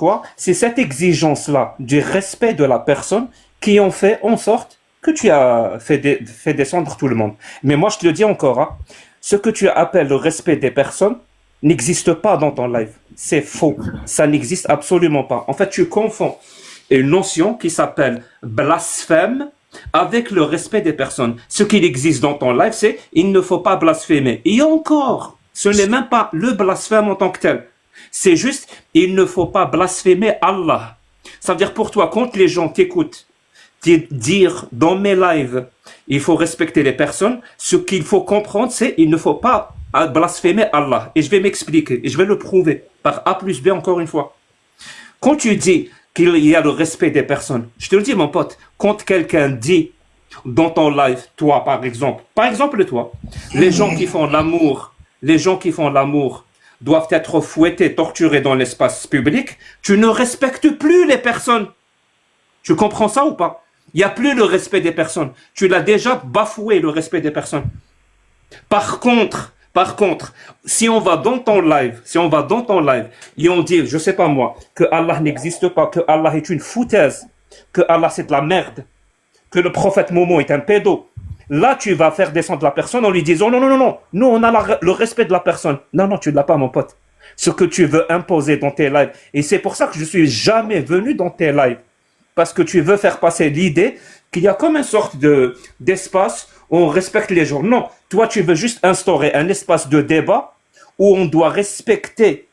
pourquoi c'est cette exigence-là du respect de la personne qui ont fait en sorte que tu as fait descendre tout le monde. Mais moi, je te le dis encore, hein, ce que tu appelles le respect des personnes n'existe pas dans ton live. C'est faux. Ça n'existe absolument pas. En fait, tu confonds une notion qui s'appelle blasphème avec le respect des personnes. Ce qu'il existe dans ton live, c'est il ne faut pas blasphémer. Et encore, ce n'est même pas le blasphème en tant que tel. C'est juste, il ne faut pas blasphémer Allah. Ça veut dire pour toi, quand les gens t'écoutent dire dans mes lives, il faut respecter les personnes, ce qu'il faut comprendre, c'est il ne faut pas blasphémer Allah. Et je vais m'expliquer, et je vais le prouver par A plus B encore une fois. Quand tu dis qu'il y a le respect des personnes, je te le dis mon pote, quand quelqu'un dit dans ton live, toi par exemple toi, les gens qui font l'amour doivent être fouettés, torturés dans l'espace public, tu ne respectes plus les personnes. Tu comprends ça ou pas? Il n'y a plus le respect des personnes. Tu l'as déjà bafoué, le respect des personnes. Par contre, si on va dans ton live, et on dit, je sais pas moi, que Allah n'existe pas, que Allah est une foutaise, que Allah c'est de la merde, que le prophète Momo est un pédo, là tu vas faire descendre la personne en lui disant, non, nous on a le respect de la personne. Non, tu ne l'as pas mon pote. Ce que tu veux imposer dans tes lives. Et c'est pour ça que je suis jamais venu dans tes lives. Parce que tu veux faire passer l'idée qu'il y a comme une sorte d'espace où on respecte les gens. Non, toi tu veux juste instaurer un espace de débat où on doit respecter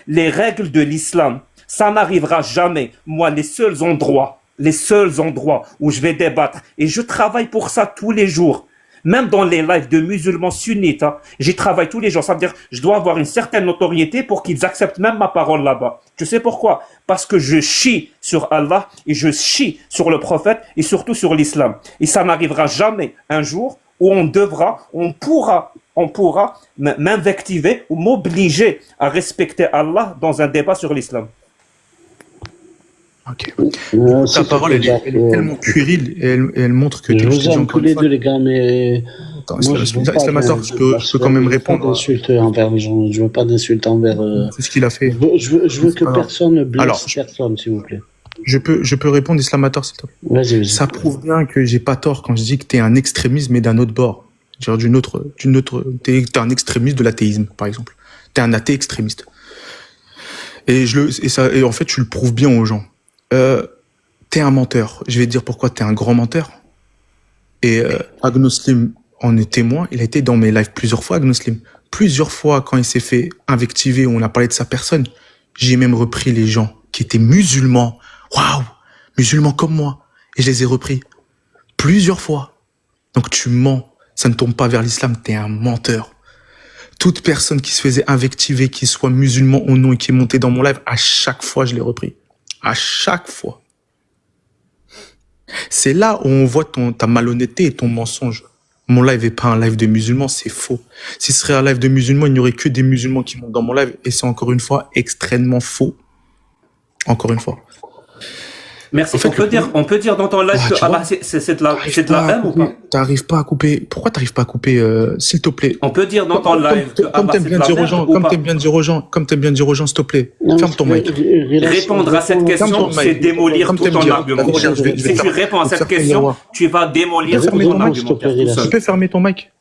les règles de l'islam. Ça n'arrivera jamais. Moi, les seuls endroits où je vais débattre, et je travaille pour ça tous les jours, même dans les lives de musulmans sunnites, hein, j'y travaille tous les jours. Ça veut dire je dois avoir une certaine notoriété pour qu'ils acceptent même ma parole là-bas. Tu sais pourquoi? Parce que je chie sur Allah et je chie sur le prophète et surtout sur l'islam. Et ça n'arrivera jamais un jour où on pourra m'invectiver ou m'obliger à respecter Allah dans un débat sur l'islam. Ok. Ta parole, elle est tellement puérile et elle montre que je vous aime tous les deux, les gars, mais. Attends, Islamator, je peux quand même répondre. Je veux pas d'insultes envers. C'est ce qu'il a fait. Je veux que personne ne blesse personne, s'il vous plaît. Je peux répondre, Islamator, s'il te plaît. Vas-y. Ça prouve bien que j'ai pas tort quand je dis que t'es un extrémiste, mais d'un autre bord. Genre t'es un extrémiste de l'athéisme, par exemple. T'es un athée extrémiste. Et en fait, tu le prouves bien aux gens. T'es un menteur. Je vais te dire pourquoi t'es un grand menteur. Et Agnoslim en est témoin. Il a été dans mes lives plusieurs fois, Agnoslim. Plusieurs fois, quand il s'est fait invectiver, on a parlé de sa personne, j'ai même repris les gens qui étaient musulmans. Waouh, musulmans comme moi. Et je les ai repris. Plusieurs fois. Donc tu mens. Ça ne tourne pas vers l'islam. T'es un menteur. Toute personne qui se faisait invectiver, qui soit musulman ou non et qui est montée dans mon live, à chaque fois, je l'ai repris. À chaque fois. C'est là où on voit ta malhonnêteté et ton mensonge. Mon live n'est pas un live de musulmans, c'est faux. Si ce serait un live de musulmans, il n'y aurait que des musulmans qui montent dans mon live. Et c'est encore une fois extrêmement faux. Encore une fois. Merci. En fait, on peut dire dans ton live que Allah, c'est de la haine ou pas? T'arrives pas à couper. Pourquoi t'arrives pas à couper, s'il te plaît? On peut dire dans ton live que comme t'aimes bien dire aux gens, comme t'aimes bien dire aux gens, s'il te plaît, ferme ton mic. Répondre à cette question, c'est démolir tout ton argument. Si tu réponds à cette question, tu vas démolir tout ton argument. Tu peux fermer ton mic?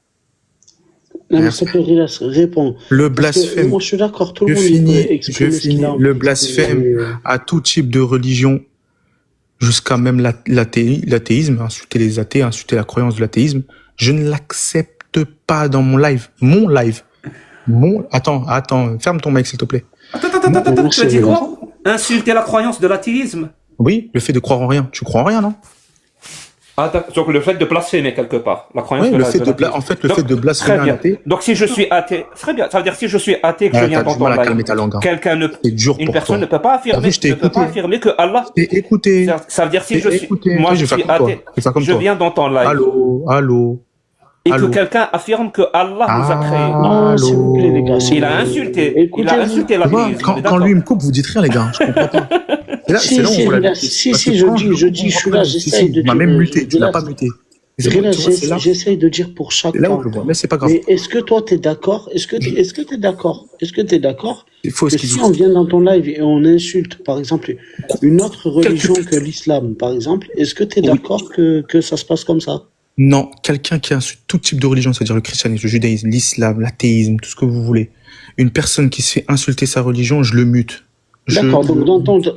Non, s'il te plaît, réponds. Le blasphème. Moi, je suis d'accord, tout le monde je finis. Le blasphème à tout type de religion, jusqu'à même l'athéisme, insulter les athées, insulter la croyance de l'athéisme, je ne l'accepte pas dans mon live. Mon live. Attends, ferme ton mic, s'il te plaît. Attends, tu as dit quoi? Insulter la croyance de l'athéisme? Oui, le fait de croire en rien. Tu crois en rien, non? Donc le fait de blasphémer quelque part. La croyance oui, le fait de blasphémer un athée. Donc si je suis athée, très bien. Ça veut dire si je suis athée que je viens d'entendre une personne ne peut pas affirmer que Allah. Écoutez. Ça veut dire si je suis athée, je viens d'entendre live. Allô. Et que quelqu'un affirme que Allah nous a créés. Non, s'il vous plaît, les gars. Il a insulté l'athéisme. Quand lui me coupe, vous dites rien, les gars. Je comprends pas. Si, je dis, je suis là, j'essaye de... Tu m'as même muté, tu l'as pas muté. J'essaye de dire pour chaque là où camp. je le vois, mais c'est pas grave. Mais est-ce que toi, tu es d'accord? Est-ce que tu es d'accord? Est-ce que tu es d'accord Il faut que ce qu'ils si disent. on vient dans ton live et on insulte, par exemple, une autre religion que l'islam, par exemple, est-ce que tu es d'accord que ça se passe comme ça? Non, quelqu'un qui insulte tout type de religion, c'est-à-dire le christianisme, le judaïsme, l'islam, l'athéisme, tout ce que vous voulez. Une personne qui se fait insulter sa religion, je le mute. D'accord, donc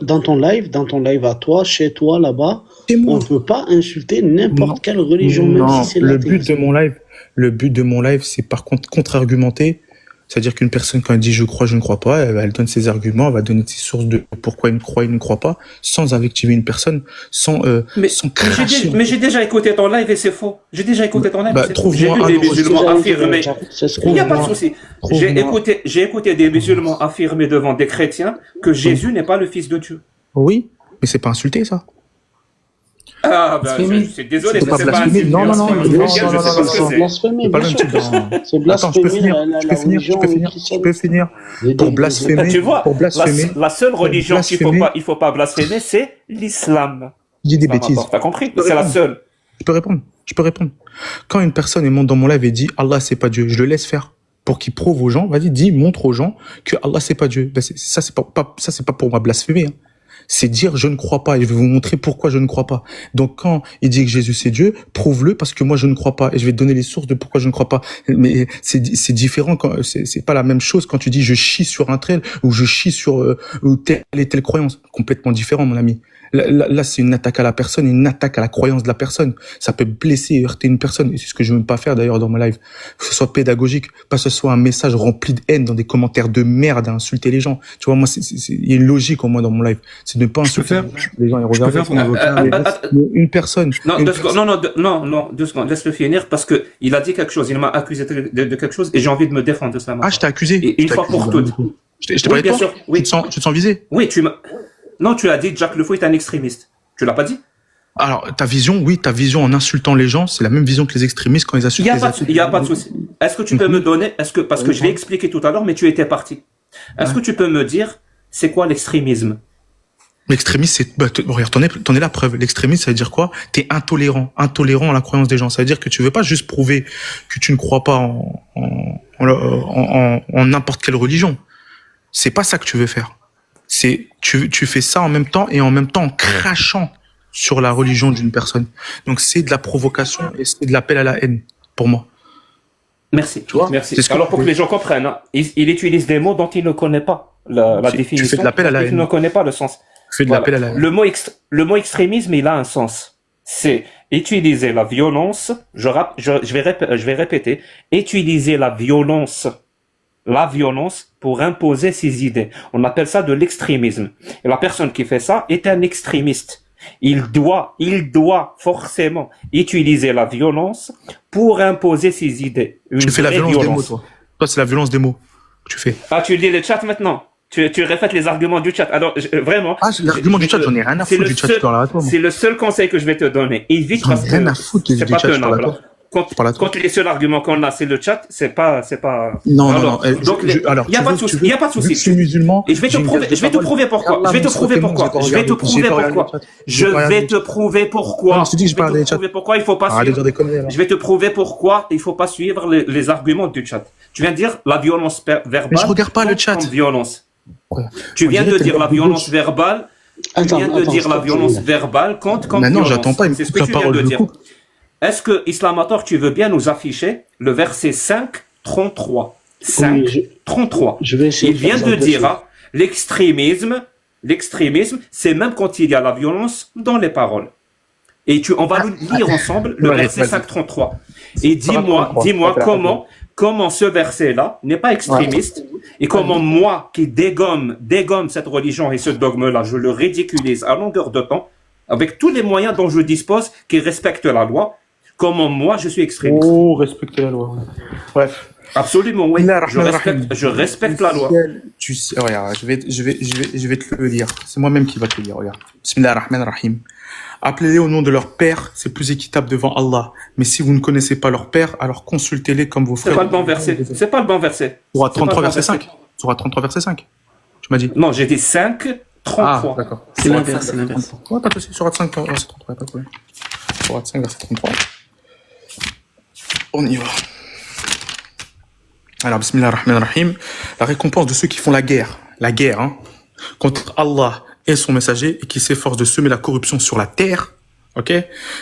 dans ton live à toi, chez toi, là-bas, on ne peut pas insulter n'importe quelle religion, même si c'est le but de mon live, c'est par contre contre-argumenter. C'est-à-dire qu'une personne, quand elle dit je crois, je ne crois pas, elle donne ses arguments, elle va donner ses sources de pourquoi elle ne croit pas, sans invectiver une personne, sans cracher. Mais j'ai déjà écouté ton live et c'est faux. J'ai déjà écouté ton live. J'ai Trouve-moi vu des musulmans affirmer. Il n'y a pas de Trouve-moi- souci. trouve-moi- J'ai écouté des musulmans affirmer devant des chrétiens que Jésus n'est pas le fils de Dieu. Oui, mais c'est pas insulté, ça. Ah, ben, je suis désolé, C'est pas c'est pas blasphémé. un Non, non, non, je sais pas ce C'est que c'est. blasphémé, C'est pas bien le même sûr type que c'est. C'est Attends, je peux blasphémer finir, la je peux finir, religion je peux finir. Pour blasphémer, Tu vois, pour blasphémer, la seule religion qu'il blasphémer- faut pas blasphémer, c'est l'islam. je dis des Ça va bêtises. pas. T'as compris? C'est la seule. Je peux répondre. Quand une personne monte dans mon live et dit Allah c'est pas Dieu, je le laisse faire pour qu'il prouve aux gens, vas-y, montre aux gens que Allah c'est pas Dieu. Ben, ça c'est pas pour moi blasphémer. Hein. C'est dire je ne crois pas et je vais vous montrer pourquoi je ne crois pas. Donc quand il dit que Jésus c'est Dieu, prouve-le parce que moi je ne crois pas et je vais te donner les sources de pourquoi je ne crois pas. Mais c'est différent quand c'est pas la même chose quand tu dis je chie sur un tel ou je chie sur ou telle et telle croyance. Complètement différent mon ami. Là, c'est une attaque à la personne, une attaque à la croyance de la personne. Ça peut blesser et heurter une personne. Et c'est ce que je ne veux pas faire d'ailleurs dans mon live. Que ce soit pédagogique, pas que ce soit un message rempli de haine dans des commentaires de merde à insulter les gens. Tu vois, moi, il y a une logique au moins dans mon live. C'est de ne pas insulter les gens et regarder faire ton avocat. une personne. Non, 2 secondes, laisse-le finir parce que il a dit quelque chose, il m'a accusé de quelque chose et j'ai envie de me défendre de ça. Ah, je t'ai accusé. Et une fois pour toutes. Je t'ai parlé de bien toi. sûr, oui. Tu te sens visé. Oui, non, tu as dit Jack Le Fou est un extrémiste. Tu l'as pas dit? Alors, ta vision en insultant les gens, c'est la même vision que les extrémistes quand ils insultent les autres. Il y a pas de souci. Est-ce que tu peux me donner, parce que je l'ai expliqué tout à l'heure, mais tu étais parti. Est-ce que tu peux me dire, c'est quoi l'extrémisme? L'extrémisme, c'est, regarde, t'en es la preuve. L'extrémisme, ça veut dire quoi? T'es intolérant à la croyance des gens. Ça veut dire que tu veux pas juste prouver que tu ne crois pas en n'importe quelle religion. C'est pas ça que tu veux faire. Tu fais ça en même temps en crachant sur la religion d'une personne. Donc c'est de la provocation et c'est de l'appel à la haine pour moi. Merci. Tu vois, merci. Alors pour que les gens comprennent, hein, il utilise des mots dont il ne connaît pas la définition. Tu fais de l'appel à la haine. Il ne connaît pas le sens. Tu fais de l'appel à la haine. Le mot extrémisme, il a un sens. C'est utiliser la violence. Je vais répéter. Utiliser la violence pour imposer ses idées. On appelle ça de l'extrémisme. Et la personne qui fait ça est un extrémiste. Il doit forcément utiliser la violence pour imposer ses idées. Tu fais la violence des mots, toi. Toi, c'est la violence des mots que tu fais. Ah, tu lis le chat maintenant. Tu répètes les arguments du chat. Alors, vraiment. Ah, l'argument du chat, j'en ai rien à foutre du chat. C'est le seul conseil que je vais te donner. Évite parce que rien à foutre du c'est pas chat, tenable. Quand les seuls arguments qu'on a, c'est le chat, c'est pas. Non, alors, non. Donc, il y a pas de souci. Il y a pas de souci. Je suis musulman. Et je vais te prouver pourquoi. Je vais te prouver pourquoi. Je vais te prouver pourquoi. Je te dis que je parle des chats. Pourquoi il faut pas suivre. Je vais te prouver pourquoi il faut pas suivre les arguments du chat. Tu viens de dire la violence verbale. Mais je regarde pas le chat. Violence. Tu viens de dire la violence verbale. Tu viens de dire la violence verbale compte comme violence. Non, j'attends pas. C'est ce que tu viens de dire. Est-ce que, Islamator, tu veux bien nous afficher le verset 5:33? 5:33. Il vient de dire, hein, l'extrémisme, c'est même quand il y a la violence dans les paroles. Et on va lire ensemble le verset 5:33. Et dis-moi comment ce verset-là n'est pas extrémiste et comment moi qui dégomme cette religion et ce dogme-là, je le ridiculise à longueur de temps avec tous les moyens dont je dispose qui respectent la loi. Comment moi je suis extrémiste. Oh, respecter la loi. Bref. Absolument, oui. Je respecte la loi. Tu sais, regarde, je vais te le dire. C'est moi-même qui va te le dire, regarde. Bismillah ar-Rahman ar-Rahim. Appelez-les au nom de leur père, c'est plus équitable devant Allah. Mais si vous ne connaissez pas leur père, alors consultez-les comme vos frères. C'est pas le bon verset. C'est pas le bon verset. Surah 33 verset 5. Surah 33 verset 5. Tu m'as dit. Non, j'ai dit 5:33. Ah, d'accord. C'est l'inverse. Ouais, pas de souci. Surah 5 verset 33, pas de problème. Surah 5 verset 33. On y va. Alors, bismillah ar-Rahman ar-Rahim. La récompense de ceux qui font la guerre, hein, contre Allah et son messager et qui s'efforcent de semer la corruption sur la terre, ok,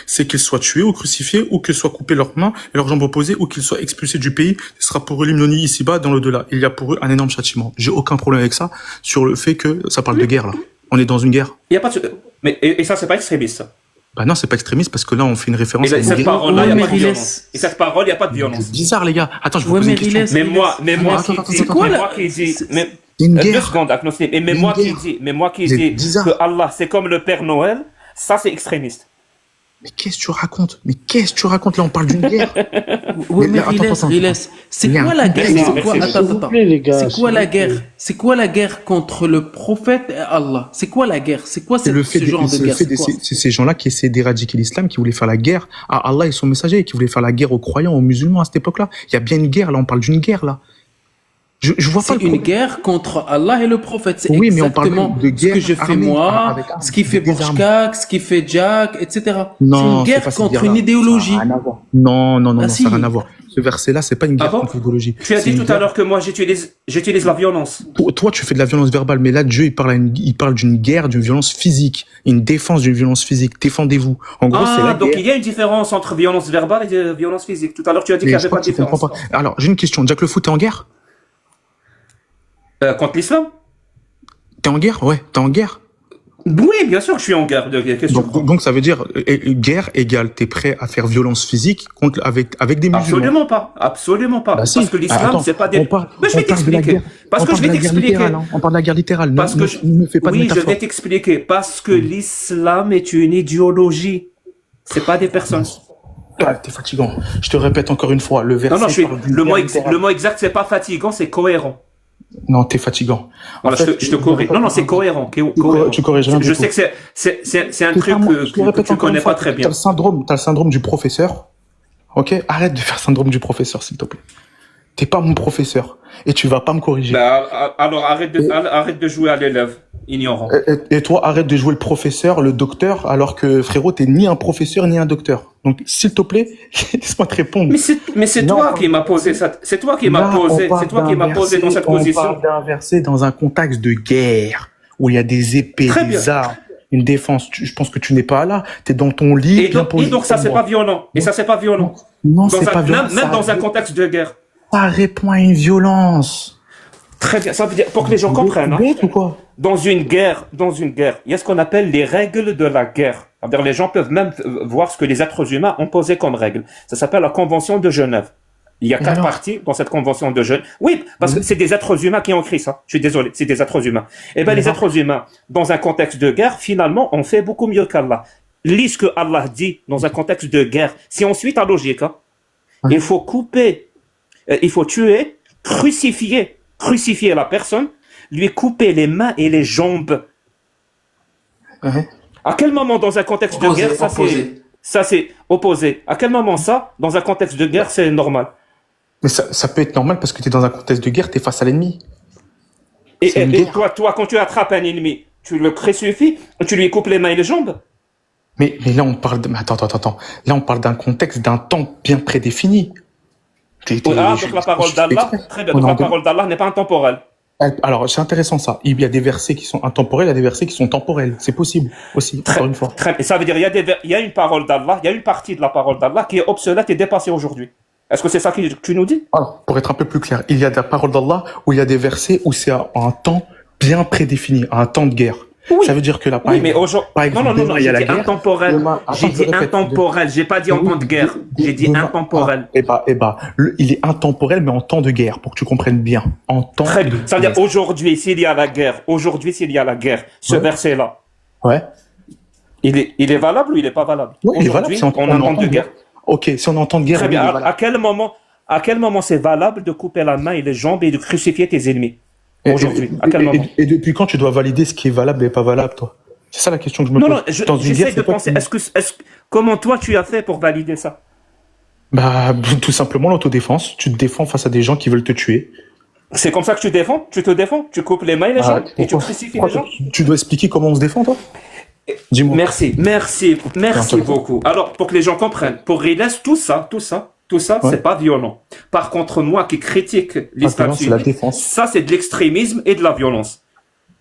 c'est qu'ils soient tués ou crucifiés ou qu'ils soient coupés leurs mains et leurs jambes opposées ou qu'ils soient expulsés du pays. Ce sera pour eux l'hymnonie ici-bas, dans l'au-delà. Il y a pour eux un énorme châtiment. J'ai aucun problème avec ça sur le fait que ça parle de guerre, là. On est dans une guerre. Il y a pas de... Mais, et ça, c'est pas extrémiste, ça. Bah non, c'est pas extrémiste parce que là, on fait une référence à une cette guerre. parole-là, il n'y a pas de violence. Et cette parole, il n'y a pas de violence. C'est bizarre, les gars. Attends, je vous Ouais, pose une mais question. Riles, Mais moi Attends, qui dis, c'est quoi, mais là moi qui dis, mais, Une 2 guerre. secondes, agnostique. Et mais Une moi qui guerre. dis, mais moi qui Vous êtes dis bizarre. que Allah, c'est comme le Père Noël, ça, c'est extrémiste. Mais qu'est-ce que tu racontes? Là, on parle d'une guerre. Ouais, mais Mais attends. Riles, c'est Il y a quoi un la guerre? Merci, C'est quoi? merci. Attends, S'il vous plaît, les gars, C'est quoi s'il la vous plaît. guerre? C'est quoi la guerre contre le prophète et Allah? C'est quoi la guerre? C'est quoi C'est le fait ce genre de guerre? c'est ces gens-là qui essaient d'éradiquer l'islam, qui voulaient faire la guerre à Allah et son messager, qui voulaient faire la guerre aux croyants, aux musulmans à cette époque-là. Il y a bien une guerre, là, on parle d'une guerre, là. Je vois pas C'est le une problème. guerre contre Allah et le prophète. C'est Oui, mais on parle exactement de guerre ce que je fais armée, moi, avec armes, ce qui fait avec des armes. Bourjkak, ce qui fait Jack, etc. C'est Non, une guerre pas cette contre guerre-là. une idéologie. Ça a rien à voir. Non, Ah, ça si. n'a rien à voir. Ce verset-là, c'est pas une guerre Ah bon? contre l'idéologie. Tu as C'est dit une tout à guerre- l'heure que moi, j'utilise la violence. Toi, tu fais de la violence verbale, mais là, Dieu, il parle d'une guerre, d'une violence physique, une défense d'une violence physique. Défendez-vous. En gros, c'est la Ah, donc guerre. il y a une différence entre violence verbale et violence physique. Tout à l'heure, tu as dit qu'il n'y Et avait je crois pas de que tu comprends différence. pas. Alors, j'ai une question. Jack le Fou, t'es en guerre? Contre l'islam? T'es en guerre? Ouais, t'es en guerre. Oui, bien sûr que je suis en guerre. Qu'est-ce que tu crois? Donc, ça veut dire, guerre égale, t'es prêt à faire violence physique avec des musulmans. Absolument pas. Absolument pas. Bah si. Parce que l'islam, Attends, c'est pas des... on parle- Mais je on vais parle de la t'expliquer. guerre. Parce On que je parle vais de la guerre t'expliquer. littérale, hein. On parle de la guerre littérale. Parce que ne fais pas de oui, je métaphore. vais t'expliquer. Parce que l'islam est une idéologie. C'est pas des personnes. Ah, t'es fatigant. Je te répète encore une fois, le verset. Non, parle d'une guerre littérale. le mot exact, c'est pas fatigant, c'est cohérent. Non, t'es fatigant. En Voilà, fait, je te corrige. Non, c'est cohérent. Cohérent. Tu corriges rien du Je tout. sais que c'est un T'es truc pas moi. Je te que répète tu encore connais une fois, pas très T'as bien. le syndrome du professeur. Ok? Arrête de faire syndrome du professeur, s'il te plaît. T'es pas mon professeur. Et tu vas pas me corriger. Bah, alors arrête de jouer à l'élève ignorant. Et toi, arrête de jouer le professeur, le docteur, alors que frérot, t'es ni un professeur ni un docteur. Donc, s'il te plaît, laisse-moi te répondre. Mais c'est Non, toi qui m'as posé ça. C'est toi qui m'as posé. C'est toi qui m'as posé dans cette position. On parle d'un verset dans un contexte de guerre, où il y a des épées, Très des bien. armes, une défense. Je pense que tu n'es pas là. T'es dans ton lit. Et donc ça, c'est pas violent. Et ça, c'est pas violent. Non, c'est pas violent. Même dans un contexte de guerre. Ça répond à une violence. Très bien. Ça veut dire, pour que les gens comprennent, hein, Bête ou quoi? dans une guerre, il y a ce qu'on appelle les règles de la guerre. C'est-à-dire, les gens peuvent même voir ce que les êtres humains ont posé comme règles. Ça s'appelle la Convention de Genève. Il y a 4 alors parties dans cette Convention de Genève. Oui, parce que c'est des êtres humains qui ont écrit ça. Je suis désolé, c'est des êtres humains. Eh ben, les êtres humains, dans un contexte de guerre, finalement, on fait beaucoup mieux qu'Allah. Lis ce que Allah dit dans un contexte de guerre. Si on suit ta logique, hein, il faut couper, il faut tuer, crucifier la personne, lui couper les mains et les jambes. Ouais. À quel moment dans un contexte de guerre, ça c'est opposé? À quel moment ça, dans un contexte de guerre, c'est normal? Mais ça peut être normal parce que t'es dans un contexte de guerre, t'es face à l'ennemi. Et C'est une guerre. toi, quand tu attrapes un ennemi, tu le crucifies, tu lui coupes les mains et les jambes? Mais là, on parle mais attends. Là, on parle d'un contexte, d'un temps bien prédéfini. Donc la parole d'Allah, très bien, donc la parole d'Allah n'est pas intemporelle. Alors, c'est intéressant ça. Il y a des versets qui sont intemporels, il y a des versets qui sont temporels. C'est possible aussi, encore une fois. Et ça veut dire, il y a une parole d'Allah, il y a une partie de la parole d'Allah qui est obsolète et dépassée aujourd'hui. Est-ce que c'est ça que tu nous dis? Alors, pour être un peu plus clair, il y a des paroles d'Allah où il y a des versets où c'est à un temps bien prédéfini, à un temps de guerre. Oui. Ça veut dire que là, Oui, mais aujourd'hui, par exemple, non, demain, il y j'ai a la dit guerre. intemporel. Demain, J'ai attends, dit je répète. intemporel, j'ai pas dit en temps de guerre. J'ai dit Demain- intemporel. Il est intemporel, mais en temps de guerre, pour que tu comprennes bien. En temps Très de bien. Ça veut dire guerre. aujourd'hui, s'il y a la guerre, ce Ouais. verset-là, Ouais. il est valable ou il est pas valable? Ouais, il est valable, Aujourd'hui, c'est en on entend de guerre. Ok, si on entend de guerre, Très oui, il est bien. valable. À quel moment c'est valable de couper la main et les jambes et de crucifier tes ennemis? Aujourd'hui, à quel moment? Et depuis quand tu dois valider ce qui est valable et pas valable, toi? C'est ça la question que je me Non, pose. non, Dans une guerre, j'essaie de c'est quoi penser, qui- comment toi tu as fait pour valider ça? Bah, tout simplement l'autodéfense. Tu te défends face à des gens qui veulent te tuer. C'est comme ça que tu te défends, tu coupes les mains et les jambes et tu crucifies les gens? Tu dois expliquer comment on se défend, toi? Dis-moi. Merci Attends. beaucoup. Alors, pour que les gens comprennent, pour Riles, tout ça, Tout ça, Ouais. c'est pas violent. Par contre, moi qui critique l'islam violence, c'est la sunnite, défense. ça c'est de l'extrémisme et de la violence.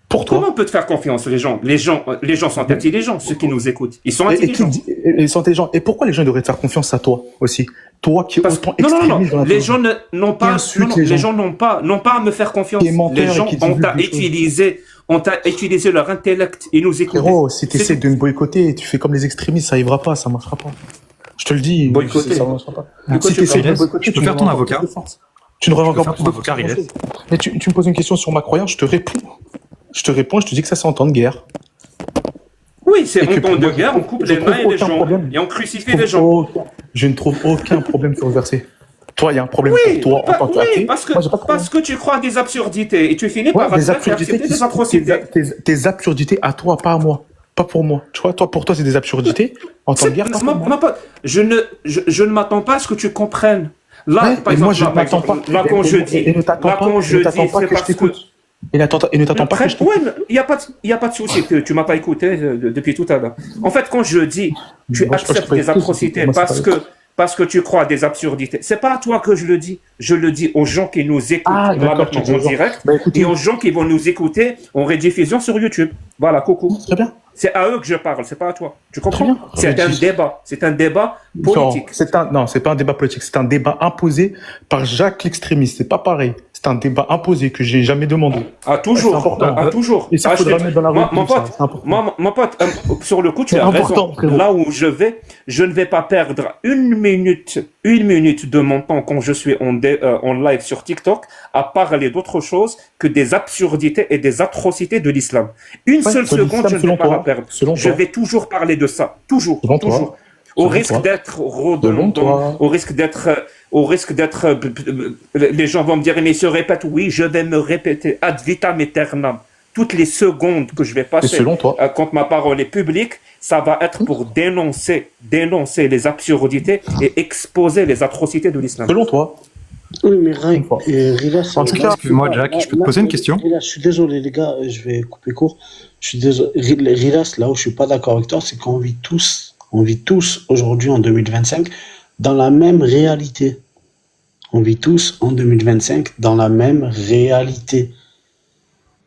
Pour toi. Comment on peut te faire confiance, les gens? Les gens sont intelligents, ceux qui nous écoutent. Ils sont Et intelligents. ils sont intelligents. Et pourquoi les gens devraient te faire confiance à toi aussi? Toi qui es Parce- autant non, non, non, extrémiste dans la les gens n'ont pas, insultes non, les les gens. gens n'ont pas à me faire confiance. Qui est menteur Les et gens qui ont divulgue à des choses. on t'a utilisé leur intellect et nous écouter. Frérot, si tu C'est essaies tout. de me boycotter, tu fais comme les extrémistes, ça arrivera pas, ça marchera pas. Je te le dis, Boycotter. ça marchera pas. De quoi Si tu tu essaies de parles? me boycotter, Je peux tu faire n'auras ton encore avocat. plus de force. Tu n'auras encore faire plus ton de avocat, force. Riles. Mais tu me poses une question sur ma croyance, je te réponds. Je te dis que ça c'est en temps de guerre. Oui, c'est Et que en temps pour de moi, guerre, je on coupe trouve les mains et les aucun jambes problème. et on crucifie les gens. Je ne trouve aucun problème sur le verset. Toi, il y a un problème Oui, pour toi en tant qu'athée. oui, parce Moi, j'ai pas de problème. que tu crois à des absurdités et tu finis Ouais, par des accepter absurdités, des atrocités. tes absurdités à toi, pas à moi. Pas pour moi. Tu vois, pour toi, c'est des absurdités. En temps de guerre, pas pour moi. Ma pote, je ne m'attends pas à ce que tu comprennes. Là, Ouais, par et moi, exemple, je là, par m'attends exemple, pas. là, quand je Et dis, ne t'attends là, pas, quand je ne t'attends dis, pas c'est que je parce que t'écoute. Et ne t'attends pas que je t'écoute. ouais, il y a pas de souci, tu m'as pas écouté depuis tout à l'heure. En fait, quand je dis, tu Moi, je acceptes peux des écouter, atrocités moi, c'est parce que tu crois à des absurdités. C'est pas à toi que je le dis. Je le dis aux gens qui nous écoutent Ah, là d'accord, maintenant tu dis en aux gens. direct Bah, écoutez. et aux gens qui vont nous écouter en rediffusion sur YouTube. Voilà, coucou. Très bien. C'est à eux que je parle, c'est pas à toi. Tu Très comprends? bien. C'est un débat. C'est un débat politique. Non, c'est pas un débat politique. C'est un débat imposé par Jacques l'extrémiste. C'est pas pareil. C'est un débat imposé que j'ai jamais demandé. Ah, toujours. C'est important. Ah, toujours. Et ça, Ah, faudra je- mettre dans la Mon rubrique, pote, ça, c'est important. mon pote, sur le coup, tu C'est as important, raison. frérot. Là où je ne vais pas perdre une minute de mon temps quand je suis en live sur TikTok à parler d'autre chose que des absurdités et des atrocités de l'islam. Une Ouais, seule de seconde, l'islam, je ne vais selon pas toi. la perdre. Selon Je toi. vais toujours parler de ça. Toujours. Selon toi. Toujours. Au Selon risque toi. d'être Selon redondant, toi. au risque d'être, les gens vont me dire, mais il se répète, oui, je vais me répéter ad vitam aeternam. Toutes les secondes que je vais Et passer selon toi. quand ma parole est publique, ça va être pour dénoncer les absurdités et exposer les atrocités de l'islam. Selon toi. Oui, mais Rilas, En tout cas, excuse-moi, Jack, je peux te poser une question? Rilas, je suis désolé, les gars, je vais couper court. Je suis désolé. Rilas, là où je suis pas d'accord avec toi, c'est qu'on vit tous aujourd'hui en 2025 dans la même réalité. On vit tous en 2025 dans la même réalité.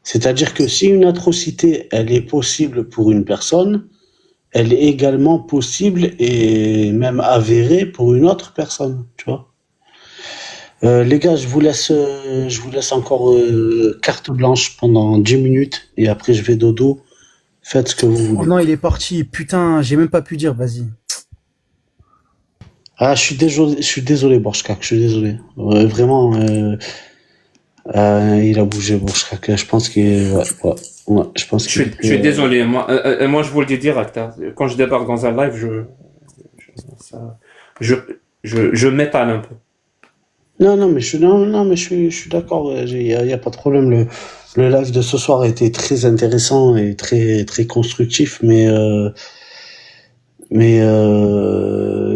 C'est-à-dire que si une atrocité, elle est possible pour une personne, elle est également possible et même avérée pour une autre personne, tu vois. Les gars, je vous laisse encore carte blanche pendant 10 minutes et après je vais dodo. Faites ce que vous Oh voulez. non, il est parti. Putain, j'ai même pas pu dire, vas-y. Ah, je suis désolé, Borchkak, je suis désolé. Vraiment, il a bougé, Borchkak. Je pense ouais, je pense Je suis désolé, moi je vous le dis direct, hein. Quand je débarque dans un live, je m'étale un peu. Non, mais je suis d'accord. Il y a pas de problème. Le live de ce soir a été très intéressant et très très constructif, mais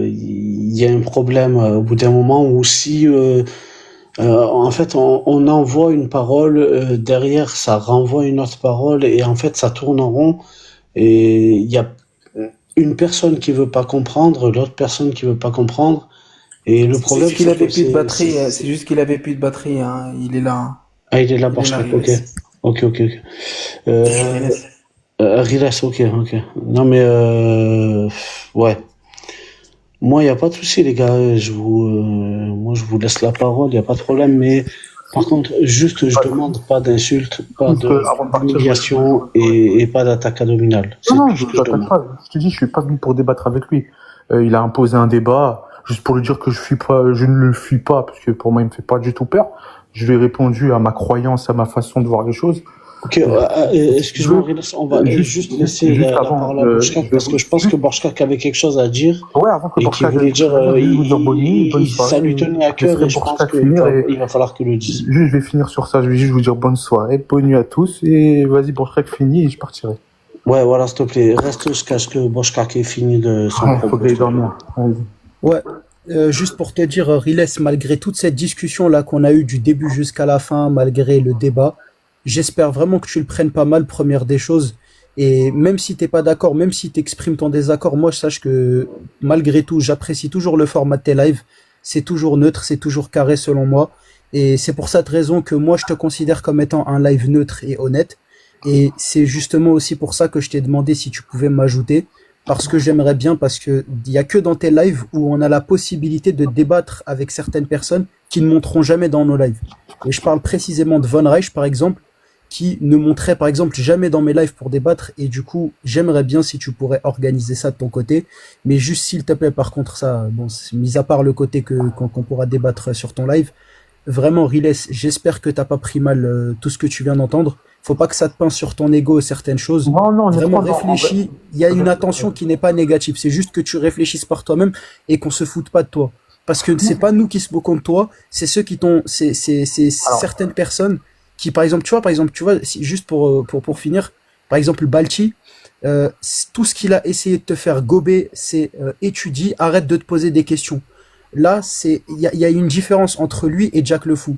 il y a un problème au bout d'un moment où si en fait on envoie une parole, derrière ça renvoie une autre parole et en fait ça tourne en rond et il y a une personne qui veut pas comprendre, l'autre personne qui veut pas comprendre. Et le problème, C'est juste qu'il avait plus de c'est- batterie. c'est- C'est juste qu'il avait plus de batterie. Hein. Il est là. Ah, il est là, Il est là, Borchak, ok. Riles. Ok. Riles, ok. Non, mais ouais. Moi, il n'y a pas de souci, les gars. Moi, je vous laisse la parole, il n'y a pas de problème. Mais par contre, juste, je demande pas d'insultes, pas Avant de partir, d'humiliation et pas d'attaque abdominale. C'est Non, tout je ce que je demande. pas. Je te dis, je suis pas venu pour débattre avec lui. Il a imposé un débat, juste pour lui dire que je ne le fuis pas, parce que pour moi, il me fait pas du tout peur. Je lui ai répondu à ma croyance, à ma façon de voir les choses. Ok, excuse-moi, Riles, on va juste laisser juste la avant, parole à Borchak, parce que je pense que Borchak avait quelque chose à dire. Ouais, avant que Et qui Borchak voulait dire, bonne nuit, ça lui tenait à cœur laisserai et je pense Borchak qu'il finir et- va falloir que le dise. Juste, je vais finir sur ça. Je vais juste vous dire bonne soirée, bonne nuit à tous, et vas-y, Borchak finit et je partirai. Ouais, voilà, s'il te plaît, reste jusqu'à ce que Borchak ait fini de son Ouais, faut propos. que j'aille dormir. Vas-y. Ouais, juste pour te dire, Riles, malgré toute cette discussion-là qu'on a eue du début jusqu'à la fin, malgré le débat, j'espère vraiment que tu le prennes pas mal, première des choses. Et même si t'es pas d'accord, même si t'exprimes ton désaccord, moi, je sache que malgré tout, j'apprécie toujours le format de tes lives. c'est toujours neutre, c'est toujours carré selon moi. Et c'est pour cette raison que moi, je te considère comme étant un live neutre et honnête. Et c'est justement aussi pour ça que je t'ai demandé si tu pouvais m'ajouter. Parce que j'aimerais bien, parce que il y a que dans tes lives où on a la possibilité de débattre avec certaines personnes qui ne monteront jamais dans nos lives. Et je parle précisément de Von Reich, par exemple, qui ne monterait, par exemple, jamais dans mes lives pour débattre. Et du coup, j'aimerais bien si tu pourrais organiser ça de ton côté. Mais juste, s'il te plaît, par contre, ça, bon, mis à part le côté qu'on pourra débattre sur ton live, vraiment, Riles, j'espère que t'as pas pris mal tout ce que tu viens d'entendre. Faut pas que ça te pince sur ton ego certaines choses. Non, Vraiment honnêtement, non, réfléchis. Il y a une attention qui n'est pas négative. C'est juste que tu réfléchisses par toi-même et qu'on se foute pas de toi. Parce que c'est pas nous qui se moquons de toi, c'est ceux qui t'ont, c'est Alors, certaines personnes qui, par exemple, tu vois, juste pour finir, par exemple, Balti, tout ce qu'il a essayé de te faire gober, c'est étudie, arrête de te poser des questions. Là, il y a une différence entre lui et Jack le Fou.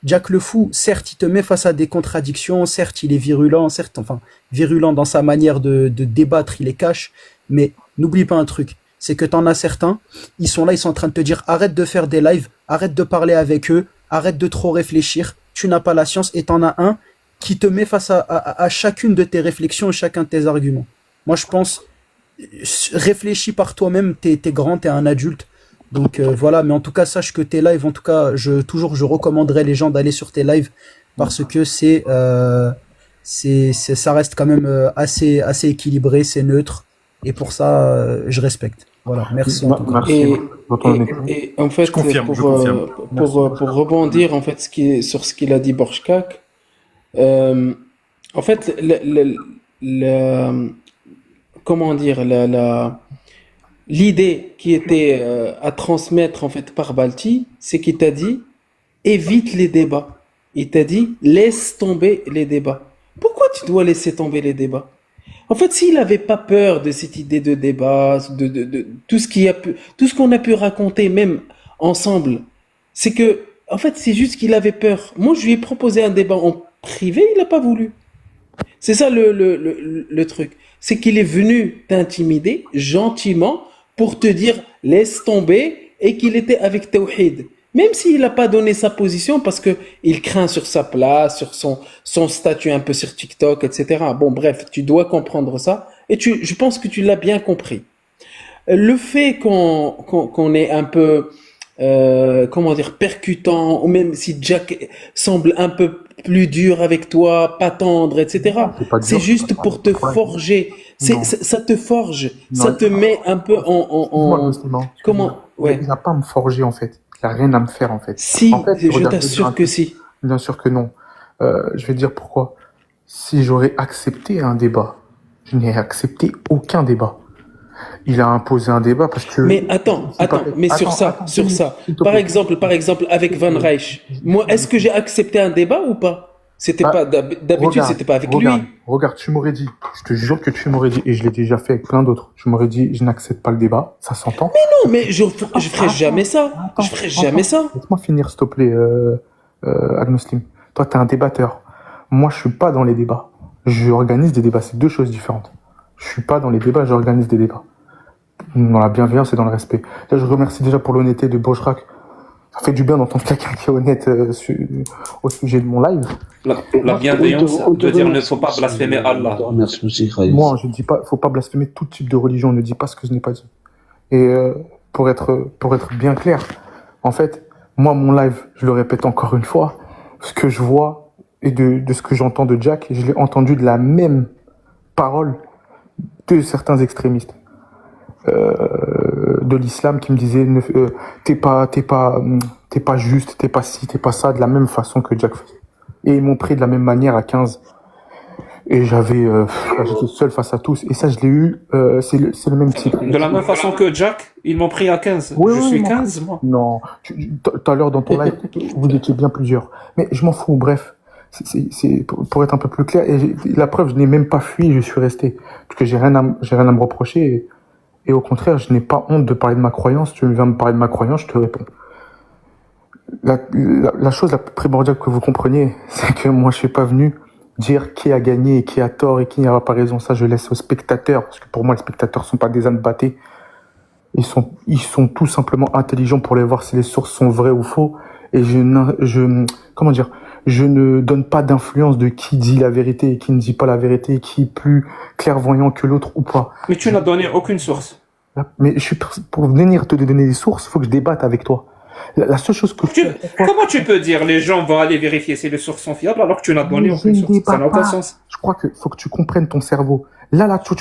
Jack le Fou, certes, il te met face à des contradictions, certes, il est virulent, certes, enfin, virulent dans sa manière de débattre, il est cash, mais n'oublie pas un truc, c'est que t'en as certains, ils sont là, ils sont en train de te dire, arrête de faire des lives, arrête de parler avec eux, arrête de trop réfléchir, tu n'as pas la science, et t'en as un qui te met face à chacune de tes réflexions et chacun de tes arguments. Moi, je pense, réfléchis par toi-même, t'es grand, t'es un adulte. Donc voilà, mais en tout cas, sache que tes lives, en tout cas, je recommanderais les gens d'aller sur tes lives parce que ça reste quand même assez équilibré, c'est neutre, et pour ça, je respecte. Voilà, merci en tout cas. merci Et, pour ton honnêteté. et en fait, Je confirme, pour, je confirme. pour rebondir en fait sur ce qu'il a dit Borchkak, en fait, comment dire, l'idée qui était à transmettre en fait par Balti, c'est qu'il t'a dit évite les débats. Il t'a dit laisse tomber les débats. Pourquoi tu dois laisser tomber les débats? En fait, s'il n'avait pas peur de cette idée de débat, de tout ce tout ce qu'on a pu raconter même ensemble, c'est que en fait c'est juste qu'il avait peur. Moi, je lui ai proposé un débat en privé, il n'a pas voulu. C'est ça le truc. C'est qu'il est venu t'intimider gentiment pour te dire laisse tomber et qu'il était avec Tawhid. Même s'il n'a pas donné sa position parce que il craint sur sa place, sur son statut un peu sur TikTok, etc. Bon, bref, tu dois comprendre ça et je pense que tu l'as bien compris. Le fait qu'on est un peu, comment dire, percutant, ou même si Jack semble un peu plus dur avec toi, pas tendre, etc. C'est pas dur, C'est juste pas pour te ouais. forger. Non. Ça te forge. Non. Ça te met un peu Moi, musulman, comment, ouais. il n'a pas à me forger en fait. Il n'a rien à me faire en fait. Si, En fait, je regarde, t'assure que si. Bien sûr que non. Je vais te dire pourquoi. Si j'aurais accepté un débat, je n'ai accepté aucun débat. Il a imposé un débat parce que. Mais attends, mais sur ça, s'il te par plaît. exemple, avec Van Reich, moi, est-ce que j'ai accepté un débat ou pas? C'était Bah, pas, d'habitude, Regarde, c'était pas avec regarde, lui. Regarde, tu m'aurais dit, je te jure que tu m'aurais dit, et je l'ai déjà fait avec plein d'autres, tu m'aurais dit, je n'accepte pas le débat, ça s'entend. Non, mais je ferai jamais ça. Je ferai jamais ça. Laisse-moi finir, s'il te plaît, Al-Muslim. Toi, t'es un débatteur. Moi, je suis pas dans les débats. Je organise des débats, c'est deux choses différentes. Je suis pas dans les débats, j'organise des débats. Dans la bienveillance et dans le respect. Là, je remercie déjà pour l'honnêteté de Bojrak. Ça fait du bien d'entendre quelqu'un qui est honnête au sujet de mon live. La bienveillance On te de dire ne remercie faut pas aussi, blasphémer Allah. on te remercie aussi, Khaïs. Moi, je dis pas, faut pas blasphémer tout type de religion. On ne dit pas ce que je n'ai pas dit. Et pour être bien clair, en fait, moi, mon live, je le répète encore une fois, ce que je vois et de ce que j'entends de Jack, je l'ai entendu de la même parole de certains extrémistes de l'islam qui me disaient t'es pas juste, t'es pas ci, t'es pas ça, de la même façon que Jack faisait. Et ils m'ont pris de la même manière à 15. Et j'étais seul face à tous. Et ça, je l'ai eu, c'est le même type. De la même façon que Jack, ils m'ont pris à 15. Oui, Je oui, suis ils m'ont 15, moi. Non, tout à l'heure dans ton live, vous étiez bien plusieurs. Mais je m'en fous, bref. C'est pour être un peu plus clair. Et la preuve, je n'ai même pas fui, je suis resté. Parce que j'ai rien à me reprocher. Et au contraire, je n'ai pas honte de parler de ma croyance. Tu viens me parler de ma croyance, je te réponds. La chose la plus primordiale que vous compreniez, c'est que moi, je suis pas venu dire qui a gagné et qui a tort et qui n'aura pas raison. Ça, je laisse aux spectateurs. Parce que pour moi, les spectateurs sont pas des ânes battés. Ils sont tout simplement intelligents pour les voir si les sources sont vraies ou faux. Et comment dire, je ne donne pas d'influence de qui dit la vérité et qui ne dit pas la vérité, qui est plus clairvoyant que l'autre ou pas. Mais tu n'as donné aucune source. Mais pour venir te donner des sources, il faut que je débatte avec toi. La seule chose que Comment tu peux dire les gens vont aller vérifier si les sources sont fiables alors que tu n'as donné aucune source? Ça n'a aucun sens. Je crois qu'il faut que tu comprennes ton cerveau. Là, tu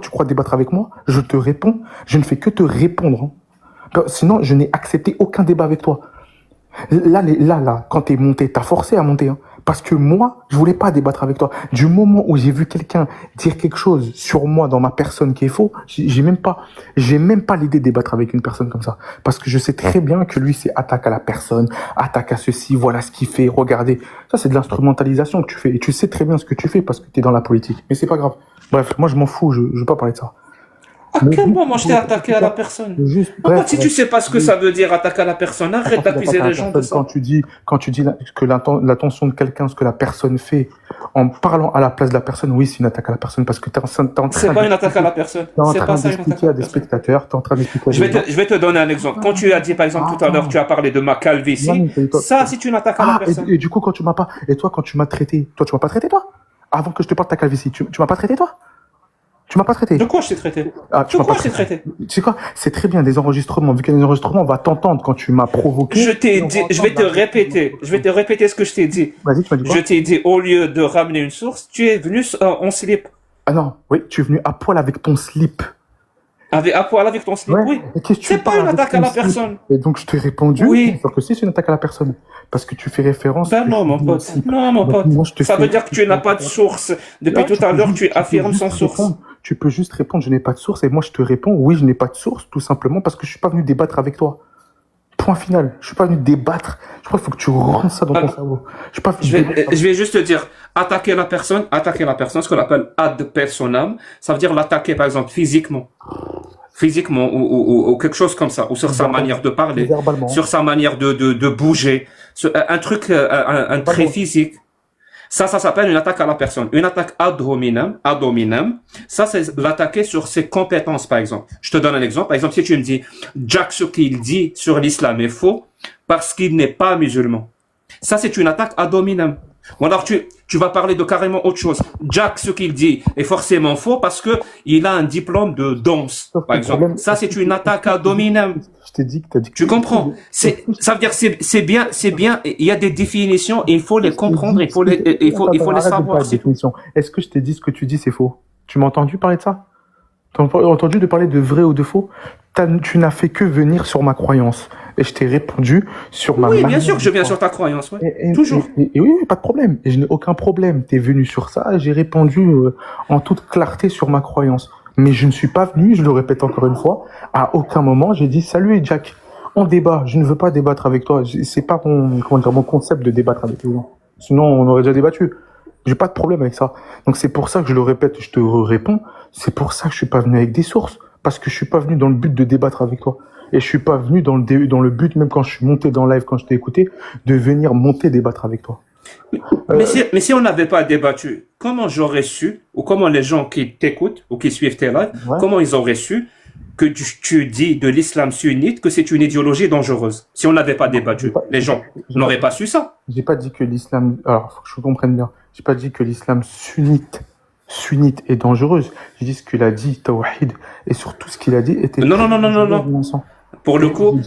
crois débattre avec moi, je te réponds, je ne fais que te répondre. Hein. Sinon, je n'ai accepté aucun débat avec toi. Là, quand t'es monté, t'as forcé à monter, hein. Parce que moi, je voulais pas débattre avec toi. Du moment où j'ai vu quelqu'un dire quelque chose sur moi dans ma personne qui est faux, j'ai même pas l'idée de débattre avec une personne comme ça. Parce que je sais très bien que lui, c'est attaque à la personne, attaque à ceci, voilà ce qu'il fait, regardez. Ça, c'est de l'instrumentalisation que tu fais. Et tu sais très bien ce que tu fais parce que t'es dans la politique. Mais c'est pas grave. Bref, moi, je m'en fous, je veux pas parler de ça. À quel moment je t'ai attaqué à la personne? Si tu sais pas ce que ça veut dire attaquer à la personne, arrête d'accuser les gens de ça. Quand tu dis que l'intention de quelqu'un, ce que la personne fait, en parlant à la place de la personne, oui, c'est une attaque à la personne parce que t'es en train c'est pas une attaque à la personne. C'est pas ça une attaque à des spectateurs, t'es en train d'expliquer. Je vais te donner un exemple. Quand tu as dit, par exemple, tout à l'heure, tu as parlé de ma calvitie, ça, c'est une attaque à la personne. Et du coup, quand tu m'as pas traité, tu m'as pas traité, toi? Avant que je te parle de ta calvitie, tu m'as pas traité, toi? Tu m'as pas traité. De quoi je t'ai traité? De quoi je t'ai traité? Tu sais quoi? C'est très bien, des enregistrements. Vu qu'il y a des enregistrements, on va t'entendre quand tu m'as provoqué. Je vais te répéter ce que je t'ai dit. Vas-y, tu m'as dit quoi? Je t'ai dit, au lieu de ramener une source, tu es venu en slip. Ah non, oui, tu es venu à poil avec ton slip. À poil avec ton slip, oui. C'est pas une attaque à la personne. Et donc, je t'ai répondu. Oui. Alors que si, c'est une attaque à la personne. Parce que tu fais référence. Ben non, mon pote. Non, mon pote. Ça veut dire que tu n'as pas de source. Depuis tout à l'heure, tu affirmes sans source. Tu peux juste répondre, je n'ai pas de source. Et moi, je te réponds, oui, je n'ai pas de source, tout simplement parce que je suis pas venu débattre avec toi. Point final. Je suis pas venu débattre. Je crois qu'il faut que tu rentres ça dans ton cerveau. Je vais juste te dire, attaquer la personne, ce qu'on appelle ad personam, ça veut dire l'attaquer, par exemple, physiquement ou quelque chose comme ça, ou sur sa manière de parler, sur sa manière de bouger, un trait physique. Ça s'appelle une attaque à la personne. Une attaque ad hominem, ça c'est l'attaquer sur ses compétences, par exemple. Je te donne un exemple. Par exemple, si tu me dis, Jack, ce qu'il dit sur l'islam est faux parce qu'il n'est pas musulman. Ça, c'est une attaque ad hominem. Ou alors tu vas parler de carrément autre chose. Jack, ce qu'il dit est forcément faux parce que il a un diplôme de danse, par exemple. Ça, c'est une attaque ad hominem. Je t'ai dit que t'as dit que tu comprends. Ça veut dire c'est bien. Il y a des définitions et il faut les comprendre. Il faut les savoir. Est-ce que je t'ai dit ce que tu dis c'est faux? Tu m'as entendu parler de ça? Tu m'as entendu de parler de vrai ou de faux? Tu n'as fait que venir sur ma croyance. Et je t'ai répondu sur ma... Oui, bien sûr que je viens sur ta croyance, ouais. Toujours. Et oui, pas de problème. Et je n'ai aucun problème. T'es venu sur ça et j'ai répondu en toute clarté sur ma croyance. Mais je ne suis pas venu, je le répète encore une fois, à aucun moment j'ai dit « Salut Jack, on débat, je ne veux pas débattre avec toi. » C'est pas mon concept de débattre avec les gens. Sinon, on aurait déjà débattu. J'ai pas de problème avec ça. Donc c'est pour ça que je le répète, je te réponds. C'est pour ça que je suis pas venu avec des sources. Parce que je suis pas venu dans le but de débattre avec toi. Et je suis pas venu dans le but, même quand je suis monté dans live, quand je t'ai écouté, de venir monter débattre avec toi. Mais si on n'avait pas débattu, comment j'aurais su, ou comment les gens qui t'écoutent, ou qui suivent tes lives, comment ils auraient su que tu dis de l'islam sunnite que c'est une idéologie dangereuse? Si on n'avait pas débattu, les gens n'auraient pas su ça. J'ai pas dit que l'islam, alors, faut que je comprenne bien. J'ai pas dit que l'islam sunnite est dangereuse. J'ai dit ce qu'il a dit, Tawhid, et sur tout ce qu'il a dit était... Non. Pour le coup,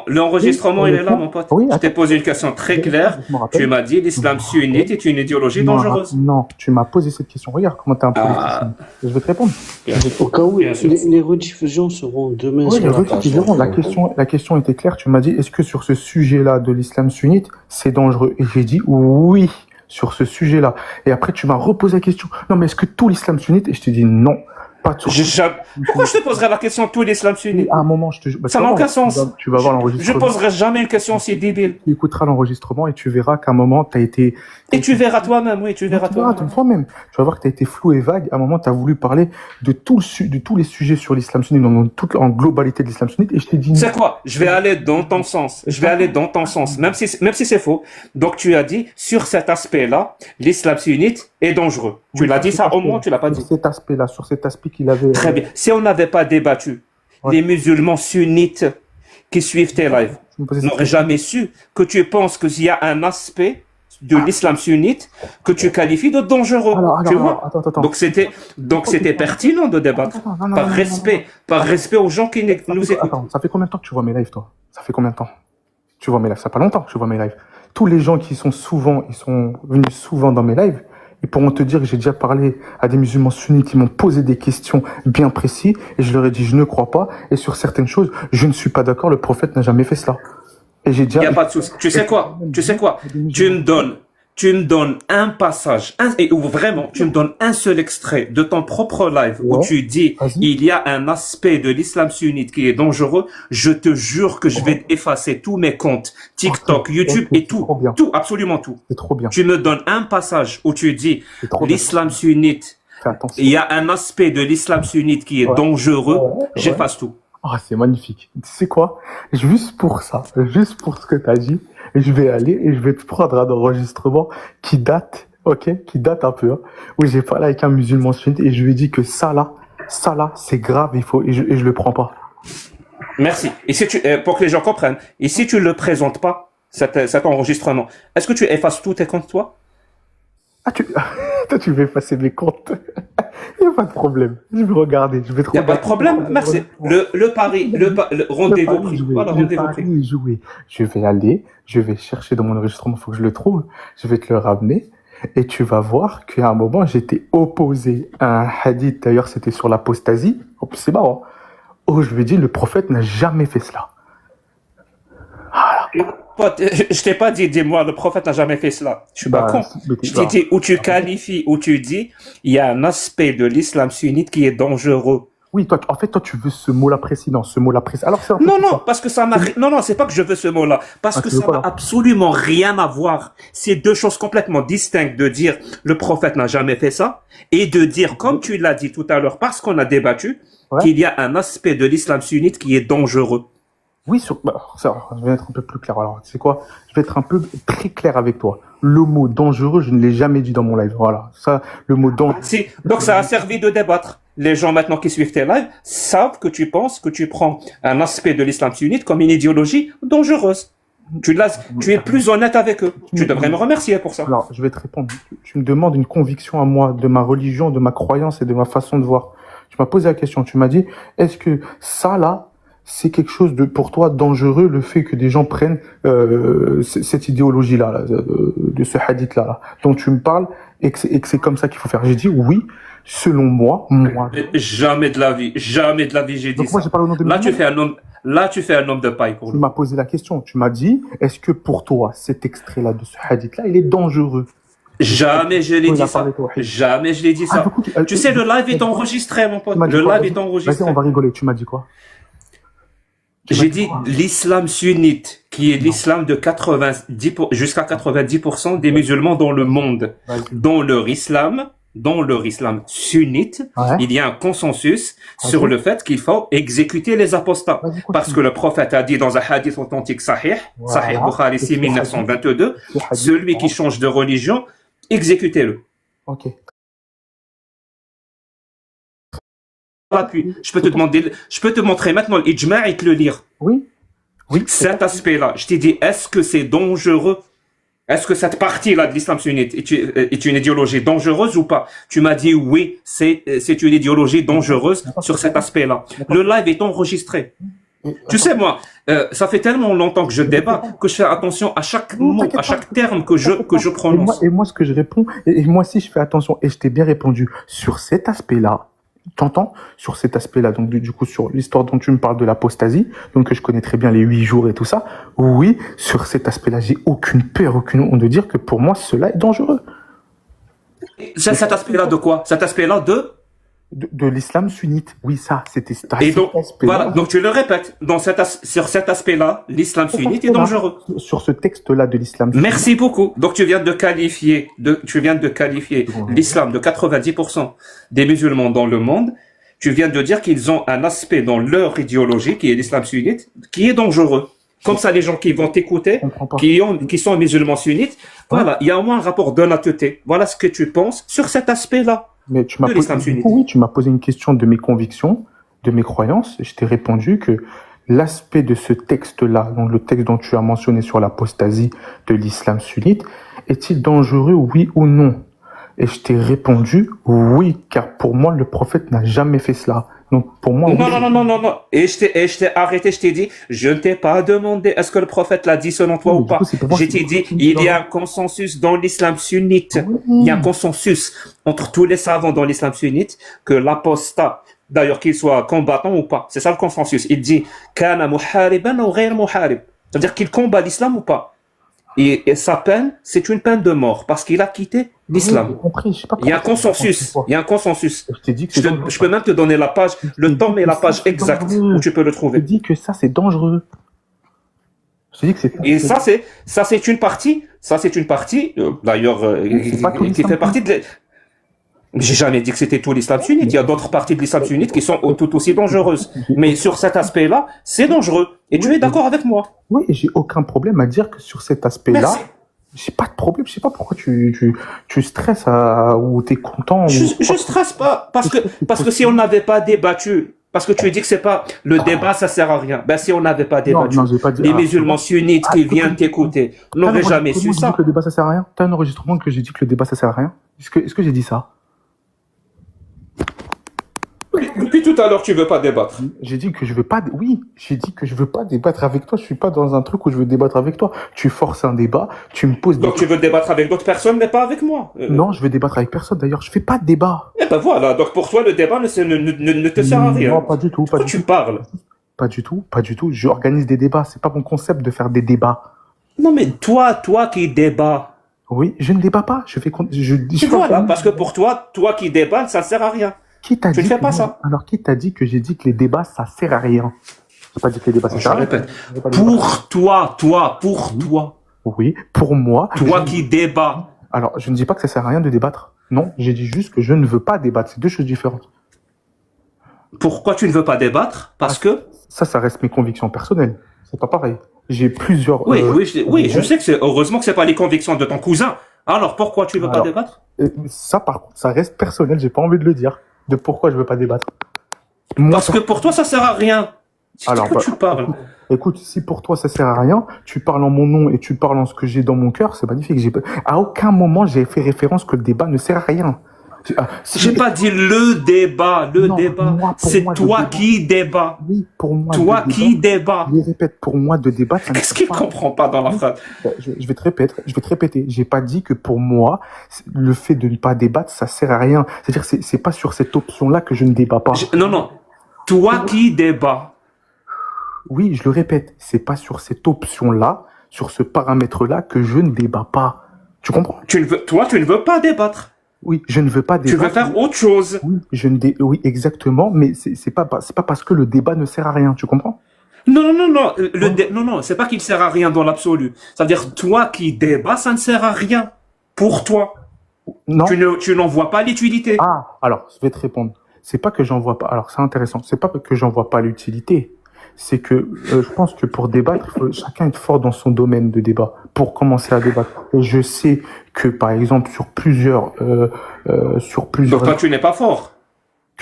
l'enregistrement, il est là, mon pote. Oui, je t'ai posé une question très claire. Tu m'as dit l'islam sunnite est une idéologie dangereuse. Non, tu m'as posé cette question. Regarde comment t'es un politicien. Je vais te répondre. Au cas où, les rediffusions seront demain sur la page. La question était claire. Tu m'as dit, est-ce que sur ce sujet-là de l'islam sunnite, c'est dangereux? Et j'ai dit oui. Sur ce sujet-là. Et après, tu m'as reposé la question. Non, mais est-ce que tout l'islam sunnite? Et je te dis non. Pas tout. Pourquoi je te poserais la question tout l'islam sunnite? À un moment, ça n'a aucun sens. Tu vas voir l'enregistrement. Je poserai jamais une question aussi débile. Tu écouteras l'enregistrement et tu verras qu'à un moment, t'as été... Et tu verras toi-même, oui, tu verras toi-même. Tu vas voir que t'as été flou et vague. À un moment, t'as voulu parler de tous les sujets sur l'islam sunnite, en globalité de l'islam sunnite, et je t'ai dit... C'est quoi? Je vais aller dans ton sens. Même si c'est faux. Donc, tu as dit, sur cet aspect-là, l'islam sunnite est dangereux. Tu l'as dit ça au moins, tu l'as pas dit. Sur cet aspect qu'il avait... Très bien. Si on n'avait pas débattu, les musulmans sunnites qui suivent tes lives Tu me posais cette n'auraient question. jamais su que tu penses qu'il y a un aspect de l'islam sunnite que tu qualifies de dangereux. Tu vois? attends. Donc c'était pertinent de débattre. Non, Par respect aux gens qui nous écoutent. Attends, ça fait combien de temps que tu vois mes lives, toi? Ça fait combien de temps? Tu vois mes lives? Ça fait pas longtemps que tu vois mes lives. Tous les gens qui sont ils sont venus souvent dans mes lives, ils pourront te dire que j'ai déjà parlé à des musulmans sunnites qui m'ont posé des questions bien précises et je leur ai dit je ne crois pas et sur certaines choses, je ne suis pas d'accord, le prophète n'a jamais fait cela. Et j'ai déjà... Il n'y a pas de souci. Tu sais quoi? Tu me donnes un passage, ou vraiment, tu me donnes un seul extrait de ton propre live où tu dis Vas-y. il y a un aspect de l'islam sunnite qui est dangereux. Je te jure que je vais effacer tous mes comptes, TikTok, YouTube et tout. trop bien. Tout, absolument tout. C'est trop bien. Tu me donnes un passage où tu dis C'est trop bien. l'islam sunnite, Fais attention. il y a un aspect de l'islam sunnite qui est dangereux. Ouais. J'efface tout. Ah, c'est magnifique. Tu sais quoi? Juste pour ça, juste pour ce que tu as dit, je vais aller et je vais te prendre un enregistrement qui date, qui date un peu, hein, où j'ai parlé avec un musulman sunnite et je lui ai dit que ça là, c'est grave, et je le prends pas. Merci. Et si pour que les gens comprennent, et si tu le présentes pas, cet enregistrement, est-ce que tu effaces tous tes comptes, toi? Ah, toi, tu veux effacer mes comptes. Il n'y a pas de problème. Je vais regarder, je vais te Il n'y a pas de regarder. problème, merci. Le pari, le rendez-vous pris. Voilà, rendez-vous pris. Jouer. Je vais aller, je vais chercher dans mon enregistrement, il faut que je le trouve. Je vais te le ramener. Et tu vas voir qu'à un moment, j'étais opposé à un hadith. D'ailleurs, c'était sur l'apostasie. En plus, c'est marrant. Oh, je lui ai dit, le prophète n'a jamais fait cela. Pote, je t'ai pas dit, dis-moi, le prophète n'a jamais fait cela. Je suis pas con. Je t'ai dit, où tu qualifies, où tu dis, il y a un aspect de l'islam sunnite qui est dangereux. Oui, toi, en fait, toi, tu veux ce mot-là précis, non, ce mot-là précis. Alors, c'est un peu Non, tout non, ça. parce que ça n'a, non, c'est pas que je veux ce mot-là. Parce que tu veux ça quoi, n'a là absolument rien à voir. C'est deux choses complètement distinctes de dire, le prophète n'a jamais fait ça, et de dire, comme tu l'as dit tout à l'heure, parce qu'on a débattu, Ouais. qu'il y a un aspect de l'islam sunnite qui est dangereux. Oui, je vais être un peu plus clair. Alors, tu sais quoi? Je vais être un peu très clair avec toi. Le mot dangereux, je ne l'ai jamais dit dans mon live. Voilà. Ça, le mot dangereux. Donc ça a servi de débattre. Les gens maintenant qui suivent tes lives savent que tu penses que tu prends un aspect de l'islam sunnite comme une idéologie dangereuse. Tu es plus honnête avec eux. Tu devrais me remercier pour ça. Alors, je vais te répondre. Tu me demandes une conviction à moi de ma religion, de ma croyance et de ma façon de voir. Tu m'as posé la question. Tu m'as dit, est-ce que ça, là, c'est quelque chose de, pour toi, dangereux, le fait que des gens prennent cette idéologie-là, là, de ce hadith-là, là, dont tu me parles, et que c'est comme ça qu'il faut faire. J'ai dit oui, selon moi. Jamais de la vie, j'ai dit Donc moi, ça. j'ai parlé au nom de Là, tu fais un homme de paille pour Tu nous. m'as posé la question. Tu m'as dit, est-ce que pour toi, cet extrait-là de ce hadith-là, il est dangereux? Jamais je l'ai dit ça. Jamais je l'ai dit ça. Tu sais, le live est enregistré, mon pote. Le live est enregistré. Vas-y, on va rigoler. Tu m'as dit quoi? J'ai dit l'islam sunnite, qui est l'islam de jusqu'à 90% des musulmans dans le monde. Dans leur islam sunnite, Ouais. il y a un consensus sur le fait qu'il faut exécuter les apostats. Vas-y, continue. Parce que le prophète a dit dans un hadith authentique sahih, Sahih Bukhari 6922, celui qui change de religion, exécutez-le. Ok. Puis, je peux te montrer maintenant l'ijma' et te le lire. Oui. Oui. Cet aspect-là, je t'ai dit, est-ce que c'est dangereux? Est-ce que cette partie-là de l'islam sunnite est une idéologie dangereuse ou pas? Tu m'as dit oui, c'est une idéologie dangereuse sur cet aspect-là. Le live est enregistré. Tu sais, moi, ça fait tellement longtemps que je débat que je fais attention à chaque mot, à chaque terme que je prononce. Et moi, ce que je réponds, et moi aussi, je fais attention, et je t'ai bien répondu sur cet aspect-là. T'entends? Sur cet aspect-là, donc du coup, sur l'histoire dont tu me parles de l'apostasie, donc je connais très bien les 8 jours et tout ça. Oui, sur cet aspect-là, j'ai aucune peur, aucune honte de dire que pour moi, cela est dangereux. Cet aspect-là de quoi? Cet aspect-là De l'islam sunnite. Oui, ça, c'était ça. Et donc, voilà, donc tu le répètes, sur cet aspect-là, l'islam sunnite est dangereux. Sur ce texte-là de l'islam sunnite. Merci beaucoup. Donc tu viens de qualifier l'islam de 90% des musulmans dans le monde. Tu viens de dire qu'ils ont un aspect dans leur idéologie, qui est l'islam sunnite, qui est dangereux. Comme ça, les gens qui vont t'écouter, qui sont musulmans sunnites, voilà, il y a au moins un rapport d'honnêteté. Voilà ce que tu penses sur cet aspect-là. Mais tu m'as de l'islam sunnite. oui, tu m'as posé une question de mes convictions, de mes croyances, je t'ai répondu que l'aspect de ce texte-là, donc le texte dont tu as mentionné sur l'apostasie de l'islam sunnite, est-il dangereux, oui ou non? Et je t'ai répondu oui, car pour moi, le prophète n'a jamais fait cela. Donc pour moi, oui. Non. Et je t'ai arrêté, je t'ai dit, je ne t'ai pas demandé est-ce que le prophète l'a dit selon toi Oui, ou mais du pas. coup, c'est pour moi, Je c'est t'ai pour dit, ça que il y a un consensus dans l'islam sunnite. Il y a un consensus entre tous les savants dans l'islam sunnite que l'apostat, d'ailleurs qu'il soit combattant ou pas, c'est ça le consensus. Il dit, kana muhariban ou ghayr muharib. C'est-à-dire qu'il combat l'islam ou pas. Et sa peine, c'est une peine de mort parce qu'il a quitté l'islam. Oui, j'ai compris, je sais pas Il y a un pourquoi. consensus. Il y a un consensus. Je t'ai dit que Je, c'est dangereux. je peux même te donner la page, le temps et la page C'est exacte dangereux. où tu peux le Je te trouver. dis que ça, c'est dangereux. Je te dis que c'est... Et ça c'est une partie, d'ailleurs, C'est pas tout qui l'islam fait partie de. J'ai jamais dit que c'était tout l'islam sunnite. Il y a d'autres parties de l'islam sunnite qui sont tout aussi dangereuses. Mais sur cet aspect-là, c'est dangereux. Et tu es d'accord avec moi? Oui, et j'ai aucun problème à dire que sur cet aspect-là, Merci. j'ai pas de problème. Je sais pas pourquoi tu stresses ou t'es content. Je stresse pas parce que si on n'avait pas débattu, parce que tu dis que c'est pas le débat, ça sert à rien. Ben si on n'avait pas débattu, non, j'ai pas dit. les musulmans sunnites qui viennent t'écouter n'auraient jamais su J'ai ça. dit que le débat ça sert à rien. T'as un enregistrement que j'ai dit que le débat ça sert à rien. Est-ce que j'ai dit ça? Depuis tout à l'heure, tu veux pas débattre. J'ai dit que je veux pas. Oui, j'ai dit que je veux pas débattre avec toi. Je suis pas dans un truc où je veux débattre avec toi. Tu forces un débat, tu me poses. Donc tu veux débattre avec d'autres personnes, mais pas avec moi. Non, je veux débattre avec personne. D'ailleurs, je fais pas de débat. Et ben voilà. Donc pour toi, le débat ne te sert à rien. Non, pas du tout. Pas Pourquoi du tu tout. parles? Pas du tout. Pas du tout. J'organise des débats. C'est pas mon concept de faire des débats. Non mais toi qui débats. Oui, je ne débat pas. Je fais. Tu vois là, parce que pour toi qui débat, ça sert à rien. Qui t'a Tu ne dit fais pas que- ça. Alors, qui t'a dit que j'ai dit que les débats, ça sert à rien? J'ai pas dit que les débats, ça Je sert à rien. répète. J'ai pas dit ça. Pour toi. Oui, pour moi. Toi qui débats. Alors, je ne dis pas que ça sert à rien de débattre. Non, j'ai dit juste que je ne veux pas débattre. C'est deux choses différentes. Pourquoi tu ne veux pas débattre? Parce que. Ça reste mes convictions personnelles. C'est pas pareil. J'ai plusieurs. Oui, je sais que c'est. Heureusement que c'est pas les convictions de ton cousin. Alors pourquoi tu veux pas Alors, débattre? Ça, par contre, ça reste personnel. J'ai pas envie de le dire. De pourquoi je veux pas débattre. Moi, Parce que pour toi, ça sert à rien. Alors, De quoi tu parles? écoute, si pour toi ça sert à rien, tu parles en mon nom et tu parles en ce que j'ai dans mon cœur, c'est magnifique. À aucun moment j'ai fait référence que le débat ne sert à rien. J'ai pas dit le débat, Non, débat. moi, pour C'est moi, le toi débat- qui débat. Oui, pour moi. Toi le qui débat, débat. je répète, pour moi de débattre. ça ne Qu'est-ce sert qu'il pas. comprend pas dans la phrase? Je vais te répéter. J'ai pas dit que pour moi, le fait de ne pas débattre, ça sert à rien. C'est-à-dire, c'est pas sur cette option-là que je ne débat pas. Non. Toi qui débat. Oui, je le répète, c'est pas sur cette option-là, sur ce paramètre-là que je ne débat pas. Tu comprends? Toi, tu ne veux pas débattre. Oui, je ne veux pas Tu débattre. veux faire autre chose. Oui, oui, exactement, mais c'est pas parce que le débat ne sert à rien, tu comprends? Non. Non, c'est pas qu'il sert à rien dans l'absolu. C'est-à-dire, toi qui débat, ça ne sert à rien. Pour toi. Non. Tu n'en vois pas l'utilité. Ah, alors, je vais te répondre. C'est pas que j'en vois pas. Alors, c'est intéressant. C'est pas que j'en vois pas l'utilité. C'est que je pense que pour débattre, il faut chacun être fort dans son domaine de débat pour commencer à débattre. Et je sais que, par exemple, sur plusieurs, Donc toi, tu n'es pas fort.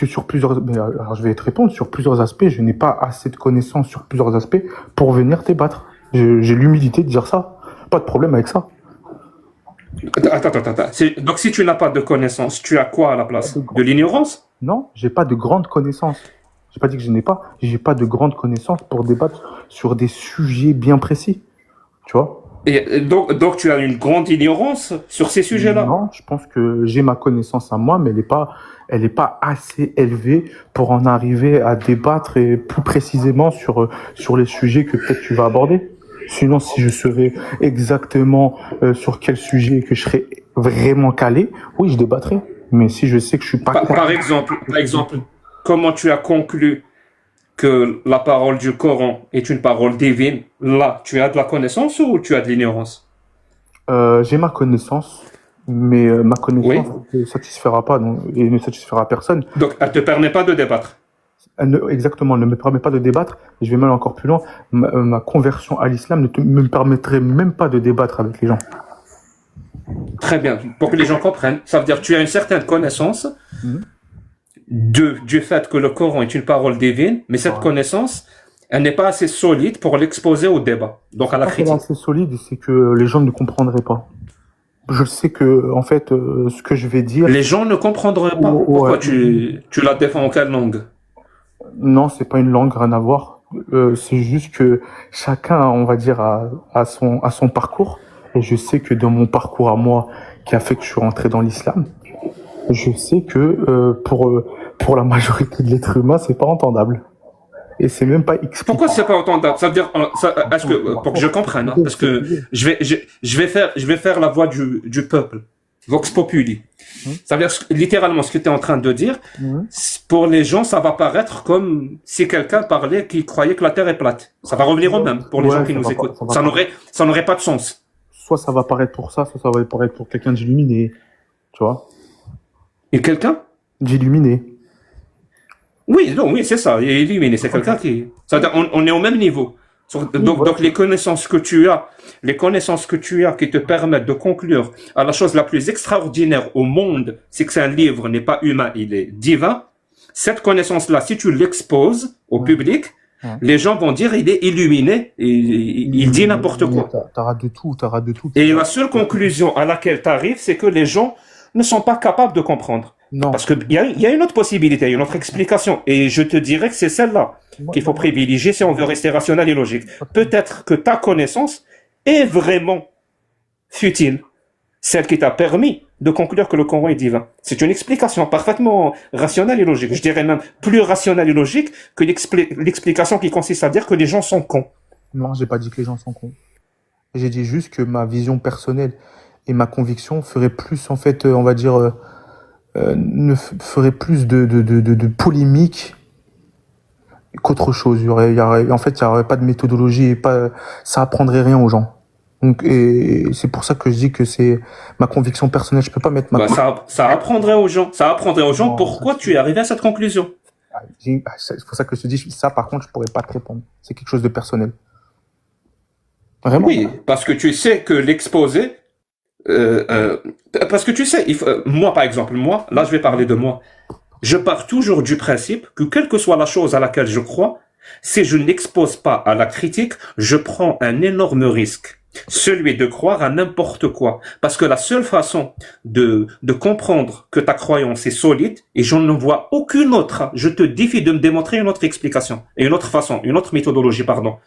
mais, alors je vais te répondre, sur plusieurs aspects, je n'ai pas assez de connaissances sur plusieurs aspects pour venir débattre. J'ai l'humilité de dire ça. Pas de problème avec ça. Attends. Donc si tu n'as pas de connaissances, tu as quoi à la place? De l'ignorance? Non, j'ai pas de grandes connaissances. J'ai pas dit que je n'ai pas. J'ai pas de grandes connaissances pour débattre sur des sujets bien précis. Tu vois? Et donc tu as une grande ignorance sur ces sujets-là? Non, je pense que j'ai ma connaissance à moi, mais elle est pas assez élevée pour en arriver à débattre et plus précisément sur les sujets que peut-être tu vas aborder. Sinon, si je savais exactement sur quel sujet que je serais vraiment calé, oui, je débattrais. Mais si je sais que je suis pas Par exemple, comment tu as conclu que la parole du Coran est une parole divine? Là, tu as de la connaissance ou tu as de l'ignorance? j'ai ma connaissance, mais ma connaissance ne satisfera pas et ne satisfera personne. Donc, elle ne te permet pas de débattre. Exactement, elle ne me permet pas de débattre. Et je vais même encore plus loin. Ma conversion à l'islam me permettrait même pas de débattre avec les gens. Très bien, pour que les gens comprennent. Ça veut dire que tu as une certaine connaissance du fait que le Coran est une parole divine, mais cette Ouais. connaissance, elle n'est pas assez solide pour l'exposer au débat, donc à la Pas qu'elle est critique. assez solide, c'est que les gens ne comprendraient pas. Je sais que, en fait, ce que je vais dire, Les gens ne comprendraient pas. Ouais. Pourquoi tu la défends en quelle langue? non, c'est pas une langue, rien à voir. C'est juste que chacun, on va dire, a son parcours. Et je sais que dans mon parcours à moi, qui a fait que je suis rentré dans l'islam, je sais que pour la majorité de l'être humain, c'est pas entendable. Et c'est même pas explicable. Pourquoi c'est pas entendable? Ça veut dire, est-ce que, pour que je comprenne, hein, parce que je vais faire la voix du peuple. Vox populi. Ça veut dire, littéralement, ce que tu es en train de dire, pour les gens, ça va paraître comme si quelqu'un parlait qui croyait que la Terre est plate. Ça va revenir au même pour les Ouais, gens qui ça nous va écoutent. pas- ça va Ça n'aurait pas de sens. Soit ça va paraître pour ça, soit ça va paraître pour quelqu'un d'illuminé. Tu vois? Et quelqu'un? D'illuminé. Oui, non, oui, c'est ça. Il est illuminé. C'est quelqu'un qui, ça veut dire, on est au même niveau. Donc les connaissances que tu as, qui te permettent de conclure à la chose la plus extraordinaire au monde, c'est que c'est un livre n'est pas humain, il est divin. Cette connaissance-là, si tu l'exposes au public, les gens vont dire il est illuminé, il dit n'importe quoi. T'auras de tout, t'auras de tout. Et la seule conclusion à laquelle tu arrives, c'est que les gens ne sont pas capables de comprendre. Non. Parce que il y a une autre possibilité, une autre explication. Et je te dirais que c'est celle-là qu'il faut privilégier si on veut rester rationnel et logique. Peut-être que ta connaissance est vraiment futile. Celle qui t'a permis de conclure que le Coran est divin. C'est une explication parfaitement rationnelle et logique. Je dirais même plus rationnelle et logique que l'explication qui consiste à dire que les gens sont cons. Non, j'ai pas dit que les gens sont cons. J'ai dit juste que ma vision personnelle et ma conviction ferait plus, en fait, on va dire, ferait plus de polémique qu'autre chose. En fait, il y aurait pas de méthodologie et ça apprendrait rien aux gens. Donc, et c'est pour ça que je dis que c'est ma conviction personnelle. Je peux pas mettre ça apprendrait aux gens. Ça apprendrait aux gens Non, pourquoi tu es arrivé à cette conclusion. C'est pour ça que je te dis ça. Par contre, je pourrais pas te répondre. C'est quelque chose de personnel. Vraiment. Oui, parce que tu sais que l'exposé, parce que tu sais, moi par exemple, là je vais parler de moi. Je pars toujours du principe que quelle que soit la chose à laquelle je crois, si je n'expose pas à la critique, je prends un énorme risque. Celui de croire à n'importe quoi. Parce que la seule façon de comprendre que ta croyance est solide, et je ne vois aucune autre, je te défie de me démontrer une autre explication, et une autre façon, une autre méthodologie, pardon.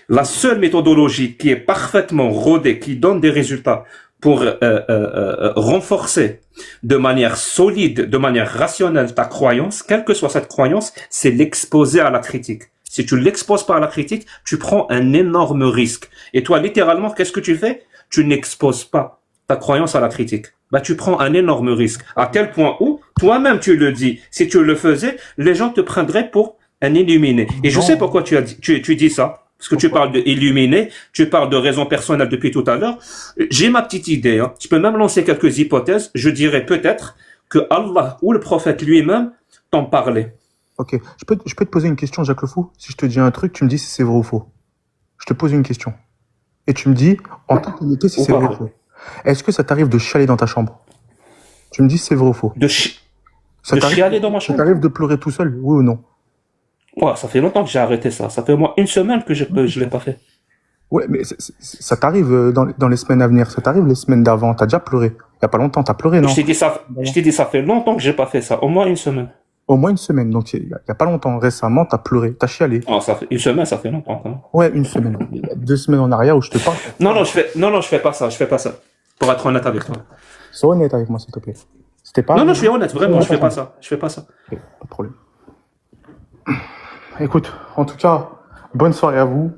La seule méthodologie qui est parfaitement rodée, qui donne des résultats pour renforcer de manière solide, de manière rationnelle ta croyance, quelle que soit cette croyance, c'est l'exposer à la critique. Si tu l'exposes pas à la critique, tu prends un énorme risque. Et toi, littéralement, qu'est-ce que tu fais? Tu n'exposes pas ta croyance à la critique. Bah, tu prends un énorme risque. À tel point où, toi-même, tu le dis. Si tu le faisais, les gens te prendraient pour un illuminé. Et je sais pourquoi tu dis ça. Parce que tu parles de illuminé, tu parles de raison personnelle depuis tout à l'heure. J'ai ma petite idée. Hein. Je peux même lancer quelques hypothèses. Je dirais peut-être que Allah ou le prophète lui-même t'en parlait. Ok. Je peux te poser une question, Jacques Le Fou? Si je te dis un truc, tu me dis si c'est vrai ou faux. Je te pose une question. Et tu me dis, en toute honnêteté, si c'est vrai ou faux. Est-ce que ça t'arrive de chialer dans ta chambre? Tu me dis si c'est vrai ou faux. De chialer dans ma chambre? Ça t'arrive de pleurer tout seul, oui ou non? Ouais, ça fait longtemps que j'ai arrêté ça. Ça fait au moins une semaine que je l'ai pas fait. Ouais, mais ça t'arrive dans les semaines à venir. Ça t'arrive les semaines d'avant. T'as déjà pleuré. Il y a pas longtemps, t'as pleuré, non? Je t'ai dit ça fait longtemps que j'ai pas fait ça. Au moins une semaine. Au moins une semaine. Donc, il y a pas longtemps, récemment, t'as pleuré. T'as chialé. Oh, ça fait une semaine, ça fait longtemps, quand même. Ouais, une semaine. Il y a 2 semaines en arrière où je te parle. Non, je fais pas ça. Pour être honnête avec toi. Sois honnête avec moi, s'il te plaît. C'était pas. Non, je suis honnête, vraiment, je fais pas ça. Ok, pas de problème. Écoute, en tout cas, bonne soirée à vous.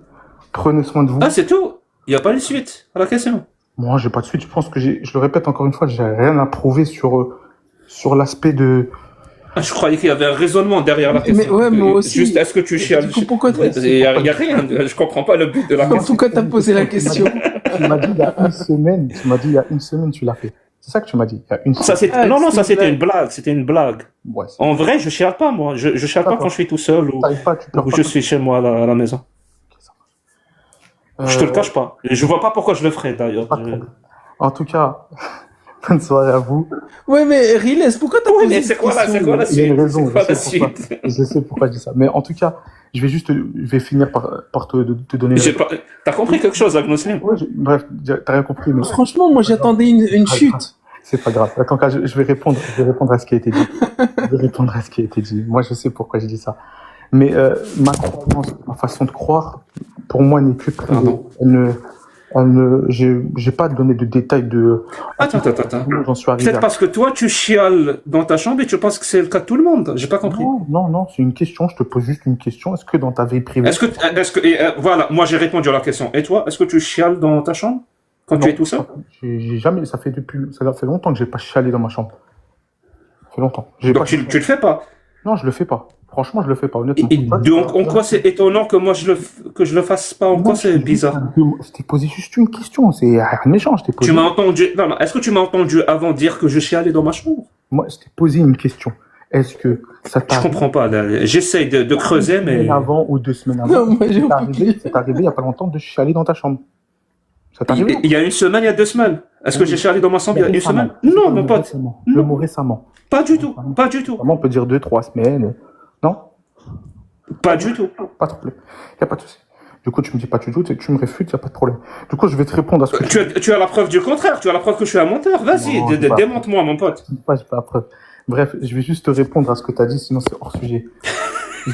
Prenez soin de vous. Ah, c'est tout? Il n'y a pas de suite à la question? Moi, j'ai pas de suite. Je pense que je le répète encore une fois, j'ai rien à prouver sur l'aspect de. Ah, je croyais qu'il y avait un raisonnement derrière la question. Mais ouais, moi aussi. Juste, est-ce que tu chiales? Du coup, pourquoi Il y a rien. Je comprends pas le but de la question. Pourquoi t'as posé la question? Tu m'as dit il y a une semaine, tu l'as fait. C'est ça que tu m'as dit. Il y a une semaine. Non, ça c'était une blague. C'était une blague. Ouais, En vrai, je chiale pas, moi. Je chiale pas quand je suis tout seul ou je suis chez moi à la maison. Je te le cache pas. Je vois pas pourquoi je le ferais, d'ailleurs. Pas de problème. En tout cas, Bonne soirée à vous. Ouais, mais Riles, pourquoi t'as Oui, posé mais cette c'est quoi la Il question, y a suite? une raison, C'est quoi la je sais pourquoi. suite? Je sais pourquoi je dis ça. Mais en tout cas, je vais finir par te donner une J'ai réponse. pas... T'as compris quelque chose, Agnoslim? Ouais, bref, t'as rien compris, mais Franchement, moi, j'attendais une chute. c'est pas grave. Attends, je vais répondre à ce qui a été dit. Je vais répondre à ce qui a été dit. Moi, je sais pourquoi j'ai dit ça. Mais ma croyance, ma façon de croire, pour moi, n'est que privée. Pardon. J'ai pas donné de détails de Attends. comment j'en suis arrivé. Peut-être parce que toi, tu chiales dans ta chambre et tu penses que c'est le cas de tout le monde. J'ai pas compris. Non, c'est une question. Je te pose juste une question. Est-ce que dans ta vie privée, Voilà, moi j'ai répondu à la question. Et toi, est-ce que tu chiales dans ta chambre quand tu es tout seul? j'ai jamais, ça fait longtemps que j'ai pas chialé dans ma chambre. Ça fait longtemps. Donc tu le fais pas. Non, je le fais pas. Franchement, je le fais pas, honnêtement. Donc en quoi c'est étonnant que moi je le fasse pas? En quoi c'est bizarre? Je t'ai posé juste une question. C'est rien de méchant. Je t'ai posé. Tu m'as entendu. Non, est-ce que tu m'as entendu avant dire que je chialais dans ma chambre? Moi, je t'ai posé une question. Est-ce que ça Je t'a comprends pas. Là. J'essaye de creuser, mais. avant ou 2 semaines avant, Non, moi, j'ai oublié. c'est arrivé il y a pas longtemps de chialer dans ta chambre. Ça t'est arrivé? Il y a une semaine, il y a 2 semaines. Est-ce que j'ai chialé dans ma chambre il y a une Récemment. semaine? Non, mon pote. Récemment. Non. Le mot récemment. Pas du tout. Pas du tout. Vraiment, on peut dire 2-3 semaines. Non? Pas du tout. Pas de problème. Y a pas de souci. Du coup, tu me dis pas tu doutes et tu me réfutes, y a pas de problème. Du coup, je vais te répondre à ce que Tu as la preuve du contraire. Tu as la preuve que je suis un menteur. Vas-y, Non, j'ai pas. démonte-moi, mon pote. j'ai pas la preuve. Bref, je vais juste te répondre à ce que tu as dit, sinon c'est hors sujet.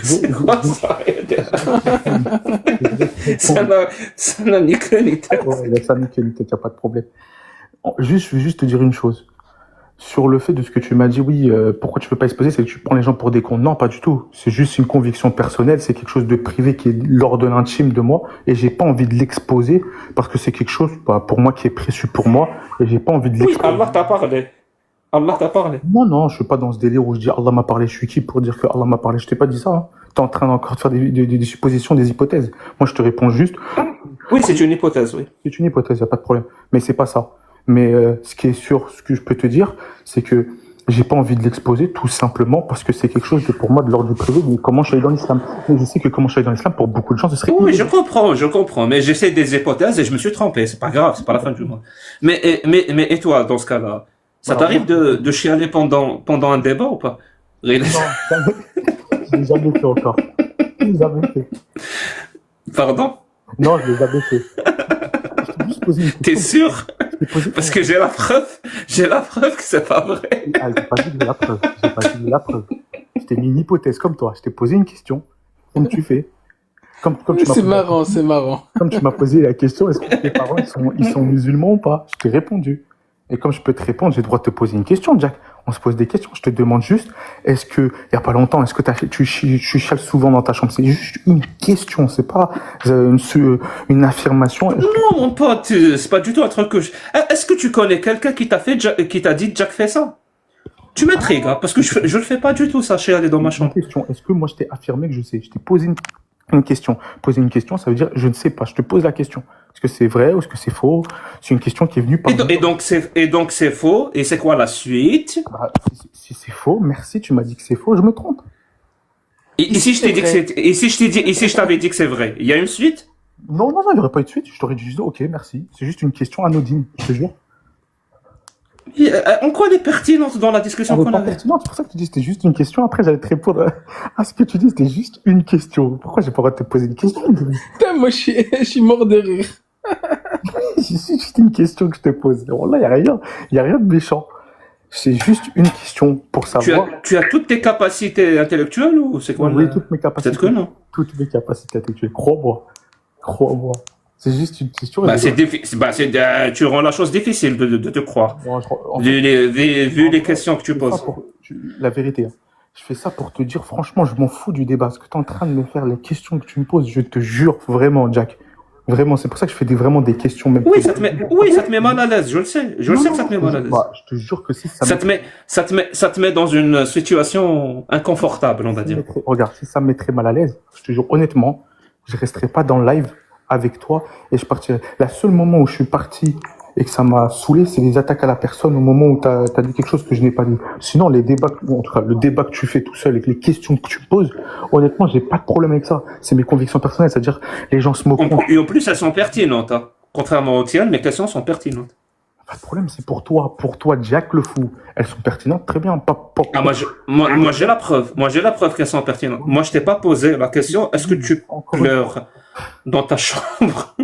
C'est quoi ça? Ça n'a ni queue ni tête. Ouais, il y a ça, nickel, nickel, y a pas de problème. Je vais juste te dire une chose. Sur le fait de ce que tu m'as dit, oui, pourquoi tu peux pas exposer, c'est que tu prends les gens pour des cons. Non, pas du tout. C'est juste une conviction personnelle, c'est quelque chose de privé qui est l'ordre de l'intime de moi, et j'ai pas envie de l'exposer parce que c'est quelque chose, pour moi, qui est précieux pour moi, et j'ai pas envie de Oui, l'exposer. Allah t'a parlé. Allah t'a parlé. Non, je suis pas dans ce délire où je dis Allah m'a parlé, je suis qui pour dire que Allah m'a parlé, je t'ai pas dit ça, hein. T'es en train encore de faire des suppositions, des hypothèses. Moi, je te réponds juste, Oui, c'est une hypothèse, oui. c'est une hypothèse, y a pas de problème. Mais c'est pas ça. Mais ce qui est sûr, ce que je peux te dire, c'est que j'ai pas envie de l'exposer tout simplement parce que c'est quelque chose de pour moi de l'ordre du privé. Mais comment je suis allé dans l'islam? Et je sais que comment je suis allé dans l'islam, pour beaucoup de gens, ce serait. Oui, je comprends. Mais j'essaie des hypothèses et je me suis trompé. C'est pas grave, c'est pas la fin du monde. Mais et toi, dans ce cas-là, ça Alors, t'arrive de chialer pendant un débat ou pas? Non, jamais. Je l'ai jamais fait encore. Je l'ai jamais fait. Pardon? Non, je l'ai jamais fait. Je t'ai juste posé une question. T'es sûr? Je t'ai posé- Parce que j'ai la preuve que c'est pas vrai. Ah, j'ai pas dit que j'ai la preuve. J'ai pas dit que j'ai la preuve. Je t'ai mis une hypothèse comme toi. Je t'ai posé une question, comme tu fais. Comme tu m'as C'est posé- marrant, c'est marrant. Comme tu m'as posé la question, est-ce que tes parents ils sont musulmans ou pas? Je t'ai répondu. Et comme je peux te répondre, j'ai le droit de te poser une question, Jack. On se pose des questions. Je te demande juste, est-ce que, il y a pas longtemps, est-ce que tu chiales souvent dans ta chambre? C'est juste une question, c'est pas une affirmation. Non, mon pote, c'est pas du tout un truc que Est-ce que tu connais quelqu'un qui t'a dit Jack fait ça? Tu m'intrigues, hein, parce que je le fais pas du tout, ça, chialer dans ma Une chambre. question. Est-ce que moi je t'ai affirmé que je sais? Je t'ai posé une question. Poser une question, ça veut dire je ne sais pas. Je te pose la question. Est-ce que c'est vrai ou est-ce que c'est faux? C'est une question qui est venue par. Et donc c'est faux. Et c'est quoi la suite? Bah, si c'est faux, merci. Tu m'as dit que c'est faux. Je me trompe. Et si je t'ai dit que c'est, et si je t'avais dit que c'est vrai, il y a une suite? Non, il n'y aurait pas eu de suite. Je t'aurais dit juste ok, merci. C'est juste une question anodine. Je te jure. En quoi elle est pertinente dans la discussion Elle est qu'on pas avait? pertinente. C'est pour ça que tu dis que c'était juste une question. Après, j'allais te répondre à ce que tu dis. C'était juste une question. Pourquoi j'ai pas le droit de te poser une question? Putain, moi, je suis mort de rire. C'est juste une question que je te pose. Bon, là, il y a rien de méchant. C'est juste une question pour savoir. Tu as toutes tes capacités intellectuelles ou c'est quoi? Oui, toutes mes capacités. Peut-être que non. Toutes mes capacités intellectuelles. Crois-moi. C'est juste une question. Tu rends la chose difficile de te croire. Bon, Vu les questions que tu poses. La vérité. Hein. Je fais ça pour te dire, franchement, je m'en fous du débat. Ce que tu es en train de me faire, les questions que tu me poses, je te jure, vraiment, Jack. Vraiment, c'est pour ça que je fais vraiment des questions. Même Oui, ça te met mal à l'aise, je le sais. Je sais que ça te met mal à l'aise. Bah, je te jure que si Ça te met dans une situation inconfortable, on va dire. Regarde, si ça me mettrait mal à l'aise, je te jure, honnêtement, je resterai pas dans le live avec toi et je partirai. Le seul moment où je suis parti et que ça m'a saoulé, c'est les attaques à la personne au moment où t'as dit quelque chose que je n'ai pas dit. Sinon, les débats, en tout cas, le débat que tu fais tout seul et les questions que tu poses, honnêtement, j'ai pas de problème avec ça. C'est mes convictions personnelles, c'est-à-dire, les gens se moquent. Et en plus, elles sont pertinentes, hein. Contrairement aux tiennes, mes questions sont pertinentes. Pas de problème, c'est pour toi. Pour toi, Jack le fou. Elles sont pertinentes, très bien. Ah, moi, j'ai la preuve. Moi, j'ai la preuve qu'elles sont pertinentes. Moi, je t'ai pas posé la question, est-ce que tu pleures dans ta chambre?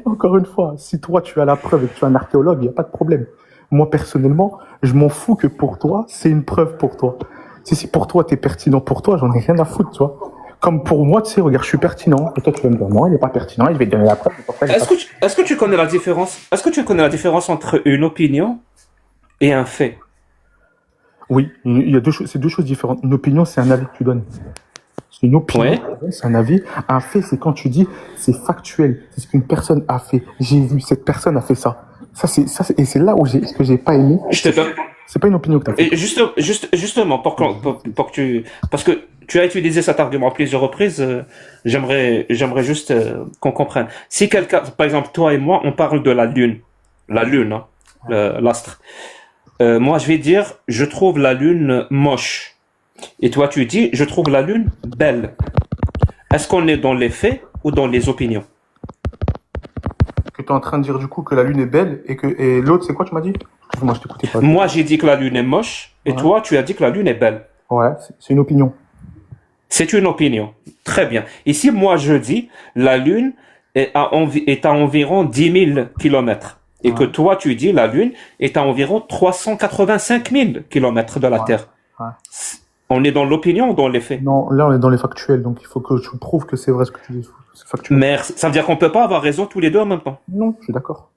Encore une fois, si toi tu as la preuve et que tu es un archéologue, il n'y a pas de problème. Moi, personnellement, je m'en fous que pour toi, c'est une preuve pour toi. Si pour toi, t'es pertinent pour toi, j'en ai rien à foutre, tu vois. Comme pour moi, tu sais, regarde, je suis pertinent. Et toi, tu vas me dire, non, il n'est pas pertinent, et je vais te donner la preuve. Est-ce que tu connais la différence? Est-ce que tu connais la différence entre une opinion et un fait? Oui, il y a c'est deux choses différentes. Une opinion, c'est un avis que tu donnes. C'est une opinion, Ouais. c'est un avis. Un fait, c'est quand tu dis, c'est factuel. C'est ce qu'une personne a fait. J'ai vu, cette personne a fait ça. Et c'est là où ce que j'ai pas aimé. Je te donne. C'est pas une opinion que tu as fait. Et justement, pour que parce que tu as utilisé cet argument à plusieurs reprises, j'aimerais juste qu'on comprenne. Si quelqu'un, par exemple, toi et moi, on parle de la lune, hein, l'astre. Moi, je vais dire, je trouve la lune moche. Et toi, tu dis, je trouve la lune belle. Est-ce qu'on est dans les faits ou dans les opinions? Que tu es en train de dire du coup que la lune est belle et l'autre, c'est quoi, tu m'as dit? Excuse-moi, je t'écoutais pas. Moi, j'ai dit que la lune est moche, et Ouais. toi, tu as dit que la lune est belle. Ouais, c'est une opinion. C'est une opinion. Très bien. Ici, moi, je dis, la lune est à environ 10 000 kilomètres. Et que toi, tu dis, la lune est à environ 385 000 kilomètres de la Terre. Ouais. On est dans l'opinion ou dans les faits? Non, là, on est dans les factuels, donc il faut que tu prouves que c'est vrai ce que tu dis. C'est factuel. Merci. Ça veut dire qu'on peut pas avoir raison tous les deux en même temps. Non, je suis d'accord.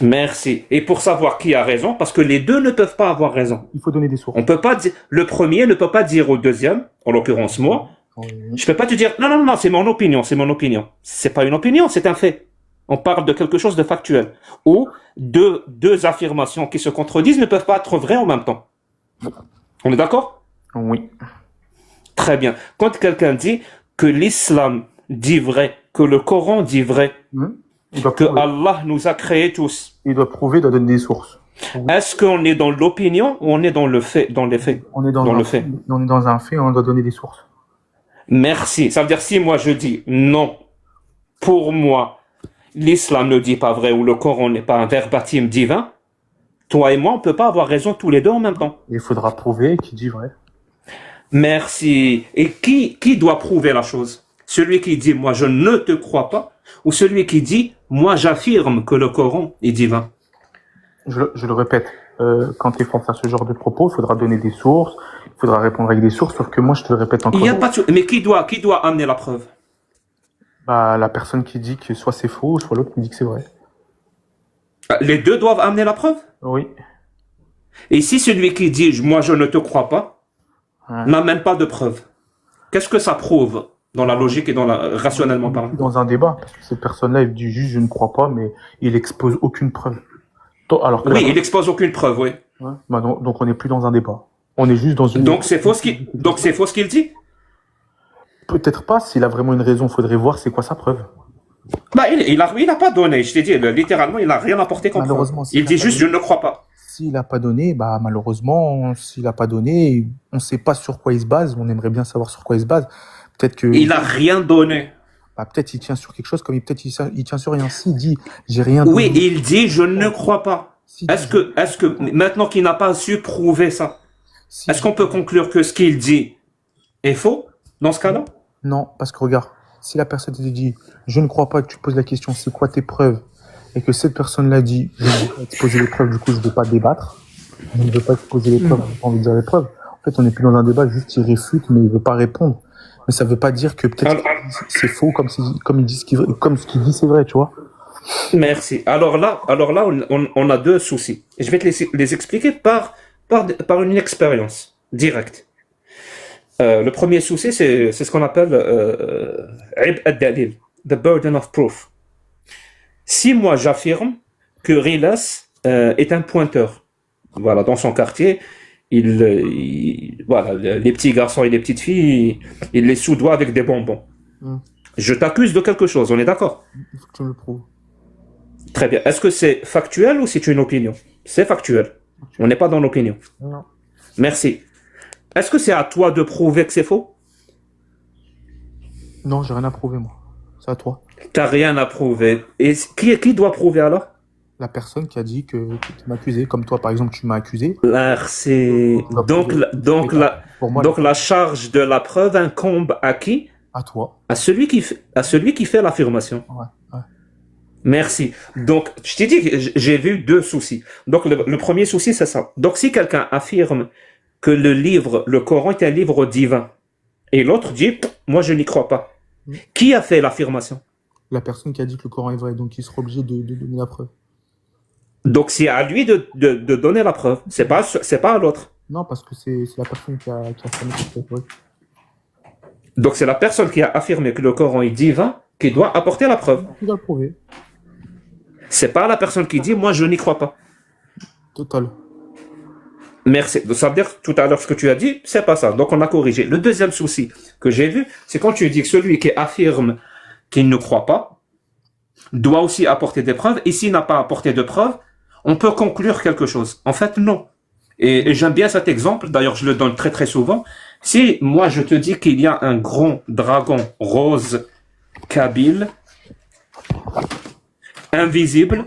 Merci. Et pour savoir qui a raison, parce que les deux ne peuvent pas avoir raison. Il faut donner des sources. On peut pas dire, le premier ne peut pas dire au deuxième, en l'occurrence moi, je peux pas te dire, non, c'est mon opinion, c'est mon opinion. C'est pas une opinion, c'est un fait. On parle de quelque chose de factuel. Ou deux affirmations qui se contredisent ne peuvent pas être vraies en même temps. On est d'accord? Oui. Très bien. Quand quelqu'un dit que l'islam dit vrai, que le Coran dit vrai, Il doit que prouver. Allah nous a créés tous, Il doit prouver, il doit donner des sources. est-ce qu'on est dans l'opinion ou on est dans le fait, dans les faits? On est dans le un fait. On est dans un fait, on doit donner des sources. Merci. Ça veut dire si moi je dis non, pour moi, l'islam ne dit pas vrai ou le Coran n'est pas un verbatim divin, toi et moi, on peut pas avoir raison tous les deux en même temps. Il faudra prouver qu'il dit vrai. Merci. Et qui doit prouver la chose? Celui qui dit moi je ne te crois pas ou celui qui dit moi j'affirme que le Coran est divin? Je le répète, quand tu es face à ce genre de propos, il faudra donner des sources, il faudra répondre avec des sources, sauf que moi, je te le répète encore. Il y a pas de... Mais qui doit amener la preuve? Bah, la personne qui dit que soit c'est faux, soit l'autre qui dit que c'est vrai. Les deux doivent amener la preuve? Oui. Et si celui qui dit moi je ne te crois pas n'amène pas de preuve, qu'est-ce que ça prouve dans la logique et rationnellement parlant? Dans un débat, parce que cette personne-là, il dit juste je ne crois pas, mais il expose aucune preuve. Alors que Oui, il expose aucune preuve, oui. Ouais. Bah donc on n'est plus dans un débat. On est juste dans une. Donc c'est faux ce qu'il dit? Peut-être pas. S'il a vraiment une raison, faudrait voir c'est quoi sa preuve. Bah, il a pas donné, je t'ai dit, littéralement, il n'a rien apporté comme preuve. Malheureusement, Il dit juste je ne crois pas. S'il n'a pas donné, bah malheureusement, s'il n'a pas donné, on ne sait pas sur quoi il se base. On aimerait bien savoir sur quoi il se base. Peut-être que. Il a rien donné. Bah, peut-être il tient sur quelque chose, comme peut-être il tient sur rien. S'il dit j'ai rien donné. Oui, il dit je ne crois pas. Est-ce que maintenant qu'il n'a pas su prouver ça, est-ce qu'on peut conclure que ce qu'il dit est faux dans ce cas-là? Non, parce que regarde, si la personne te dit je ne crois pas, que tu poses la question c'est quoi tes preuves, et que cette personne-là dit je ne veux pas exposer les preuves, du coup je ne veux pas débattre, je ne veux pas exposer les preuves, je n'ai pas envie de dire les preuves. En fait, on n'est plus dans un débat, juste il réfute, mais il ne veut pas répondre. Mais ça ne veut pas dire que peut-être c'est faux, comme il dit ce qu'il dit c'est vrai, tu vois. Merci. Alors là, on a deux soucis. Et je vais te les expliquer par une expérience directe. Le premier souci, c'est ce qu'on appelle Ib ad-dalil, the burden of proof. Si moi j'affirme que Rilas est un pointeur, voilà, dans son quartier, voilà, les petits garçons et les petites filles, il les soudoie avec des bonbons. Je t'accuse de quelque chose, on est d'accord? Il faut que tu me le prouves. Très bien. Est-ce que c'est factuel ou c'est une opinion? C'est factuel. On n'est pas dans l'opinion. Non. Merci. Est-ce que c'est à toi de prouver que c'est faux? Non, j'ai rien à prouver, moi. C'est à toi. T'as rien à prouver. Et qui doit prouver alors? La personne qui a dit que tu m'as accusé, comme toi par exemple tu m'as accusé. Merci. Tu vas Donc, prouver. Pour moi, donc la charge de la preuve incombe à qui? à toi. À celui qui fait l'affirmation. Ouais, ouais. Merci. Donc, je t'ai dit que j'ai vu deux soucis. Donc, le premier souci, c'est ça. Donc, si quelqu'un affirme que le Coran est un livre divin, et l'autre dit, moi, je n'y crois pas. Qui a fait l'affirmation? La personne qui a dit que le Coran est vrai, donc il sera obligé de donner la preuve. Donc, c'est à lui de donner la preuve. C'est pas à l'autre. Non, parce que c'est la personne qui a affirmé que c'était vrai. Donc, c'est la personne qui a affirmé que le Coran est divin qui doit apporter la preuve. Tu dois le prouver. C'est pas la personne qui dit, moi, je n'y crois pas. Total. Merci. Donc, ça veut dire, tout à l'heure, ce que tu as dit, c'est pas ça. Donc, on a corrigé. Le deuxième souci que j'ai vu, c'est quand tu dis que celui qui affirme qu'il ne croit pas doit aussi apporter des preuves. Et s'il n'a pas apporté de preuves, on peut conclure quelque chose. En fait, non. Et j'aime bien cet exemple. D'ailleurs, je le donne très, très souvent. Si moi, je te dis qu'il y a un grand dragon rose kabyle, invisible,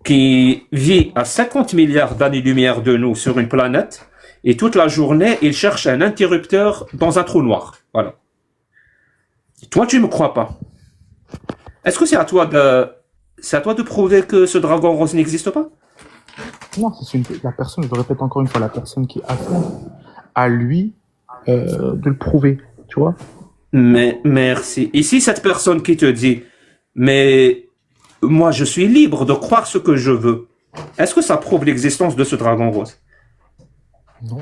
qui vit à 50 milliards d'années-lumière de nous sur une planète, et toute la journée, il cherche un interrupteur dans un trou noir. Voilà. Toi, tu ne me crois pas. Est-ce que c'est à toi de prouver que ce dragon rose n'existe pas? Non, la personne, je le répète encore une fois, la personne qui affirme à lui de le prouver, tu vois. Mais merci. Ici, cette personne qui te dit, mais moi, je suis libre de croire ce que je veux. Est-ce que ça prouve l'existence de ce dragon rose? Non.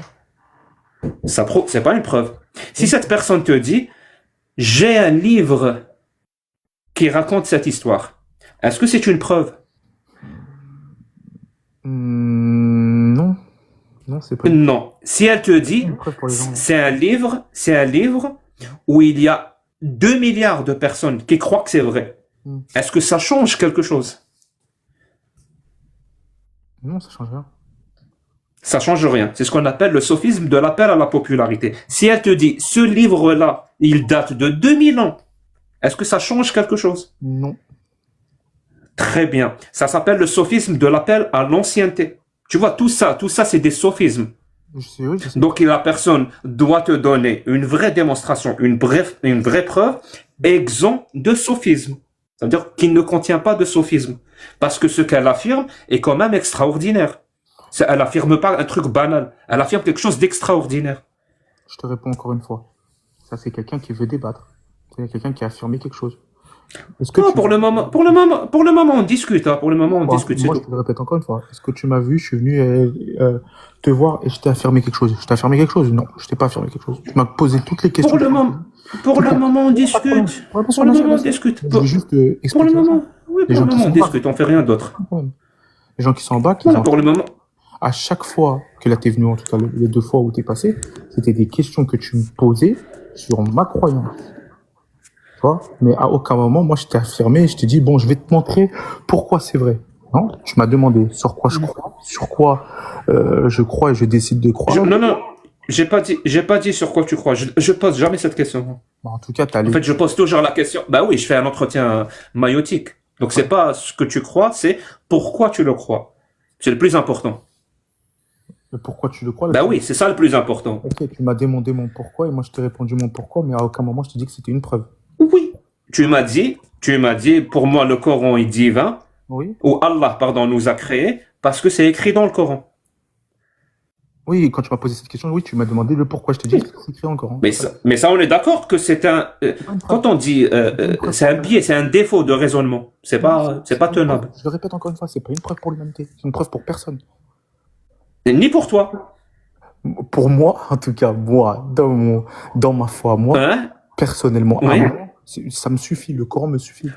C'est pas une preuve. Si cette personne te dit, j'ai un livre qui raconte cette histoire, est-ce que c'est une preuve? Non. Non, c'est pas Non. Si elle te dit, une preuve pour les gens. c'est un livre où il y a 2 milliards de personnes qui croient que c'est vrai. Est-ce que ça change quelque chose? Non, ça change rien. Ça change rien. C'est ce qu'on appelle le sophisme de l'appel à la popularité. Si elle te dit, ce livre-là, il date de 2000 ans, est-ce que ça change quelque chose? Non. Très bien. Ça s'appelle le sophisme de l'appel à l'ancienneté. Tu vois, tout ça, c'est des sophismes. Oui, je sais. Donc, la personne doit te donner une vraie démonstration, une vraie preuve, exempt de sophisme. Ça veut dire qu'il ne contient pas de sophisme. Parce que ce qu'elle affirme est quand même extraordinaire. Elle affirme pas un truc banal. Elle affirme quelque chose d'extraordinaire. Je te réponds encore une fois. Ça, c'est quelqu'un qui veut débattre. C'est quelqu'un qui a affirmé quelque chose. Est-ce que Non, pour le moment, on discute. Hein. Pour le moment, on discute. Moi, je te le répète encore une fois. Est-ce que tu m'as vu? Je suis venu te voir et je t'ai affirmé quelque chose. Je t'ai affirmé quelque chose? Non, je t'ai pas affirmé quelque chose. Tu m'as posé toutes les questions. Pour le moment, on discute. Pour le moment, on discute. Je veux juste Pour le expliquer moment, oui, Les pour gens le qui moment, on sont discute. On fait rien d'autre. ça. Les gens qui sont en bas, Voilà, pour le moment. à chaque fois que là t'es venu, en tout cas les 2 fois où t'es passé, c'était des questions que tu me posais sur ma croyance. Tu vois? Mais à aucun moment, moi, je t'ai affirmé, je t'ai dit, bon, je vais te montrer pourquoi c'est vrai. Non? Tu m'as demandé sur quoi je crois, sur quoi je crois et je décide de croire. Non, j'ai pas dit sur quoi tu crois. Je pose jamais cette question. Bah, en tout cas, t'as En fait, je pose toujours la question. Bah oui, je fais un entretien maïotique. Donc, c'est pas ce que tu crois, c'est pourquoi tu le crois. C'est le plus important. pourquoi tu le crois. Bah oui, c'est ça le plus important. Ok, tu m'as demandé mon pourquoi et moi je t'ai répondu mon pourquoi, mais à aucun moment je t'ai dit que c'était une preuve. Oui. Tu m'as dit, pour moi, le Coran est divin, Oui. ou Allah, pardon, nous a créés, parce que c'est écrit dans le Coran. Oui, quand tu m'as posé cette question, oui, tu m'as demandé le pourquoi. Je t'ai dit que c'est écrit encore. Mais ça, on est d'accord que c'est quand on dit, c'est un biais, c'est un défaut de raisonnement. C'est pas tenable. Je le répète encore une fois, c'est pas une preuve pour l'humanité. C'est une preuve pour personne. Ni pour toi. Pour moi, en tout cas, moi, dans ma foi, moi, Hein? personnellement, Oui. ça me suffit. Le Coran me suffit.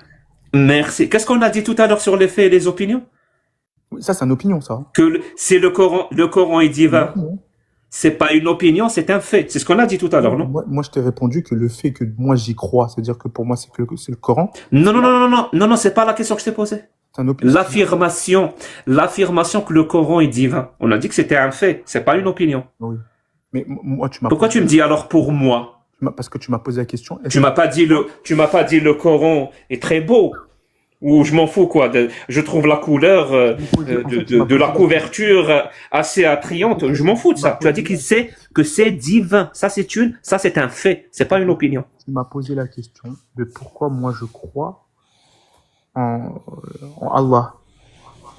Merci. Qu'est-ce qu'on a dit tout à l'heure sur les faits et les opinions? Oui, ça, c'est une opinion, ça. Que c'est le Coran est divin. Non. C'est pas une opinion, c'est un fait. C'est ce qu'on a dit tout à l'heure, non? Moi, je t'ai répondu que le fait que moi j'y crois, c'est-à-dire que pour moi c'est le Coran, Non, c'est pas la question que je t'ai posée. c'est une opinion. L'affirmation que le Coran est divin. On a dit que c'était un fait, c'est pas une opinion. Oui. Mais moi, Pourquoi tu me dis alors pour moi? parce que tu m'as posé la question. Tu m'as pas dit le Coran est très beau. Ou je m'en fous, quoi. Je trouve la couleur de la couverture assez attrayante. Je m'en fous de ça. Tu as dit que c'est divin. Ça, c'est un fait. C'est pas une opinion. Tu m'as posé la question de pourquoi moi je crois en Allah.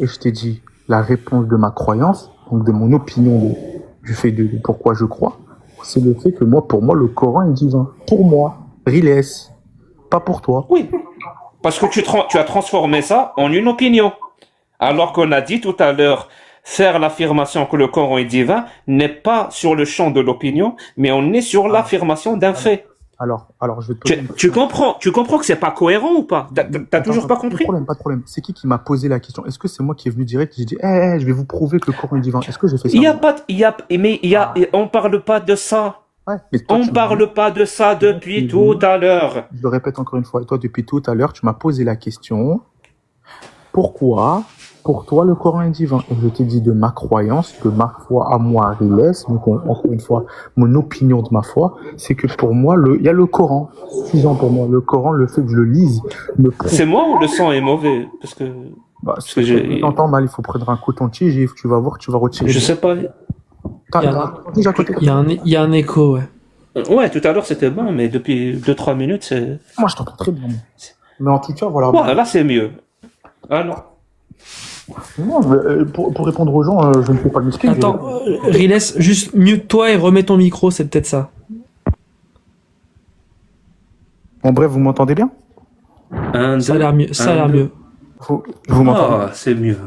Et je t'ai dit la réponse de ma croyance, donc de mon opinion du fait de pourquoi je crois, c'est le fait que pour moi, le Coran est divin. Pour moi, Riles, pas pour toi. Oui. Parce que tu as transformé ça en une opinion. Alors qu'on a dit tout à l'heure, faire l'affirmation que le Coran est divin n'est pas sur le champ de l'opinion, mais on est sur l'affirmation d'un fait. Alors, je vais te poser Tu comprends que c'est pas cohérent ou pas? T'as toujours pas compris? Pas de problème. C'est qui m'a posé la question? Est-ce que c'est moi qui est venu direct et j'ai dit, je vais vous prouver que le Coran est divin? Est-ce que j'ai fait ça? On parle pas de ça. Ouais, mais toi, On parle pas de ça depuis tout à l'heure. Je le répète encore une fois. Toi, depuis tout à l'heure, tu m'as posé la question. Pourquoi, pour toi, le Coran est divin? Et je t'ai dit de ma croyance, de ma foi à moi, Riles, donc encore une fois, mon opinion de ma foi, c'est que pour moi, il y a le Coran. Suffisant pour moi. Le Coran, le fait que je le lise, me prouve. C'est moi ou le son est mauvais? Parce que Je t'entends mal, il faut prendre un coton-tige et tu vas voir, tu vas retirer. Je sais pas. Il y a un écho, ouais. Ouais, tout à l'heure c'était bon, mais depuis 2-3 minutes c'est. Moi je t'entends très bien. Mais en tout cas, voilà. Ouais, là c'est mieux. Ah non. Non, mais, pour répondre aux gens, je ne fais pas de mistake. Attends, Riles, juste mute-toi et remets ton micro, c'est peut-être ça. Bon, bref, vous m'entendez bien? Ça a l'air mieux. Vous m'entendez? Ah, c'est mieux.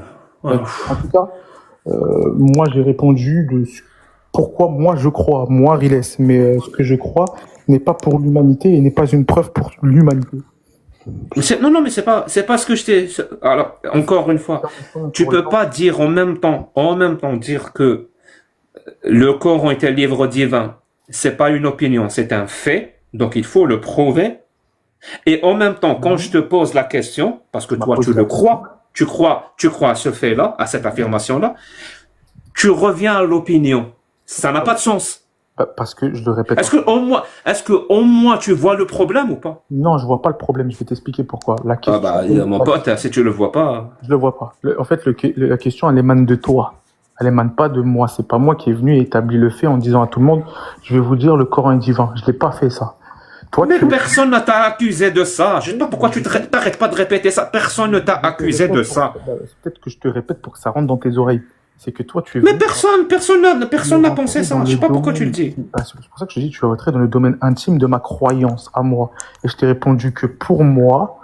Ouais. En tout cas, moi j'ai répondu de pourquoi moi je crois, moi Riles, mais ce que je crois n'est pas pour l'humanité et n'est pas une preuve pour l'humanité. Non, mais c'est pas ce que je t'ai. Alors, encore une fois, tu peux pas dire en même temps dire que le Coran est un livre divin. C'est pas une opinion, c'est un fait. Donc il faut le prouver. Et en même temps, quand je te pose la question, parce que toi tu le crois, tu crois à ce fait-là, à cette affirmation-là, tu reviens à l'opinion. Ça n'a pas de sens. Parce que je le répète. Est-ce que au moins tu vois le problème ou pas? Non, je vois pas le problème. Je vais t'expliquer pourquoi. La question, mon pote, si tu le vois pas. Je le vois pas. En fait, la question, elle émane de toi. Elle émane pas de moi. C'est pas moi qui est venu et établi le fait en disant à tout le monde, je vais vous dire le Coran est divin. Je l'ai pas fait ça. Toi, mais personne ne t'a accusé de ça. Je ne sais pas pourquoi tu t'arrêtes pas de répéter ça. Personne ne t'a accusé de ça. C'est peut-être que je te répète pour que ça rentre dans tes oreilles. C'est que toi, tu es. Mais personne n'a pensé ça. Je sais pas pourquoi tu le dis. C'est pour ça que je te dis, tu vas rentrer dans le domaine intime de ma croyance à moi. Et je t'ai répondu que pour moi,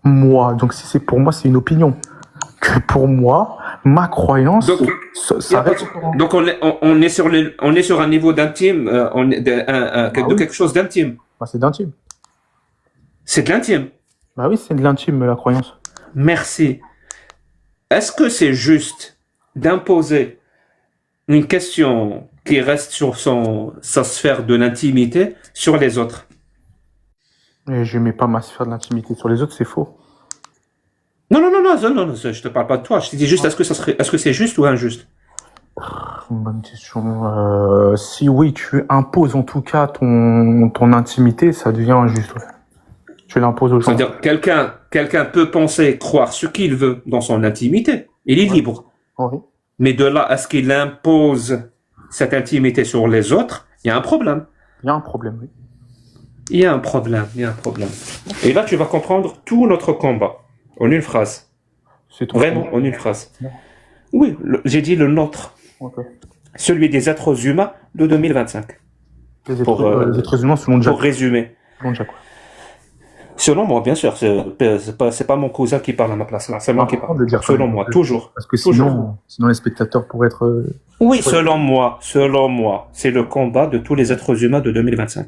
donc si c'est pour moi, c'est une opinion. Que pour moi, ma croyance, donc, ça reste. Donc on est sur un niveau d'intime, de quelque chose d'intime. Bah, c'est d'intime. C'est de l'intime. Bah oui, c'est de l'intime, la croyance. Merci. Est-ce que c'est juste d'imposer une question qui reste sur sa sphère de l'intimité sur les autres? Et je mets pas ma sphère de l'intimité sur les autres, c'est faux. Non, je te parle pas de toi. Je te dis juste, est-ce que c'est juste ou injuste? Une bonne question. Si oui, tu imposes en tout cas ton intimité, ça devient injuste. Ouais. Tu l'imposes aux gens. C'est-à-dire, quelqu'un peut penser, croire ce qu'il veut dans son intimité. Il est libre. Oui. Mais de là à ce qu'il impose cette intimité sur les autres, il y a un problème. Il y a un problème, oui. Il y a un problème. Et là, tu vas comprendre tout notre combat. En une phrase. Vraiment, en une phrase. Non. Oui, j'ai dit le nôtre. Okay. Celui des êtres humains de 2025. Les êtres humains selon Jack. Pour résumer. Selon Jack, ouais. Selon moi, bien sûr. C'est pas mon cousin qui parle à ma place là. C'est moi qui parle. Dire selon moi, toujours. Parce que sinon les spectateurs pourraient être... Oui, selon moi, c'est le combat de tous les êtres humains de 2025.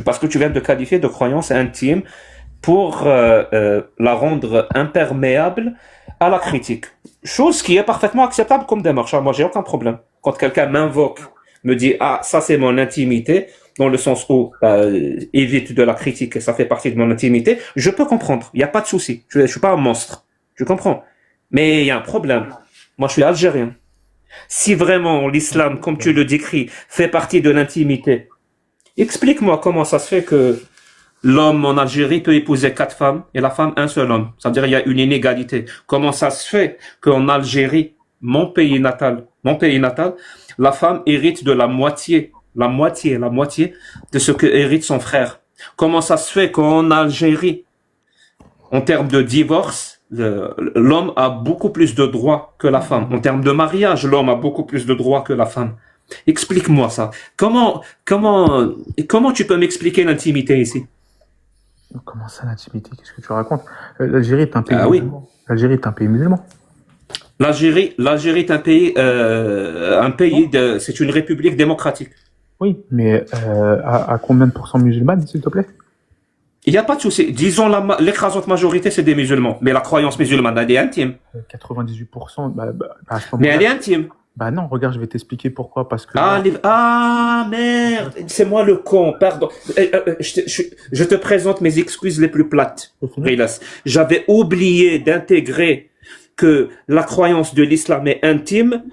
Parce que tu viens de qualifier de croyance intime pour la rendre imperméable à la critique. Chose qui est parfaitement acceptable comme démarche. Moi, j'ai aucun problème. Quand quelqu'un m'invoque, me dit « Ah, ça c'est mon intimité », dans le sens où évite de la critique et ça fait partie de mon intimité, je peux comprendre. Il n'y a pas de souci. Je suis pas un monstre. Je comprends. Mais il y a un problème. Moi, je suis algérien. Si vraiment l'islam, comme tu le décris, fait partie de l'intimité, explique-moi comment ça se fait que l'homme en Algérie peut épouser 4 femmes et la femme un seul homme. C'est-à-dire il y a une inégalité. Comment ça se fait qu'en Algérie, mon pays natal, la femme hérite de la moitié de ce que hérite son frère? Comment ça se fait qu'en Algérie, en termes de divorce, l'homme a beaucoup plus de droits que la femme. En termes de mariage, l'homme a beaucoup plus de droits que la femme. Explique-moi ça. Comment tu peux m'expliquer l'intimité ici? Comment ça, l'intimité? Qu'est-ce que tu racontes? L'Algérie est un pays oui. musulman. L'Algérie est un pays musulman. L'Algérie est c'est une république démocratique. Oui, mais à combien de pourcents musulmanes, s'il te plaît? Il n'y a pas de souci. Disons l'écrasante majorité, c'est des musulmans. Mais la croyance musulmane, elle est intime. 98%, à ce Mais moment-là. elle est intime. Bah non, regarde, je vais t'expliquer pourquoi. Parce que Merde, c'est moi le con, pardon. Je te présente mes excuses les plus plates, Rilas. J'avais oublié d'intégrer que la croyance de l'islam est intime.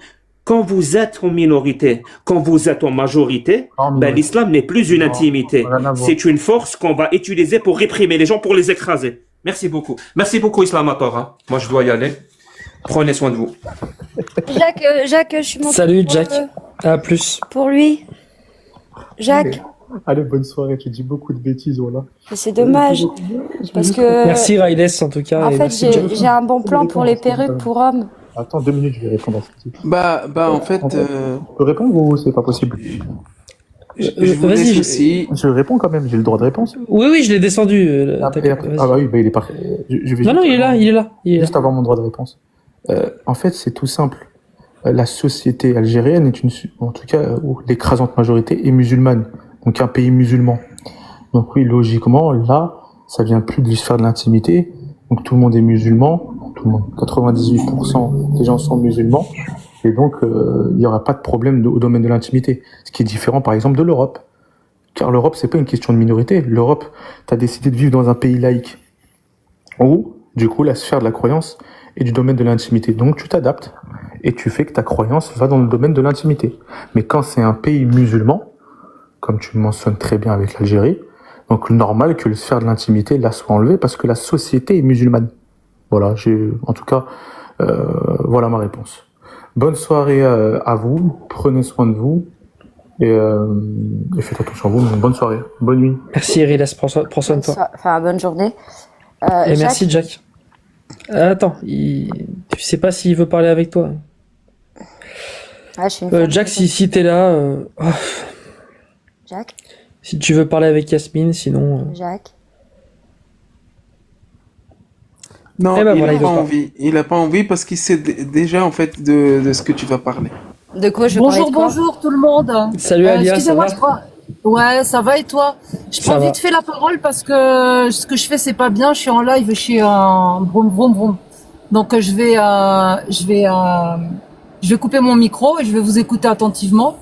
Quand vous êtes en minorité, quand vous êtes en majorité, l'islam n'est plus une intimité. C'est une force qu'on va utiliser pour réprimer les gens, pour les écraser. Merci beaucoup. Merci beaucoup, Islamator. Hein. Moi, je dois y aller. Prenez soin de vous. Jacques, je suis montée. Salut Jack, à plus. Pour lui. Jacques, allez, bonne soirée, tu dis beaucoup de bêtises, voilà. c'est dommage. Parce que. Merci Railes en tout cas. En et fait, merci, Jack. j'ai un bon plan pour les perruques pour hommes. Attends 2 minutes, je vais répondre à cette question. En fait, Je peux répondre ou c'est pas possible? je vous laisse vas-y, aussi. Je réponds quand même, j'ai le droit de réponse. Oui, je l'ai descendu. Après, t'inquiète, vas-y. bah oui, il est pas. Je vais Non, il est là. juste avoir mon droit de réponse. En fait, c'est tout simple. La société algérienne est en tout cas, l'écrasante majorité est musulmane, donc un pays musulman. Donc oui, logiquement, là, ça vient plus de l'histoire de l'intimité. Donc tout le monde est musulman, tout le monde, 98% des gens sont musulmans, et donc il n'y aura pas de problème au domaine de l'intimité. Ce qui est différent, par exemple, de l'Europe. Car l'Europe, c'est pas une question de minorité. L'Europe, t'as décidé de vivre dans un pays laïque, où, du coup, la sphère de la croyance est du domaine de l'intimité. Donc tu t'adaptes, et tu fais que ta croyance va dans le domaine de l'intimité. Mais quand c'est un pays musulman, comme tu le mentionnes très bien avec l'Algérie, donc normal que le sphère de l'intimité là soit enlevé parce que la société est musulmane. Voilà, en tout cas, voilà ma réponse. Bonne soirée à vous, prenez soin de vous et faites attention à vous. Bonne soirée, bonne nuit. Merci Railes, prends soin de toi. Enfin, bonne journée. Et merci Jack. Attends, tu sais pas s'il veut parler avec toi. Je suis une femme. Jack, si t'es là, Jacques, si tu veux parler avec Yasmine, sinon. Jacques. Non, Eh ben il voilà, a il pas veut pas. envie. Il a pas envie parce qu'il sait déjà en fait de ce que tu vas parler. De quoi je vais parler de quoi Bonjour tout le monde. Salut Alia, ça Excusez-moi, va? je crois. Ouais, ça va et toi? Je Ça prends va. vite fait la parole parce que ce que je fais c'est pas bien. Je suis en live, je suis en vroom vroom vroom. Donc je vais couper mon micro et je vais vous écouter attentivement.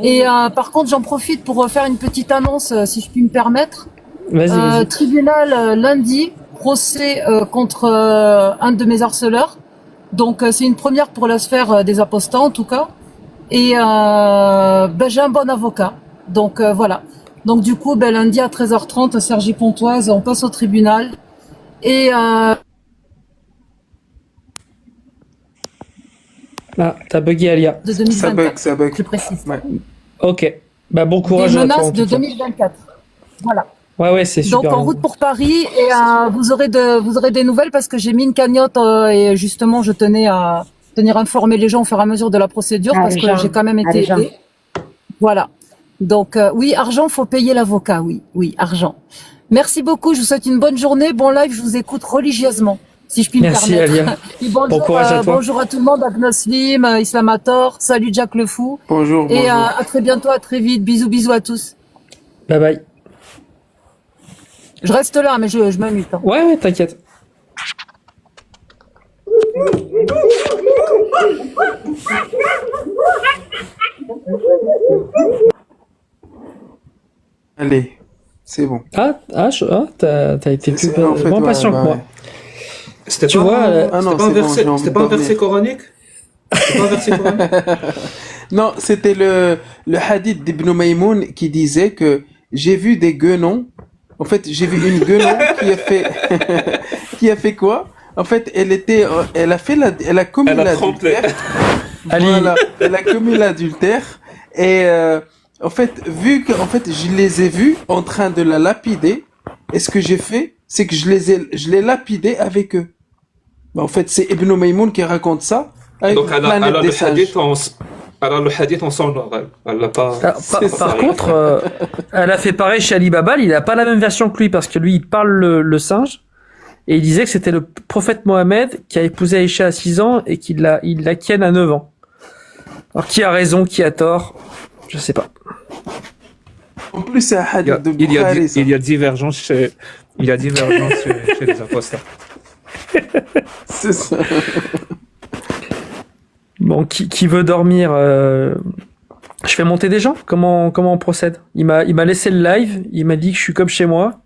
Et par contre, j'en profite pour faire une petite annonce, si je puis me permettre. Vas-y. Tribunal lundi, procès contre un de mes harceleurs. Donc c'est une première pour la sphère des apostats en tout cas. Et j'ai un bon avocat. Donc voilà. Donc du coup, lundi à 13h30, Sergi Pontoise, on passe au tribunal. Et Ah, t'as bugué Alia. de 2024, Ça bug. plus précis. Ouais. Ok. Bah bon courage Des à toi menaces en de tout cas. 2024. Voilà. Ouais, c'est super. Donc en route pour Paris et vous aurez des nouvelles parce que j'ai mis une cagnotte et justement je tenais à tenir informer les gens au fur et à mesure de la procédure parce que j'ai quand même été aidée. Voilà. Donc oui, argent, faut payer l'avocat. Oui, argent. Merci beaucoup. Je vous souhaite une bonne journée, bon live. Je vous écoute religieusement, si je puis Merci, me permettre. Alia. Et bonjour, Bon courage à toi. bonjour à tout le monde, Agnoslim, Islamator. Salut Jack le fou. Bonjour. Et à très bientôt, à très vite. Bisous à tous. Bye bye. Je reste là, mais je m'amuse. Hein. Ouais, t'inquiète. Allez, c'est bon. T'as été plus En fait, moins ouais, patient que moi. C'était Tu pas, vois, Ah non, c'était pas un c'est bon, verset, j'ai envie c'était de pas un dormir. verset coranique? C'était pas un verset coranique? Non, c'était le hadith d'Ibn Maymoun qui disait que j'ai vu des guenons En fait, j'ai vu une gueulon qui a fait, qui a fait quoi? En fait, elle a commis l'adultère. Voilà, elle a commis l'adultère. Et en fait, vu que je les ai vus en train de la lapider, et ce que j'ai fait, c'est que je l'ai lapidé avec eux. En fait, c'est Ibn Maymoun qui raconte ça. Avec Donc, elle a Planète des le Singes. hadith en son oral. Elle l'a pas. Par contre, elle a fait pareil chez Ali Baba. Il n'a pas la même version que lui parce que lui, il parle le singe. Et il disait que c'était le prophète Mohammed qui a épousé Aïcha à 6 ans et qu'il la ken à 9 ans. Alors, qui a raison, qui a tort? Je sais pas. En plus, c'est un hadith de Bukhari, ça. Il y a divergence chez les apostats. C'est ça. Bon, qui veut dormir je fais monter des gens? Comment on procède? Il m'a laissé le live. Il m'a dit que je suis comme chez moi.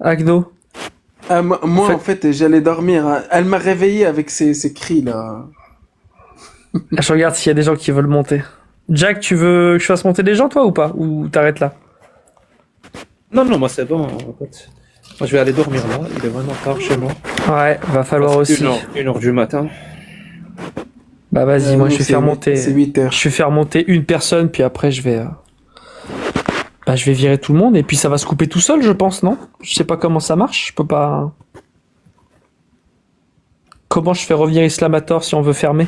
Agno. Moi, en fait, j'allais dormir. Hein. Elle m'a réveillé avec ces cris là. Je regarde s'il y a des gens qui veulent monter. Jack, tu veux que je fasse monter des gens, toi, ou pas? Ou t'arrêtes là? Non, moi c'est bon. En fait. Moi, je vais aller dormir là. Il est vraiment tard chez moi. Ouais, va falloir aussi. 1h du matin. Bah vas-y, moi je vais faire monter. C'est 8 heures. Je vais faire monter une personne, puis après je vais virer tout le monde et puis ça va se couper tout seul, je pense, non? Je sais pas comment ça marche. Je peux pas. Comment je fais revenir Islamator si on veut fermer?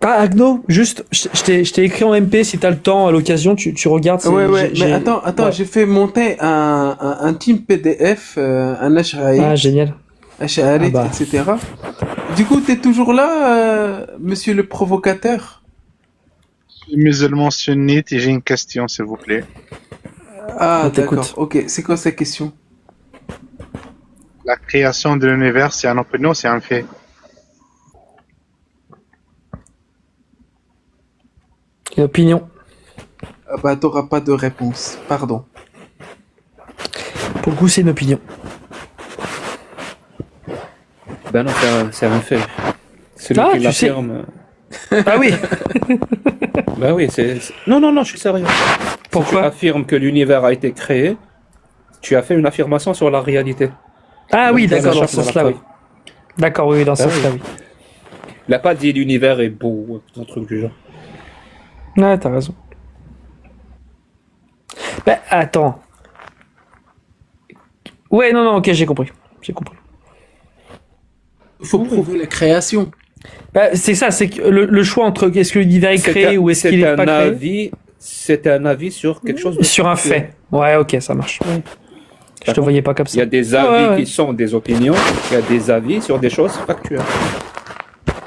Ah, Agno, juste, je t'ai écrit en MP, si t'as le temps, à l'occasion, tu regardes. Ouais, mais attends, ouais. J'ai fait monter un team PDF, un Ash'ari. Ah, génial. Ash'ari, etc. Du coup, t'es toujours là, monsieur le provocateur? Musulman sunnite, et j'ai une question, s'il vous plaît. Ah, d'accord, ok. C'est quoi sa question? La création de l'univers, c'est un opinion, c'est un fait. Une opinion. Ah bah, t'auras pas de réponse. Pardon. Pour le coup, c'est une opinion. Ben non, c'est un fait. Celui qui l'affirme. Ah oui. Ben oui, Non, je suis sérieux. Pourquoi? Si tu affirmes que l'univers a été créé, tu as fait une affirmation sur la réalité. Ah oui, Donc, d'accord, dans ce sens-là, oui. D'accord, oui, dans ce sens-là, oui. Il n'a pas dit l'univers est beau, un truc du genre. Ouais, t'as raison. Bah, attends. Ouais, non, ok, j'ai compris. Faut prouver la création. Bah, c'est ça, c'est que le choix entre est-ce que l'univers est créé ou est-ce qu'il est pas créé. C'est un avis sur quelque chose. Sur un fait. Ouais, ok, ça marche. Je te voyais pas comme ça. Il y a des avis qui sont des opinions, il y a des avis sur des choses factuelles.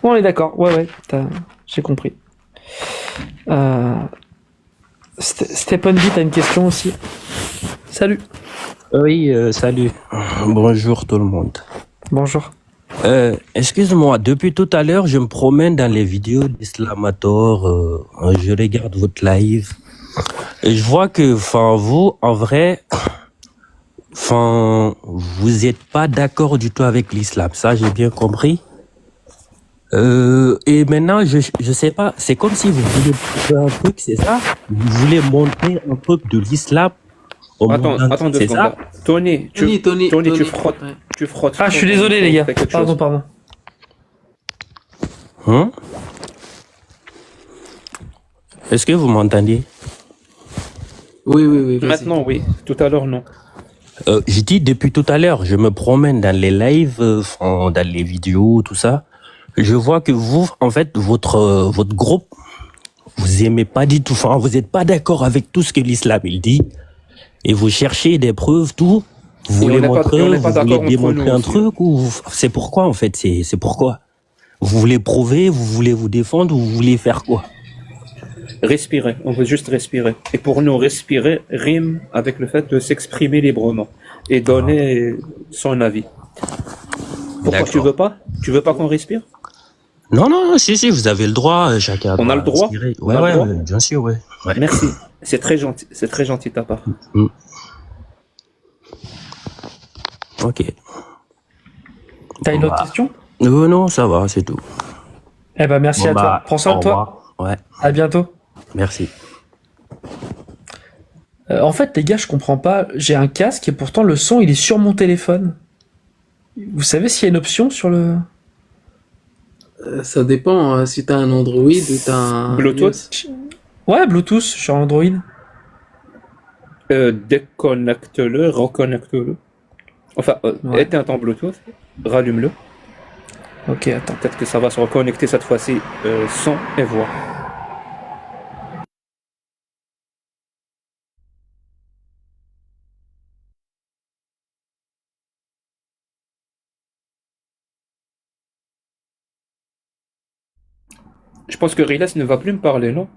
On est d'accord, ouais, j'ai compris. Stephen B, t'as une question aussi? Salut. Oui, salut. Bonjour tout le monde. Bonjour. Excuse-moi, depuis tout à l'heure, je me promène dans les vidéos d'Islamator, je regarde votre live, et je vois que, vous, en vrai, vous êtes pas d'accord du tout avec l'islam, ça j'ai bien compris. Et maintenant, je sais pas, c'est comme si vous voulez prouver un truc, c'est ça? Vous voulez montrer un truc de l'islam au monde, Attends 2 c'est secondes. ça? Tony, tu frottes. Ouais. Tu frottes. Ah, je suis désolé, les gars. Pardon. Est-ce que vous m'entendez? Oui. Maintenant, oui. Tout à l'heure, non. Je dis depuis tout à l'heure, je me promène dans les lives, dans les vidéos, tout ça. Je vois que vous, en fait, votre groupe, vous aimez pas du tout, vous n'êtes pas d'accord avec tout ce que l'islam il dit, et vous cherchez des preuves, tout. Vous voulez montrer, vous voulez démontrer un truc, ou c'est pourquoi en fait, c'est pourquoi? Vous voulez prouver, vous voulez vous défendre, ou vous voulez faire quoi? Respirer, on veut juste respirer. Et pour nous, respirer rime avec le fait de s'exprimer librement et donner son avis. Pourquoi tu veux pas? Tu veux pas qu'on respire? Non, si, vous avez le droit, chacun. On a le droit? Ouais, bien sûr, ouais. Merci, c'est très gentil de ta part. Ok. T'as une autre question? Non, ça va, c'est tout. Eh ben, merci à toi. Prends soin de toi. Ouais. À bientôt. Merci. En fait, les gars, je comprends pas. J'ai un casque et pourtant le son, il est sur mon téléphone. Vous savez s'il y a une option sur le... Ça dépend si t'as un Android ou t'as un... Bluetooth. Ouais, Bluetooth sur Android. Déconnecte-le, reconnecte-le. Enfin, éteins ton Bluetooth, rallume-le. Ok, attends. Peut-être que ça va se reconnecter cette fois-ci, son et voix. Je pense que Rilas ne va plus me parler, non?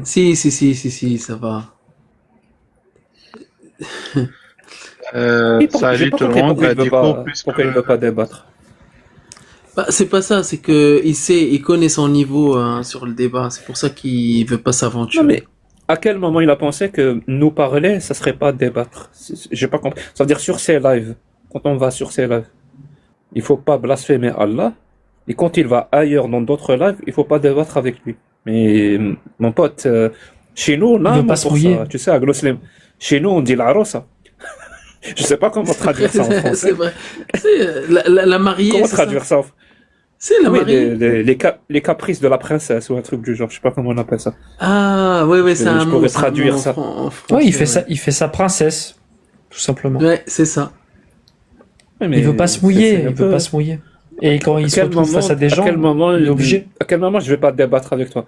Si, ça va. Salut tout le monde. Pourquoi il ne veut pas débattre? Bah, c'est pas ça, c'est que il connaît son niveau sur le débat. C'est pour ça qu'il veut pas s'aventurer. Non mais à quel moment il a pensé que nous parler, ça serait pas débattre? J'ai pas compris. Ça veut dire sur ses lives, quand on va sur ses lives, il faut pas blasphémer Allah. Et quand il va ailleurs dans d'autres lives, il faut pas débattre avec lui. Mais mon pote, chez nous, là, pas se mouiller. tu sais, à Gloslim, chez nous, on dit la rosa. Je sais pas comment traduire ça en français. C'est vrai. C'est la mariée. Comment traduire ça? C'est la mariée. Les caprices de la princesse ou un truc du genre. Je sais pas comment on appelle ça. Ah, ouais, c'est un mot. Je pourrais traduire ça. Ouais, il fait sa princesse, tout simplement. Ouais, c'est ça. Ouais, mais il veut pas se mouiller. Il veut pas se mouiller. Et quand il se retrouve face à des gens, il est obligé. À quel moment je vais pas débattre avec toi?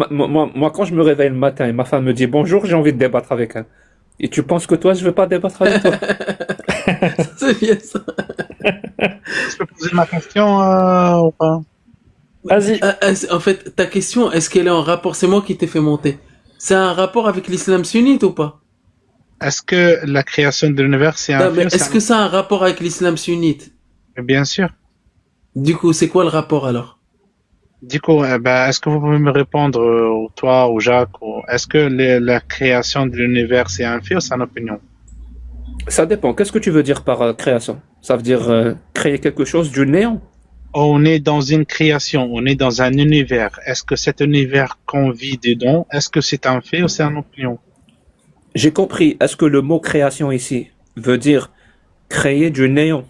Moi, quand je me réveille le matin et ma femme me dit bonjour, j'ai envie de débattre avec elle. Et tu penses que toi, je vais pas débattre avec toi? C'est bien ça. Je peux poser ma question ou pas? Vas-y. En fait, ta question, est-ce qu'elle est en rapport? C'est moi qui t'ai fait monter. C'est un rapport avec l'islam sunnite ou pas? Est-ce que la création de l'univers, c'est un fait? Est-ce que ça a un rapport avec l'islam sunnite? Bien sûr. Du coup, c'est quoi le rapport alors? Du coup, est-ce que vous pouvez me répondre, toi ou Jacques, est-ce que la création de l'univers, c'est un fait ou c'est une opinion? Ça dépend. Qu'est-ce que tu veux dire par création? Ça veut dire créer quelque chose du néant? On est dans une création, on est dans un univers. Est-ce que cet univers qu'on vit dedans, est-ce que c'est un fait ou c'est une opinion? J'ai compris. Est-ce que le mot création ici veut dire créer du néant?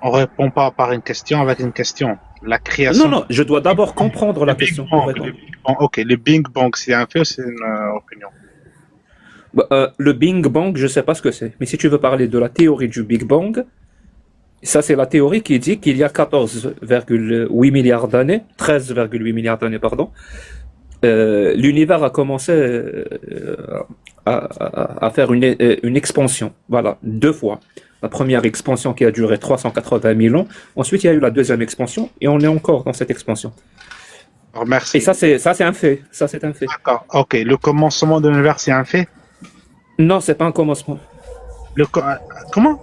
On répond pas par une question avec une question. La création. Non, je dois d'abord comprendre la question. Ok, le Big Bang, c'est un fait ou c'est une opinion? Le Big Bang, je sais pas ce que c'est. Mais si tu veux parler de la théorie du Big Bang, ça c'est la théorie qui dit qu'il y a 14,8 milliards d'années, 13,8 milliards d'années, pardon, l'univers a commencé à faire une expansion. Voilà, 2 fois. La première expansion qui a duré 380 000 ans. Ensuite, il y a eu la deuxième expansion et on est encore dans cette expansion. Alors, merci. Et ça, c'est un fait. Ça, c'est un fait. D'accord. Ok. Le commencement de l'univers, c'est un fait? Non, c'est pas un commencement. Comment?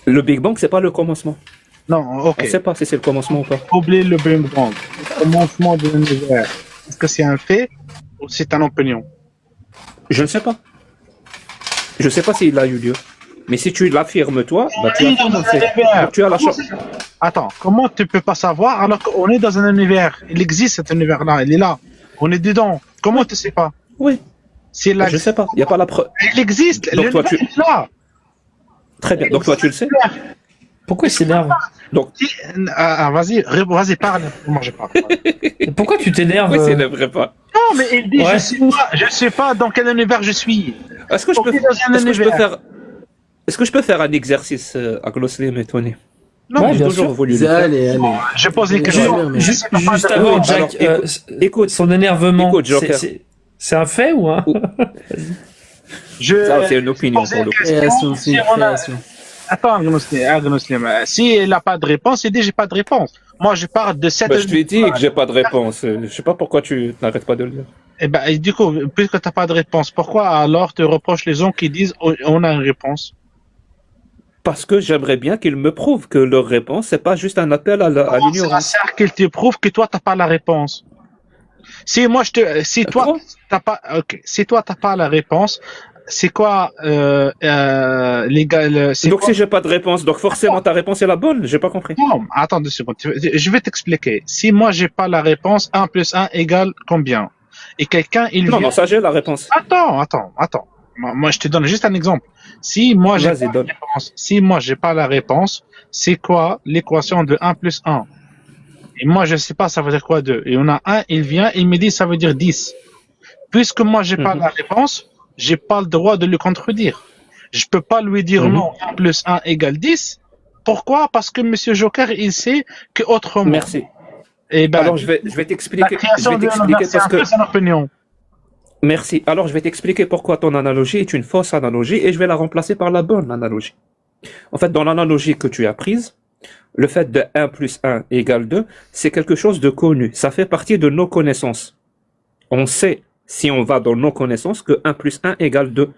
Le Big Bang, c'est pas le commencement. Non, ok. On sait pas si c'est le commencement ou pas. Oubliez le Big Bang. Le commencement de l'univers. Est-ce que c'est un fait ou c'est une opinion? Je ne sais pas. Je sais pas s'il a eu lieu. Mais si tu l'affirmes toi, tu affirmes le fait. Donc, tu as la chance. Attends, comment tu peux pas savoir alors qu'on est dans un univers? Il existe cet univers-là, il est là. On est dedans. Comment tu sais pas? Oui. Je sais pas. Il y a pas la preuve. Il existe. Donc toi, est là. Très bien. Donc toi, tu le sais. Pourquoi il s'énerve? Donc. Vas-y, parle. Moi, je parle. Pourquoi tu t'énerves? Pourquoi il s'énerverait pas? Non, mais il dit, je sais pas dans quel univers je suis. Est-ce que je peux faire un exercice à Gloslim et Tony? Non, j'ai toujours voulu. Allez. Je pose une question. Juste avant, Jack, écoute, son énervement, c'est un fait ou un? Ça, c'est une opinion pour le coup. Attends, Agnoslim, s'il n'a pas de réponse, il dit j'ai pas de réponse. Moi, je parle de cette. Je te dis que j'ai pas de réponse. Je sais pas pourquoi tu n'arrêtes pas de le dire. Et du coup, puisque tu n'as pas de réponse, pourquoi alors te reproches les gens qui disent on a une réponse? Parce que j'aimerais bien qu'ils me prouvent que leur réponse, c'est pas juste un appel à l'ignorance. Ça sert qu'ils te prouvent que toi, tu n'as pas la réponse. Si toi, t'as pas la réponse, c'est quoi légal? Donc si j'ai pas de réponse, donc forcément ta réponse est la bonne. J'ai pas compris. Non, attends 2 secondes. Je vais t'expliquer. Si moi j'ai pas la réponse, 1 + 1 égale combien? et quelqu'un, il Non, vient... non, ça j'ai la réponse. Attends. Moi, je te donne juste un exemple. Si moi, j'ai Vas-y, pas la donne. réponse, si moi, j'ai pas la réponse, c'est quoi l'équation de 1 plus 1? Et moi, je sais pas, ça veut dire quoi 2? Et on a 1, il vient, il me dit, ça veut dire 10. Puisque moi, j'ai pas la réponse, j'ai pas le droit de le contredire. Je peux pas lui dire non, 1 plus 1 égale 10. Pourquoi? Parce que Monsieur Joker, il sait que autrement. Merci. Et ben, Alors, je vais la t'expliquer. création Je vais de l'univers, t'expliquer c'est parce un que. peu son opinion. Merci. Alors, je vais t'expliquer pourquoi ton analogie est une fausse analogie et je vais la remplacer par la bonne analogie. En fait, dans l'analogie que tu as prise, le fait de 1 plus 1 égale 2, c'est quelque chose de connu. Ça fait partie de nos connaissances. On sait, si on va dans nos connaissances, que 1 plus 1 égale 2.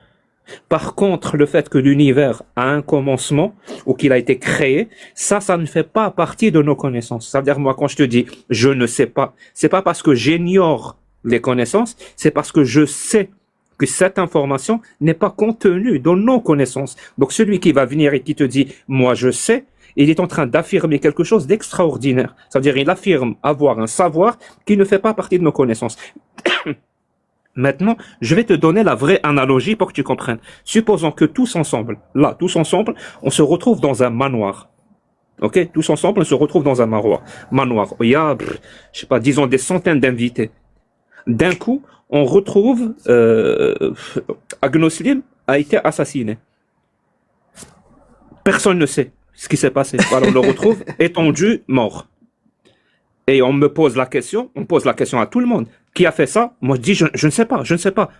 Par contre, le fait que l'univers a un commencement ou qu'il a été créé, ça ne fait pas partie de nos connaissances. C'est-à-dire, moi, quand je te dis « je ne sais pas », c'est pas parce que j'ignore les connaissances, c'est parce que je sais que cette information n'est pas contenue dans nos connaissances. Donc, celui qui va venir et qui te dit « moi, je sais », il est en train d'affirmer quelque chose d'extraordinaire. C'est-à-dire, il affirme avoir un savoir qui ne fait pas partie de nos connaissances. Maintenant, je vais te donner la vraie analogie pour que tu comprennes. Supposons que tous ensemble, on se retrouve dans un manoir. Ok? Tous ensemble, on se retrouve dans un manoir. Il y a, je sais pas, disons des centaines d'invités. D'un coup, on retrouve Agnoslim a été assassiné. Personne ne sait ce qui s'est passé. Alors on le retrouve étendu, mort. Et on pose la question à tout le monde. Qui a fait ça? Moi, je dis, je ne sais pas.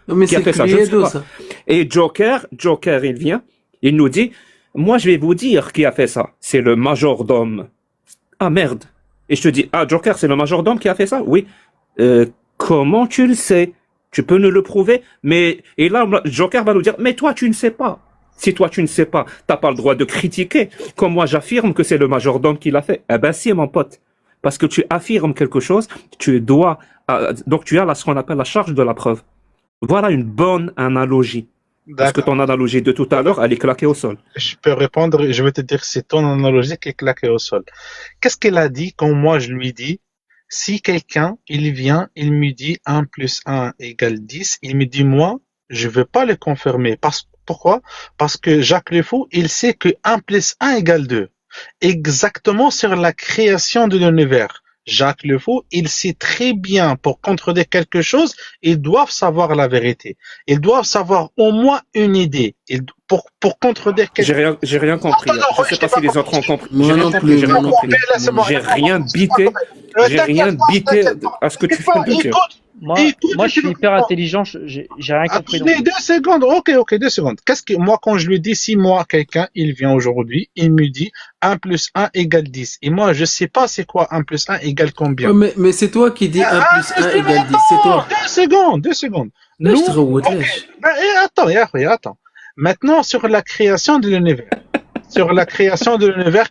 Non, mais Qui a c'est fait ça? Je ne sais Cluedo, pas. ça. Et Joker, il vient, il nous dit, moi, je vais vous dire qui a fait ça. C'est le majordome. Ah, merde. Et je te dis, ah, Joker, c'est le majordome qui a fait ça? Oui. Comment tu le sais? Tu peux nous le prouver? Et là, Joker va nous dire, mais toi, tu ne sais pas. Si toi, tu ne sais pas, t'as pas le droit de critiquer. Comme moi, j'affirme que c'est le majordome qui l'a fait. Eh ben, si, mon pote. Parce que tu affirmes quelque chose, donc tu as ce qu'on appelle la charge de la preuve. Voilà une bonne analogie. Parce que ton analogie de tout à l'heure, elle est claquée au sol. Je peux répondre, je vais te dire, c'est ton analogie qui est claquée au sol. Qu'est-ce qu'elle a dit quand moi je lui dis, si quelqu'un, il vient, il me dit 1 plus 1 égale 10, il me dit, moi, je veux pas le confirmer. Pourquoi? Parce que Jacques Le Fou, il sait que 1 plus 1 égale 2. Exactement sur la création de l'univers. Jacques Le Fou, il sait très bien, pour contredire quelque chose, ils doivent savoir la vérité. Ils doivent savoir au moins une idée. Pour contredire quelque chose. J'ai rien compris. Je sais pas si les autres ont compris. Moi non plus. J'ai rien bité à ce que tu fais de dire. Moi, je suis hyper intelligent, j'ai rien compris. Attendez, 2 secondes, ok, 2 secondes. Moi, quand je lui dis, si moi, quelqu'un, il vient aujourd'hui, il me dit 1 plus 1 égale 10. Et moi, je sais pas c'est quoi 1 plus 1 égale combien. Mais c'est toi qui dis 1 plus 1 égale 10, c'est toi. 2 secondes. Nous, attends. Maintenant, sur la création de l'univers.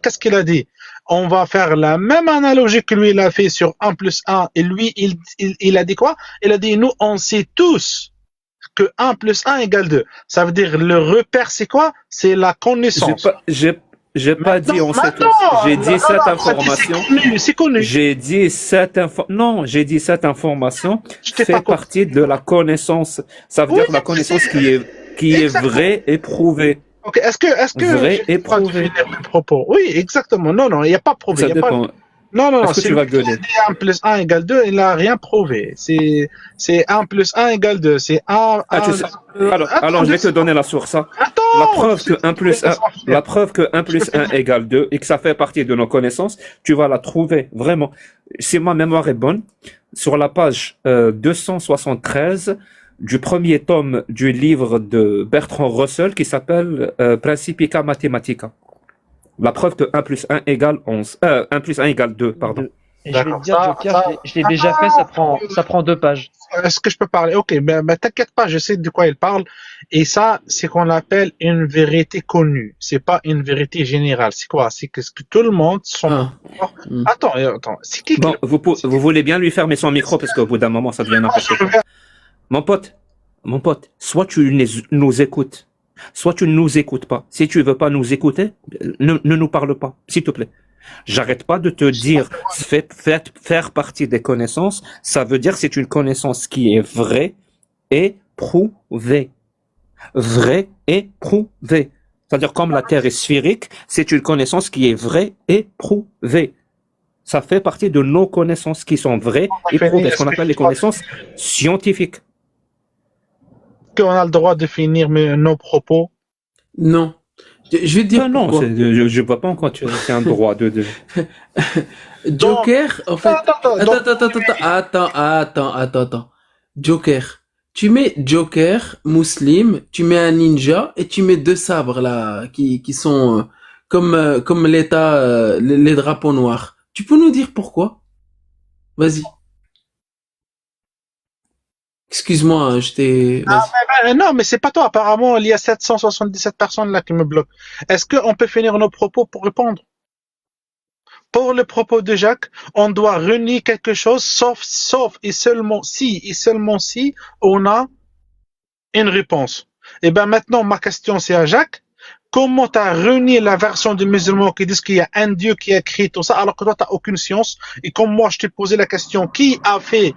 Qu'est-ce qu'il a dit? On va faire la même analogie que lui, il a fait sur 1 plus 1. Et lui, il a dit quoi? Il a dit, nous, on sait tous que 1 plus 1 égale 2. Ça veut dire, le repère, c'est quoi? C'est la connaissance. J'ai pas dit on sait tous. J'ai dit cette information. C'est connu. J'ai dit cette information fait partie de la connaissance. Ça veut dire la connaissance qui est vraie et prouvée. Ok, est-ce que vrai et prouvé. Mes propos? Oui, exactement. Non, il n'y a pas prouvé. Ça dépend. Non, est-ce que tu vas gueuler? 1 plus 1 égale 2, il n'a rien prouvé. C'est 1 plus 1 égale 2. C'est 1. Alors, je vais te donner la source. La preuve que 1 plus 1 égale 2 et que ça fait partie de nos connaissances, tu vas la trouver vraiment. Si ma mémoire est bonne, sur la page 273 du premier tome du livre de Bertrand Russell qui s'appelle Principia Mathematica. La preuve que 1 plus 1 égale 1 plus 1 égale 2, pardon. Et je vais te dire, Joker, je l'ai déjà fait, ça prend 2 pages. Est-ce que je peux parler? Ok, mais t'inquiète pas, je sais de quoi il parle. Et ça, c'est qu'on appelle une vérité connue. C'est pas une vérité générale. C'est quoi? C'est que tout le monde sont... Attends. C'est qui? Bon, vous voulez bien lui fermer son micro parce qu'au bout d'un moment, ça devient n'importe quoi. Mon pote, soit tu nous écoutes, soit tu ne nous écoutes pas. Si tu veux pas nous écouter, ne nous parle pas, s'il te plaît. J'arrête pas de te dire, faire partie des connaissances, ça veut dire c'est une connaissance qui est vraie et prouvée. Vraie et prouvée. C'est-à-dire comme la Terre est sphérique, c'est une connaissance qui est vraie et prouvée. Ça fait partie de nos connaissances qui sont vraies et prouvées, ce qu'on appelle les connaissances scientifiques. Qu'on a le droit de finir nos propos? Non. Je vais te dire non, pourquoi. je vois pas encore tu as un droit de... Joker, en fait. Attends. Joker. Tu mets Joker, Muslim, tu mets un ninja et tu mets deux sabres là qui sont comme l'État, les drapeaux noirs. Tu peux nous dire pourquoi? Vas-y. Excuse-moi, hein, je t'ai. Non, mais c'est pas toi. Apparemment, il y a 777 personnes là qui me bloquent. Est-ce qu'on peut finir nos propos pour répondre? Pour le propos de Jacques, on doit renier quelque chose, sauf et seulement si on a une réponse. Et ben maintenant, ma question c'est à Jacques. Comment tu as renié la version des musulmans qui disent qu'il y a un Dieu qui a créé tout ça, alors que toi, tu n'as aucune science? Et comme moi, je t'ai posé la question, qui a fait,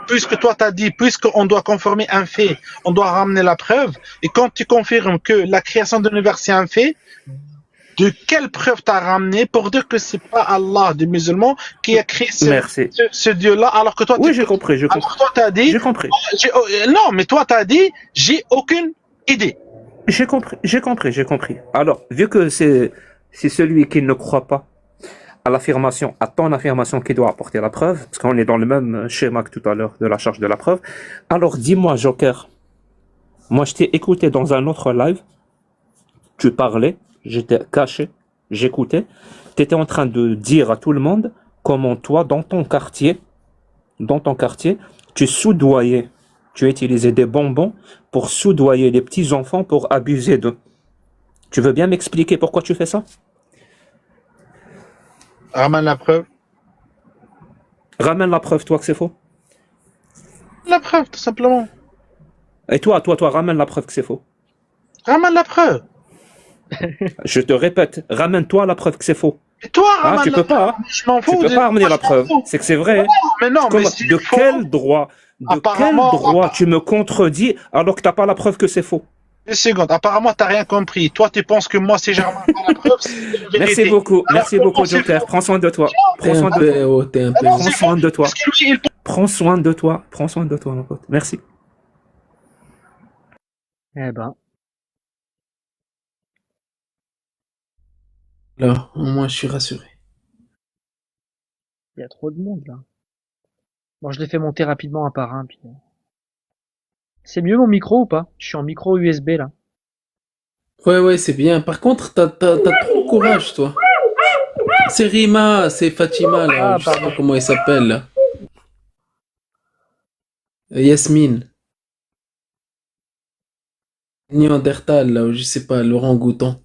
puisque toi, tu as dit, puisqu'on doit conformer un fait, on doit ramener la preuve. Et quand tu confirmes que la création de l'univers, c'est un fait, de quelle preuve tu as ramené pour dire que c'est pas Allah des musulmans qui a créé ce Dieu-là, alors que toi, oui, j'ai compris. Alors que toi, tu as dit, j'ai compris. Non, mais toi, tu as dit, j'ai aucune idée. J'ai compris. Alors, vu que c'est celui qui ne croit pas à ton affirmation qui doit apporter la preuve, parce qu'on est dans le même schéma que tout à l'heure de la charge de la preuve, alors dis-moi, Joker, moi je t'ai écouté dans un autre live, tu parlais, j'étais caché, j'écoutais, tu étais en train de dire à tout le monde comment toi, dans ton quartier, tu soudoyais, tu utilisais des bonbons pour soudoyer les petits enfants pour abuser d'eux. Tu veux bien m'expliquer pourquoi tu fais ça? Ramène la preuve. Ramène la preuve, toi, que c'est faux. La preuve, tout simplement. Et toi, ramène la preuve que c'est faux. Ramène la preuve. Je te répète, ramène-toi la preuve que c'est faux. Et toi, ramène tu peux pas. Hein. Je m'en fous. Tu peux pas ramener la preuve. C'est que c'est vrai. Mais non, mais si de quel droit tu me contredis alors que t'as pas la preuve que c'est faux? Une seconde, apparemment t'as rien compris. Toi tu penses que moi si je ramène pas la preuve, c'est Merci beaucoup, Joker. Prends soin de toi. Prends soin de toi. Prends soin de toi, mon pote. Merci. Eh ben. Là, au moins je suis rassuré. Il y a trop de monde là. Bon, je l'ai fait monter rapidement un par un. Puis... C'est mieux mon micro ou pas? Je suis en micro USB là. Ouais, c'est bien. Par contre, t'as trop de courage, toi. C'est Rima, c'est Fatima là. Je sais pas comment elle s'appelle là. Yasmine. Néandertal là, ou je sais pas, Laurent Gouton.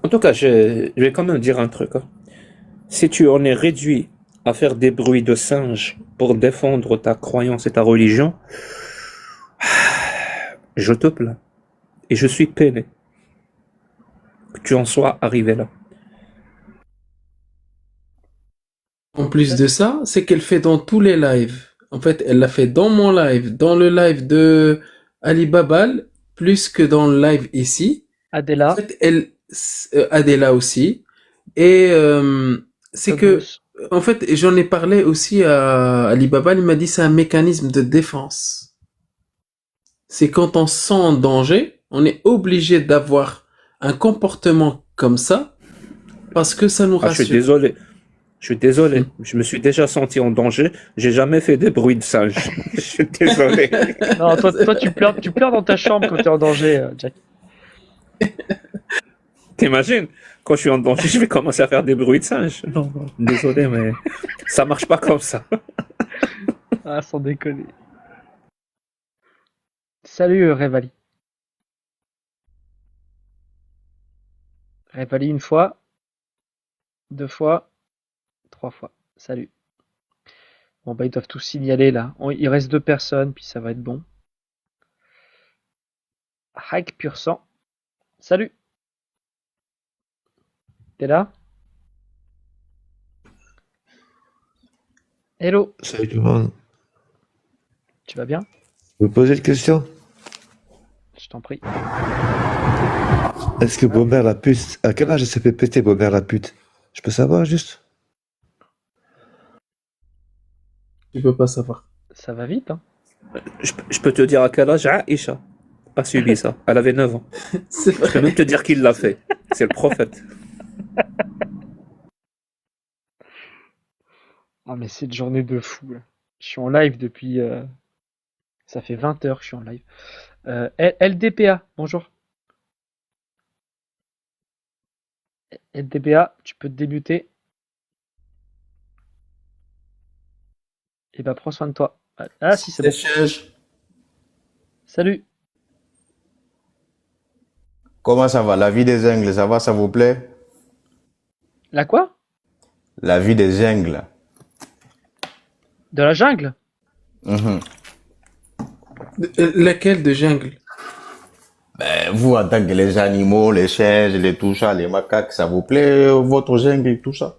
En tout cas, je vais quand même dire un truc. Hein. Si tu en es réduit à faire des bruits de singe pour défendre ta croyance et ta religion, je te plains. Et je suis peiné que tu en sois arrivé là. En plus de ça, c'est qu'elle fait dans tous les lives. En fait, elle l'a fait dans mon live, dans le live de Ali Babal, plus que dans le live ici. Adela. En fait, Adela aussi. Et c'est que, en fait, j'en ai parlé aussi à Ali Babal, il m'a dit c'est un mécanisme de défense. C'est quand on se sent en danger, on est obligé d'avoir un comportement comme ça, parce que ça nous rassure. Je suis désolé. Je me suis déjà senti en danger. J'ai jamais fait des bruits de singe. Je suis désolé. Non, toi tu pleures dans ta chambre quand tu es en danger, Jack. T'imagines? Quand je suis en danger, je vais commencer à faire des bruits de singe. Non, désolé, mais ça marche pas comme ça. Ah, sans déconner. Salut, Revali. Revali une fois, 2 fois, 3 fois. Salut. Bon, bah, ils doivent tous signaler là. Il reste 2 personnes, puis ça va être bon. Hike pur sang. Salut. T'es là? Hello, Salut tout le monde. tu vas bien? Je peux poser une question? Je t'en prie. Est-ce que Bobert la pute, à quel âge elle s'est fait péter Bobert la pute? Je peux savoir juste? Tu peux pas savoir. Ça va vite, hein? Je peux te dire à quel âge Aïcha a subi ça. Elle avait 9 ans. C'est Je peux même te dire qui l'a fait. C'est le prophète. Ah, mais c'est une journée de fou, là. Je suis en live depuis... Ça fait 20 heures que je suis en live. LDPA, bonjour. LDPA, tu peux te débuter. Et bah, prends soin de toi. Ah, si, c'est bon. Salut. Comment ça va? La vie des jungles, ça va, ça vous plaît? La quoi? La vie des jungles. De la jungle? Mhm. Laquelle de jungle? Ben, vous, en tant que les animaux, les singes, les tout ça, les macaques, ça vous plaît, votre jungle et tout ça?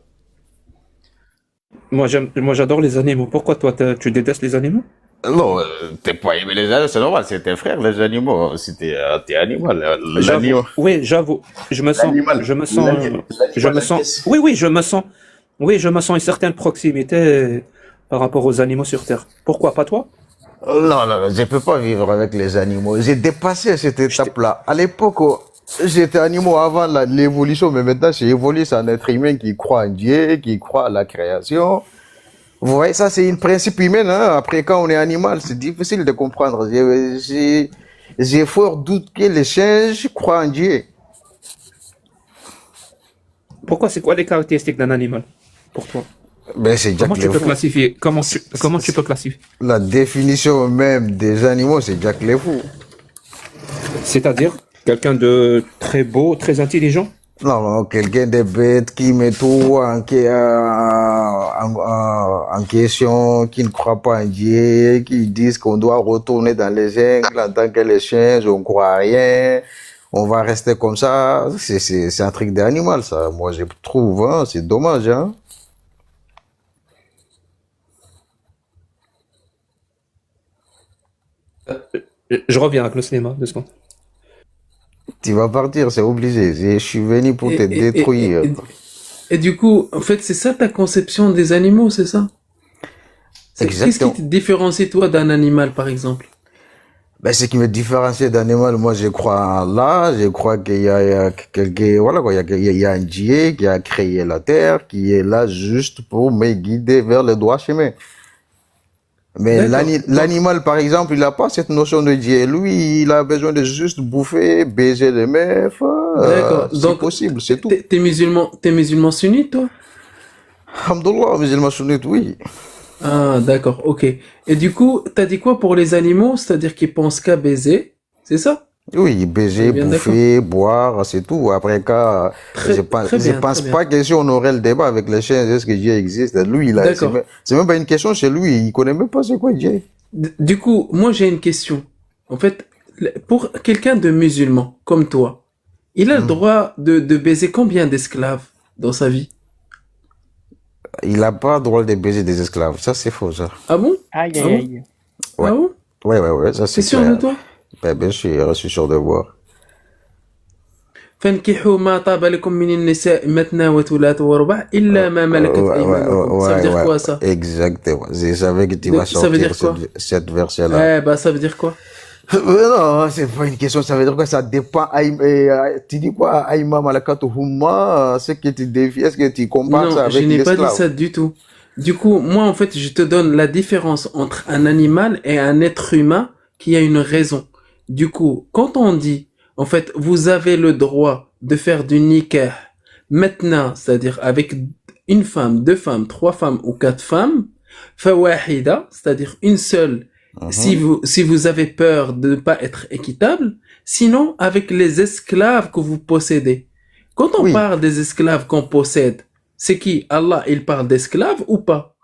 Moi, j'adore les animaux. Pourquoi toi, tu détestes les animaux? Non, t'es pas aimé les animaux, c'est normal, c'est tes frères, les animaux. Si t'es animal, J'avoue. l'animal. Oui, j'avoue. Je me sens, oui, je me sens une certaine proximité par rapport aux animaux sur Terre. Pourquoi pas toi? Non, non, je peux pas vivre avec les animaux. J'ai dépassé cette étape-là. À l'époque, j'étais animal avant l'évolution, mais maintenant, j'ai évolué. C'est un être humain qui croit en Dieu, qui croit à la création. Vous voyez, ça, c'est un principe humain, hein. Après, quand on est animal, c'est difficile de comprendre. J'ai fort doute que les singes croient en Dieu. Pourquoi? C'est quoi les caractéristiques d'un animal pour toi? Ben, c'est Comment Jack tu peux Lefou. classifier? Comment tu peux classifier? La définition même des animaux, c'est Jack Lefou. C'est-à-dire quelqu'un de très beau, très intelligent? Non, non, quelqu'un de bête qui met tout en question, qui ne croit pas en Dieu, qui disent qu'on doit retourner dans les jungles en tant que les chiens, on croit à rien, on va rester comme ça. C'est un truc d'animal, ça. Moi, je trouve, hein, c'est dommage, hein. Je reviens avec le cinéma, 2 secondes. Tu vas partir, c'est obligé. Je suis venu pour te détruire. Et du coup, en fait, c'est ça ta conception des animaux, c'est ça? Qu'est-ce Exactement. qui te différencie, toi, d'un animal, par exemple? Ben, ce qui me différencie d'animal, moi, je crois en Allah, je crois qu'il y a quelqu'un, voilà quoi, il y a un Dieu qui a créé la terre, qui est là juste pour me guider vers le droit chemin. Mais l'animal, par exemple, il n'a pas cette notion de Dieu. Lui, il a besoin de juste bouffer, baiser les meufs. D'accord. C'est Donc, possible, c'est tout. T'es musulman sunnite, toi? Alhamdoulilah, musulman sunnite, oui. Ah, d'accord, ok. Et du coup, t'as dit quoi pour les animaux? C'est-à-dire qu'ils pensent qu'à baiser, c'est ça? Oui, baiser, Bien, bouffer, boire, c'est tout. Après, je pense pas que si on aurait le débat avec les chiens, est-ce que Dieu existe? Lui, c'est même pas une question chez lui, il connaît même pas c'est quoi Dieu. Du coup, moi j'ai une question. En fait, pour quelqu'un de musulman comme toi, il a le droit de baiser combien d'esclaves dans sa vie? Il a pas le droit de baiser des esclaves, ça c'est faux ça. Ah bon? Aïe, Ah aïe, bon? aïe. Ouais. Ah bon? Ouais, ça c'est T'es sûr de toi? Ben, bien sûr, je suis sûr de voir. فانكحوا ما طاب لكم من النساء مثنى وثلاث ورباع إلا ما ملكت أيمانكم. Ça veut dire quoi ça? Exactement. Je savais que tu vas Ça veut dire sortir quoi? cette version-là. Eh bah ça veut dire quoi? Non, c'est pas une question, ça veut dire quoi? Ça dépend. Tu dis quoi? Aïma malakatu humma, ce que tu défies, est-ce que tu compares ça Non, je avec n'ai pas dit l'esclave? ça du tout. Du coup, moi en fait, je te donne la différence entre un animal et un être humain qui a une raison. Du coup, quand on dit en fait, vous avez le droit de faire du nikah maintenant, c'est-à-dire avec une femme, 2 femmes, 3 femmes ou 4 femmes, fawahida, c'est-à-dire une seule, si vous avez peur de ne pas être équitable, sinon avec les esclaves que vous possédez. Quand on parle des esclaves qu'on possède, c'est qui? Allah, il parle d'esclaves ou pas?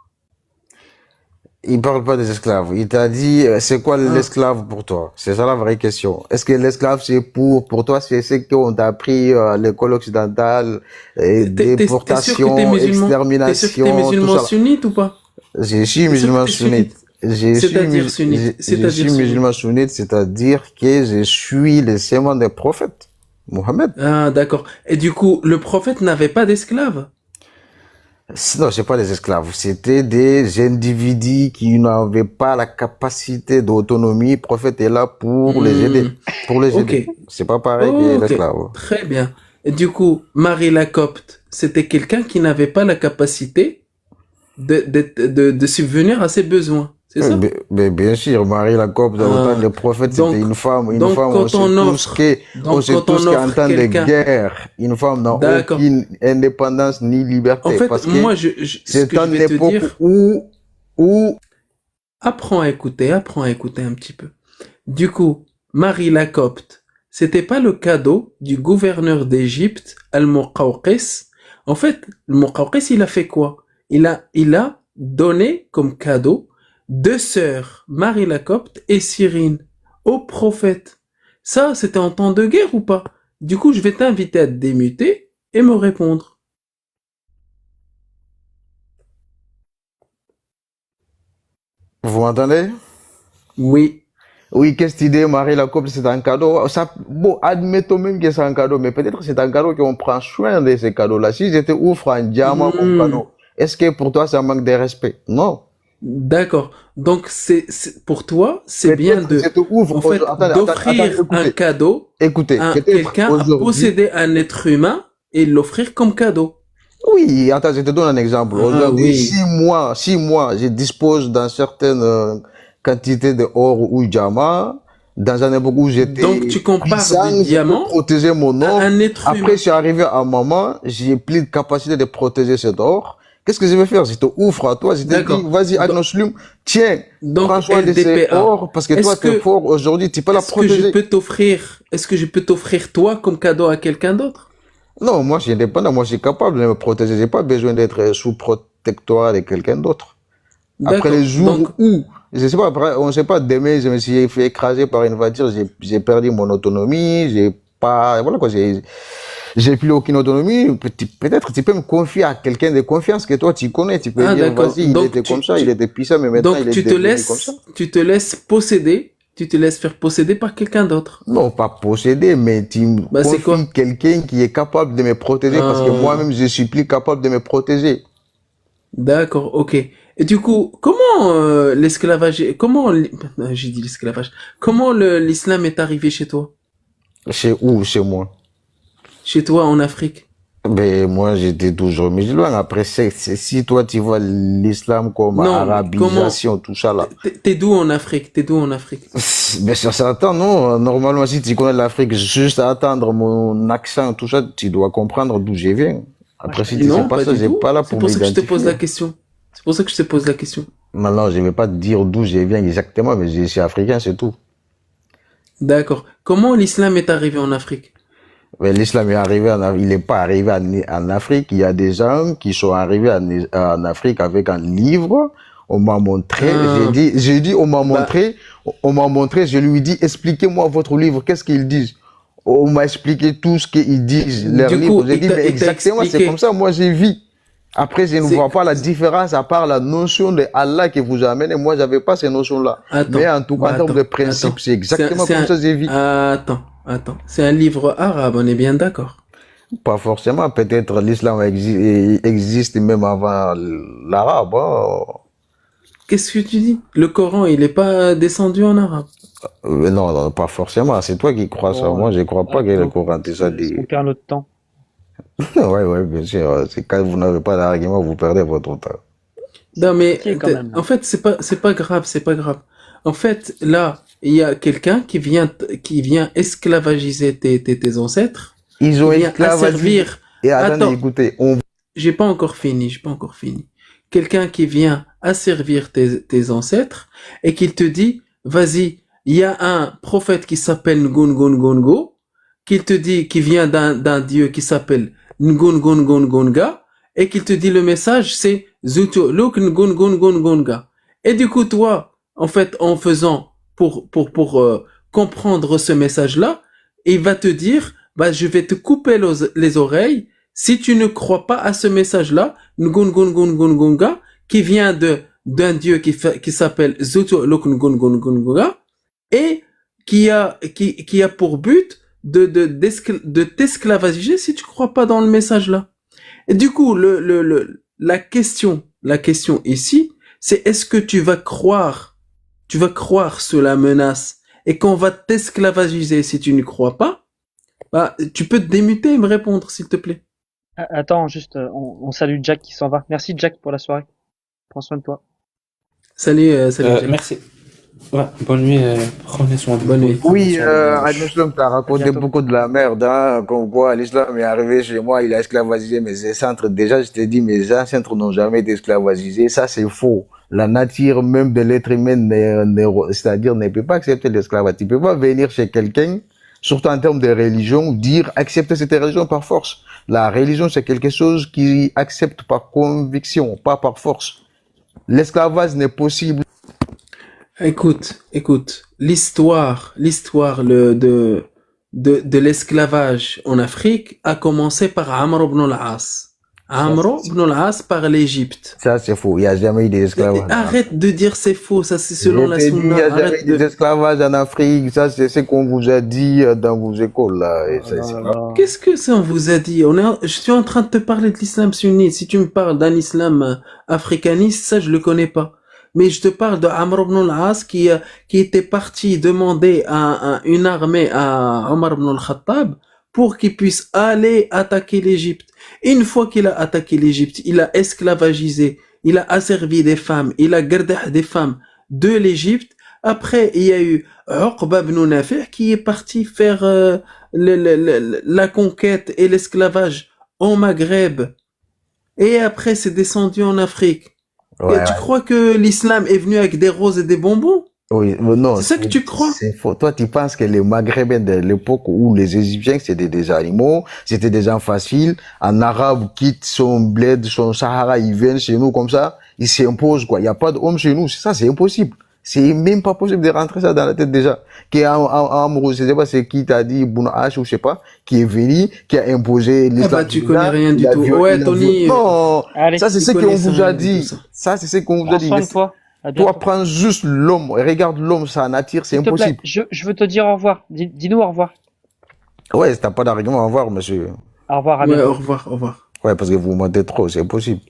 Il parle pas des esclaves. Il t'a dit, c'est quoi l'esclave pour toi? C'est ça la vraie question. Est-ce que l'esclave, c'est pour toi, c'est ce qu'on t'a appris à l'école occidentale, déportation, extermination, t'es sûr que t'es musulman sunnite ou pas? Je suis musulman sunnite. C'est-à-dire sunnite. Je suis musulman sunnite, c'est-à-dire que je suis le sément des prophètes. Mohammed. Ah, d'accord. Et du coup, le prophète n'avait pas d'esclaves? Non, c'est pas des esclaves. C'était des individus qui n'avaient pas la capacité d'autonomie. Le prophète est là pour les aider. Pour les aider. C'est pas pareil que l'esclave. Très bien. Et du coup, Marie la Copte, c'était quelqu'un qui n'avait pas la capacité de subvenir à ses besoins. C'est ça? Mais bien sûr, Marie la Copte, autant le prophète, c'était une femme. Une femme, on sait tous qu'en temps de guerre, une femme n'a aucune indépendance ni liberté. En fait, parce moi, que c'est une époque où... Apprends à écouter un petit peu. Du coup, Marie la Copte, c'était pas le cadeau du gouverneur d'Égypte, Al-Muqawqis. En fait, le Muqawqis, il a fait quoi? Il a donné comme cadeau 2 sœurs, Marie la Copte et Cyrine, au prophète. Ça, c'était en temps de guerre ou pas? Du coup, je vais t'inviter à te démuter et me répondre. Vous m'entendez? Oui. Oui, qu'est-ce que tu dis, Marie la Copte, c'est un cadeau. Ça, bon, admettons même que c'est un cadeau, mais peut-être c'est un cadeau qu'on prend soin de ces cadeaux-là. Si je te offre un diamant comme cadeau, est-ce que pour toi, ça manque de respect? Non. D'accord. Donc, pour toi, c'est bien d'offrir un cadeau à quelqu'un, à posséder un être humain et l'offrir comme cadeau. Oui, attends, je te donne un exemple. Aujourd'hui, si moi, je dispose d'une certaine quantité de or ou diamant, dans un époque où j'étais donc tu compares du diamant protéger mon or. À un être humain. Après, je suis arrivé à un moment, j'ai plus de capacité de protéger cet or. Qu'est-ce que je vais faire? Je te ouvre à toi, je te dis, vas-y, Agnoslum, tiens, prends soin de ces or, parce que toi, t'es fort aujourd'hui, tu peux la protéger. Est-ce que je peux t'offrir toi comme cadeau à quelqu'un d'autre? Non, moi, je suis indépendant, moi, je suis capable de me protéger. J'ai pas besoin d'être sous protectorat de quelqu'un d'autre. Après les jours où, je sais pas, après, on sait pas, demain, je me suis fait écraser par une voiture, j'ai perdu mon autonomie, voilà quoi, j'ai plus aucune autonomie. Peut-être tu peux me confier à quelqu'un de confiance que toi tu connais. Tu peux dire, vas-y, il était comme ça, il était puissant, mais maintenant il est devenu comme ça. Tu te laisses posséder, tu te laisses faire posséder par quelqu'un d'autre. Non, pas posséder, mais tu me confies quelqu'un qui est capable de me protéger parce que moi-même je suis plus capable de me protéger. D'accord, ok. Et du coup, comment l'esclavage, j'ai dit l'esclavage, comment l'islam est arrivé chez toi? Chez où? Chez moi. Chez toi, en Afrique? Ben, moi, j'étais toujours musulman. Après, si toi, tu vois l'islam comme arabisation, tout ça, là. T'es d'où en Afrique? Ben, sur certains, non. Normalement, si tu connais l'Afrique, juste à attendre mon accent, tout ça, tu dois comprendre d'où je viens. Après, si tu sais pas ça, j'ai pas là pour m'identifier. C'est pour ça que je te pose la question. C'est pour ça que je te pose la question. Maintenant, je vais pas te dire d'où je viens exactement, mais je suis africain, c'est tout. D'accord. Comment l'islam est arrivé en Afrique? Mais l'islam est arrivé il n'est pas arrivé en Afrique. Il y a des gens qui sont arrivés en Afrique avec un livre. On m'a montré, j'ai dit, on m'a montré, je lui ai dit, expliquez-moi votre livre, qu'est-ce qu'ils disent? On m'a expliqué tout ce qu'ils disent, leur livre. J'ai dit, mais exactement, c'est comme ça, moi j'ai vu. Après, je ne vois pas la différence à part la notion de Allah que vous amenez. Moi, j'avais pas ces notions-là. Mais en tout cas, en termes de principe, c'est exactement comme ça que j'ai vu. Attends. C'est un livre arabe, on est bien d'accord? Pas forcément. Peut-être l'islam existe même avant l'arabe. Hein. Qu'est-ce que tu dis? Le Coran, il n'est pas descendu en arabe? Non, pas forcément. C'est toi qui crois ça. Moi, je ne crois pas que le Coran est ça dit. On perd notre temps. Ouais, bien sûr. C'est quand vous n'avez pas d'argument, vous perdez votre temps. Non, mais en fait, c'est pas grave. En fait, là, il y a quelqu'un qui vient esclavagiser tes ancêtres. Ils ont esclavagisé. Et attends, écoutez, j'ai pas encore fini. Quelqu'un qui vient asservir tes ancêtres et qui te dit, vas-y, il y a un prophète qui s'appelle Ngungungungo, qui vient d'un dieu qui s'appelle Ngungungungunga, et qu'il te dit le message c'est Zutu Luk Ngungungungunga. Et du coup, toi, en fait, en faisant pour comprendre ce message-là, il va te dire, bah, je vais te couper les oreilles si tu ne crois pas à ce message-là, Ngungungungungunga, qui vient d'un dieu qui s'appelle Zutulukngungungunga, et qui a pour but de t'esclavager si tu crois pas dans le message-là. Et du coup, la question ici, c'est est-ce que tu vas croire sous la menace et qu'on va t'esclavagiser si tu ne crois pas? Bah, tu peux te démuter et me répondre, s'il te plaît. Attends, juste, on salue Jack qui s'en va. Merci Jack pour la soirée. Prends soin de toi. Salut Jack. Merci. Ouais, bonne nuit, prenez soin de vous. Bonne nuit. Oui, Al-Muslim t'a raconté beaucoup de la merde, hein, comme quoi l'islam est arrivé chez moi, il a esclavagisé mes ancêtres. Déjà, je t'ai dit, mes ancêtres n'ont jamais été esclavagisés. Ça, c'est faux. La nature même de l'être humain, c'est-à-dire, ne peut pas accepter l'esclavage. Tu peux pas venir chez quelqu'un, surtout en termes de religion, dire accepter cette religion par force. La religion, c'est quelque chose qui accepte par conviction, pas par force. L'esclavage n'est possible. Écoute, l'histoire de l'esclavage en Afrique a commencé par Amr ibn al-As. Amr ibn al-As par l'Égypte. Ça, c'est faux. Il n'y a jamais eu d'esclavage. Arrête de dire c'est faux. Ça, c'est selon la sunna. Il n'y a jamais eu d'esclavage en Afrique. Ça, c'est ce qu'on vous a dit dans vos écoles, là. Qu'est-ce que ça on vous a dit? Je suis en train de te parler de l'islam sunnite. Si tu me parles d'un islam africaniste, ça, je le connais pas. Mais je te parle de Amr ibn al-As qui était parti demander une armée à Omar ibn al-Khattab pour qu'il puisse aller attaquer l'Égypte. Une fois qu'il a attaqué l'Égypte, il a esclavagisé, il a asservi des femmes, il a gardé des femmes de l'Égypte. Après, il y a eu Uqba ibn Nafi' qui est parti faire la conquête et l'esclavage au Maghreb. Et après, c'est descendu en Afrique. Ouais, et tu crois que l'islam est venu avec des roses et des bonbons? Oui, mais non. C'est ça que tu crois? C'est faux. Toi, tu penses que les Maghrébins de l'époque où les Égyptiens, c'était des animaux, c'était des gens faciles. Un Arabe quitte son bled, son Sahara, il vient chez nous comme ça, il s'impose, quoi. Il n'y a pas d'homme chez nous. Ça, c'est impossible. C'est même pas possible de rentrer ça dans la tête déjà. Je sais pas c'est qui t'a dit, Bouna H ou je sais pas, qui est venu, qui a imposé l'islam. Ah bah, tu connais rien du tout. Ouais, Tony. Non. Allez, ça, c'est ce qu'on vous a dit. Ça, c'est ce qu'on vous a dit. Toi, prends juste l'homme. Regarde l'homme, ça nature, c'est impossible. Je veux te dire au revoir. Dis-nous au revoir. Ouais, t'as pas d'argument, au revoir, monsieur. Au revoir, à ouais, bientôt. au revoir. Ouais, parce que vous mentez trop, c'est impossible.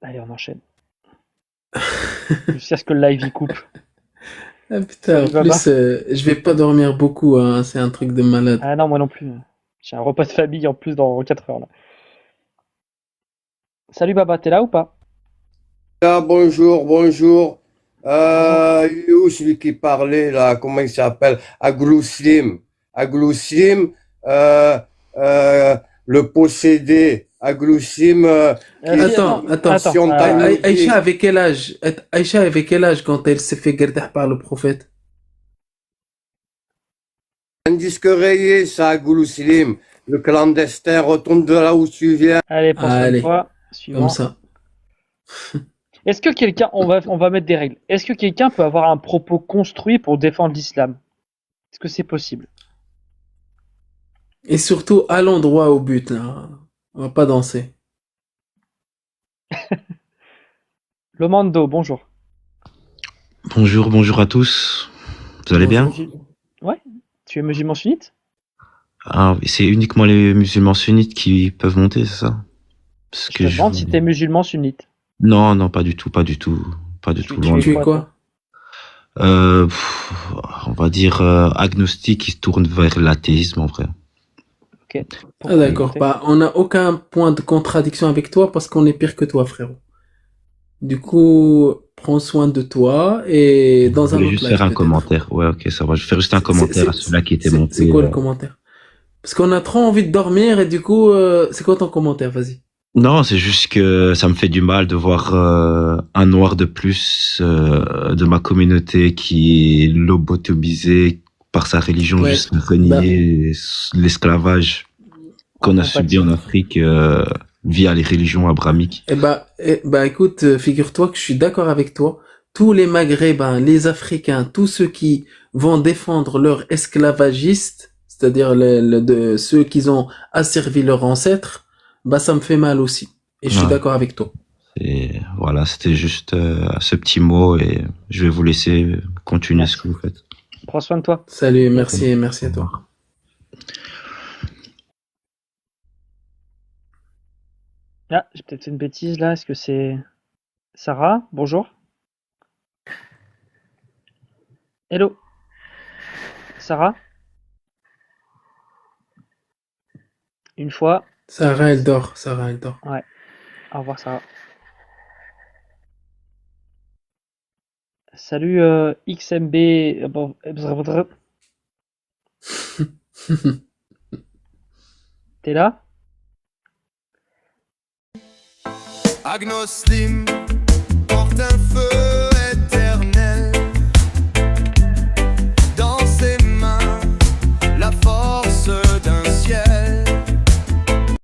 Allez, on enchaîne. Jusqu'à ce que le live y coupe. Ah putain, en plus, je vais pas dormir beaucoup, hein, c'est un truc de malade. Ah non, moi non plus. J'ai un repas de famille en plus dans 4 heures là. Salut Baba, t'es là ou pas? Ah, bonjour. Il est où celui qui parlait là? Comment il s'appelle? Aglouslim, le possédé. Aglouslim. Attends. Aïcha avait quel âge? Aïcha avait quel âge quand elle s'est fait garder par le prophète? Un disque rayé, ça, Aglouslim. Le clandestin, retourne de là où tu viens. Allez, prochaine fois. Suivant. Comme ça. Est-ce que quelqu'un, on va mettre des règles. Est-ce que quelqu'un peut avoir un propos construit pour défendre l'islam? Est-ce que c'est possible? Et surtout, allons droit au but, là. On va pas danser. Lomando, bonjour. Bonjour à tous. Vous allez bien? Ouais. Tu es musulman sunnite? Ah, c'est uniquement les musulmans sunnites qui peuvent monter, c'est ça? Parce je te demande si t'es musulman sunnite. Non, pas du tout. Pas du tout. Tu es quoi? On va dire agnostique qui se tourne vers l'athéisme en vrai. Ok. Ah d'accord, on n'a aucun point de contradiction avec toi parce qu'on est pire que toi, frérot. Du coup, prends soin de toi et dans un autre live. Je vais juste faire un commentaire. Ouais, ok, ça va. Je vais faire juste un commentaire à celui-là qui était monté. C'est quoi le commentaire? Parce qu'on a trop envie de dormir et du coup, c'est quoi ton commentaire? Vas-y. Non, c'est juste que ça me fait du mal de voir un noir de plus de ma communauté qui est lobotomisé par sa religion, juste renier l'esclavage. qu'on a subi en Afrique via les religions abrahamiques. Écoute, figure-toi que je suis d'accord avec toi. Tous les Maghrébins, les Africains, tous ceux qui vont défendre leurs esclavagistes, c'est-à-dire ceux qui ont asservi leurs ancêtres, ça me fait mal aussi. Et je suis d'accord avec toi. Et voilà, c'était juste ce petit mot et je vais vous laisser continuer ce que vous faites. Prends soin de toi. Salut, merci à toi. Ah, j'ai peut-être fait une bêtise là. Est-ce que c'est Sarah? Bonjour. Hello. Sarah? Une fois. Sarah, elle dort. Ouais. Au revoir, Sarah. Salut XMB. T'es là? Agnoslim.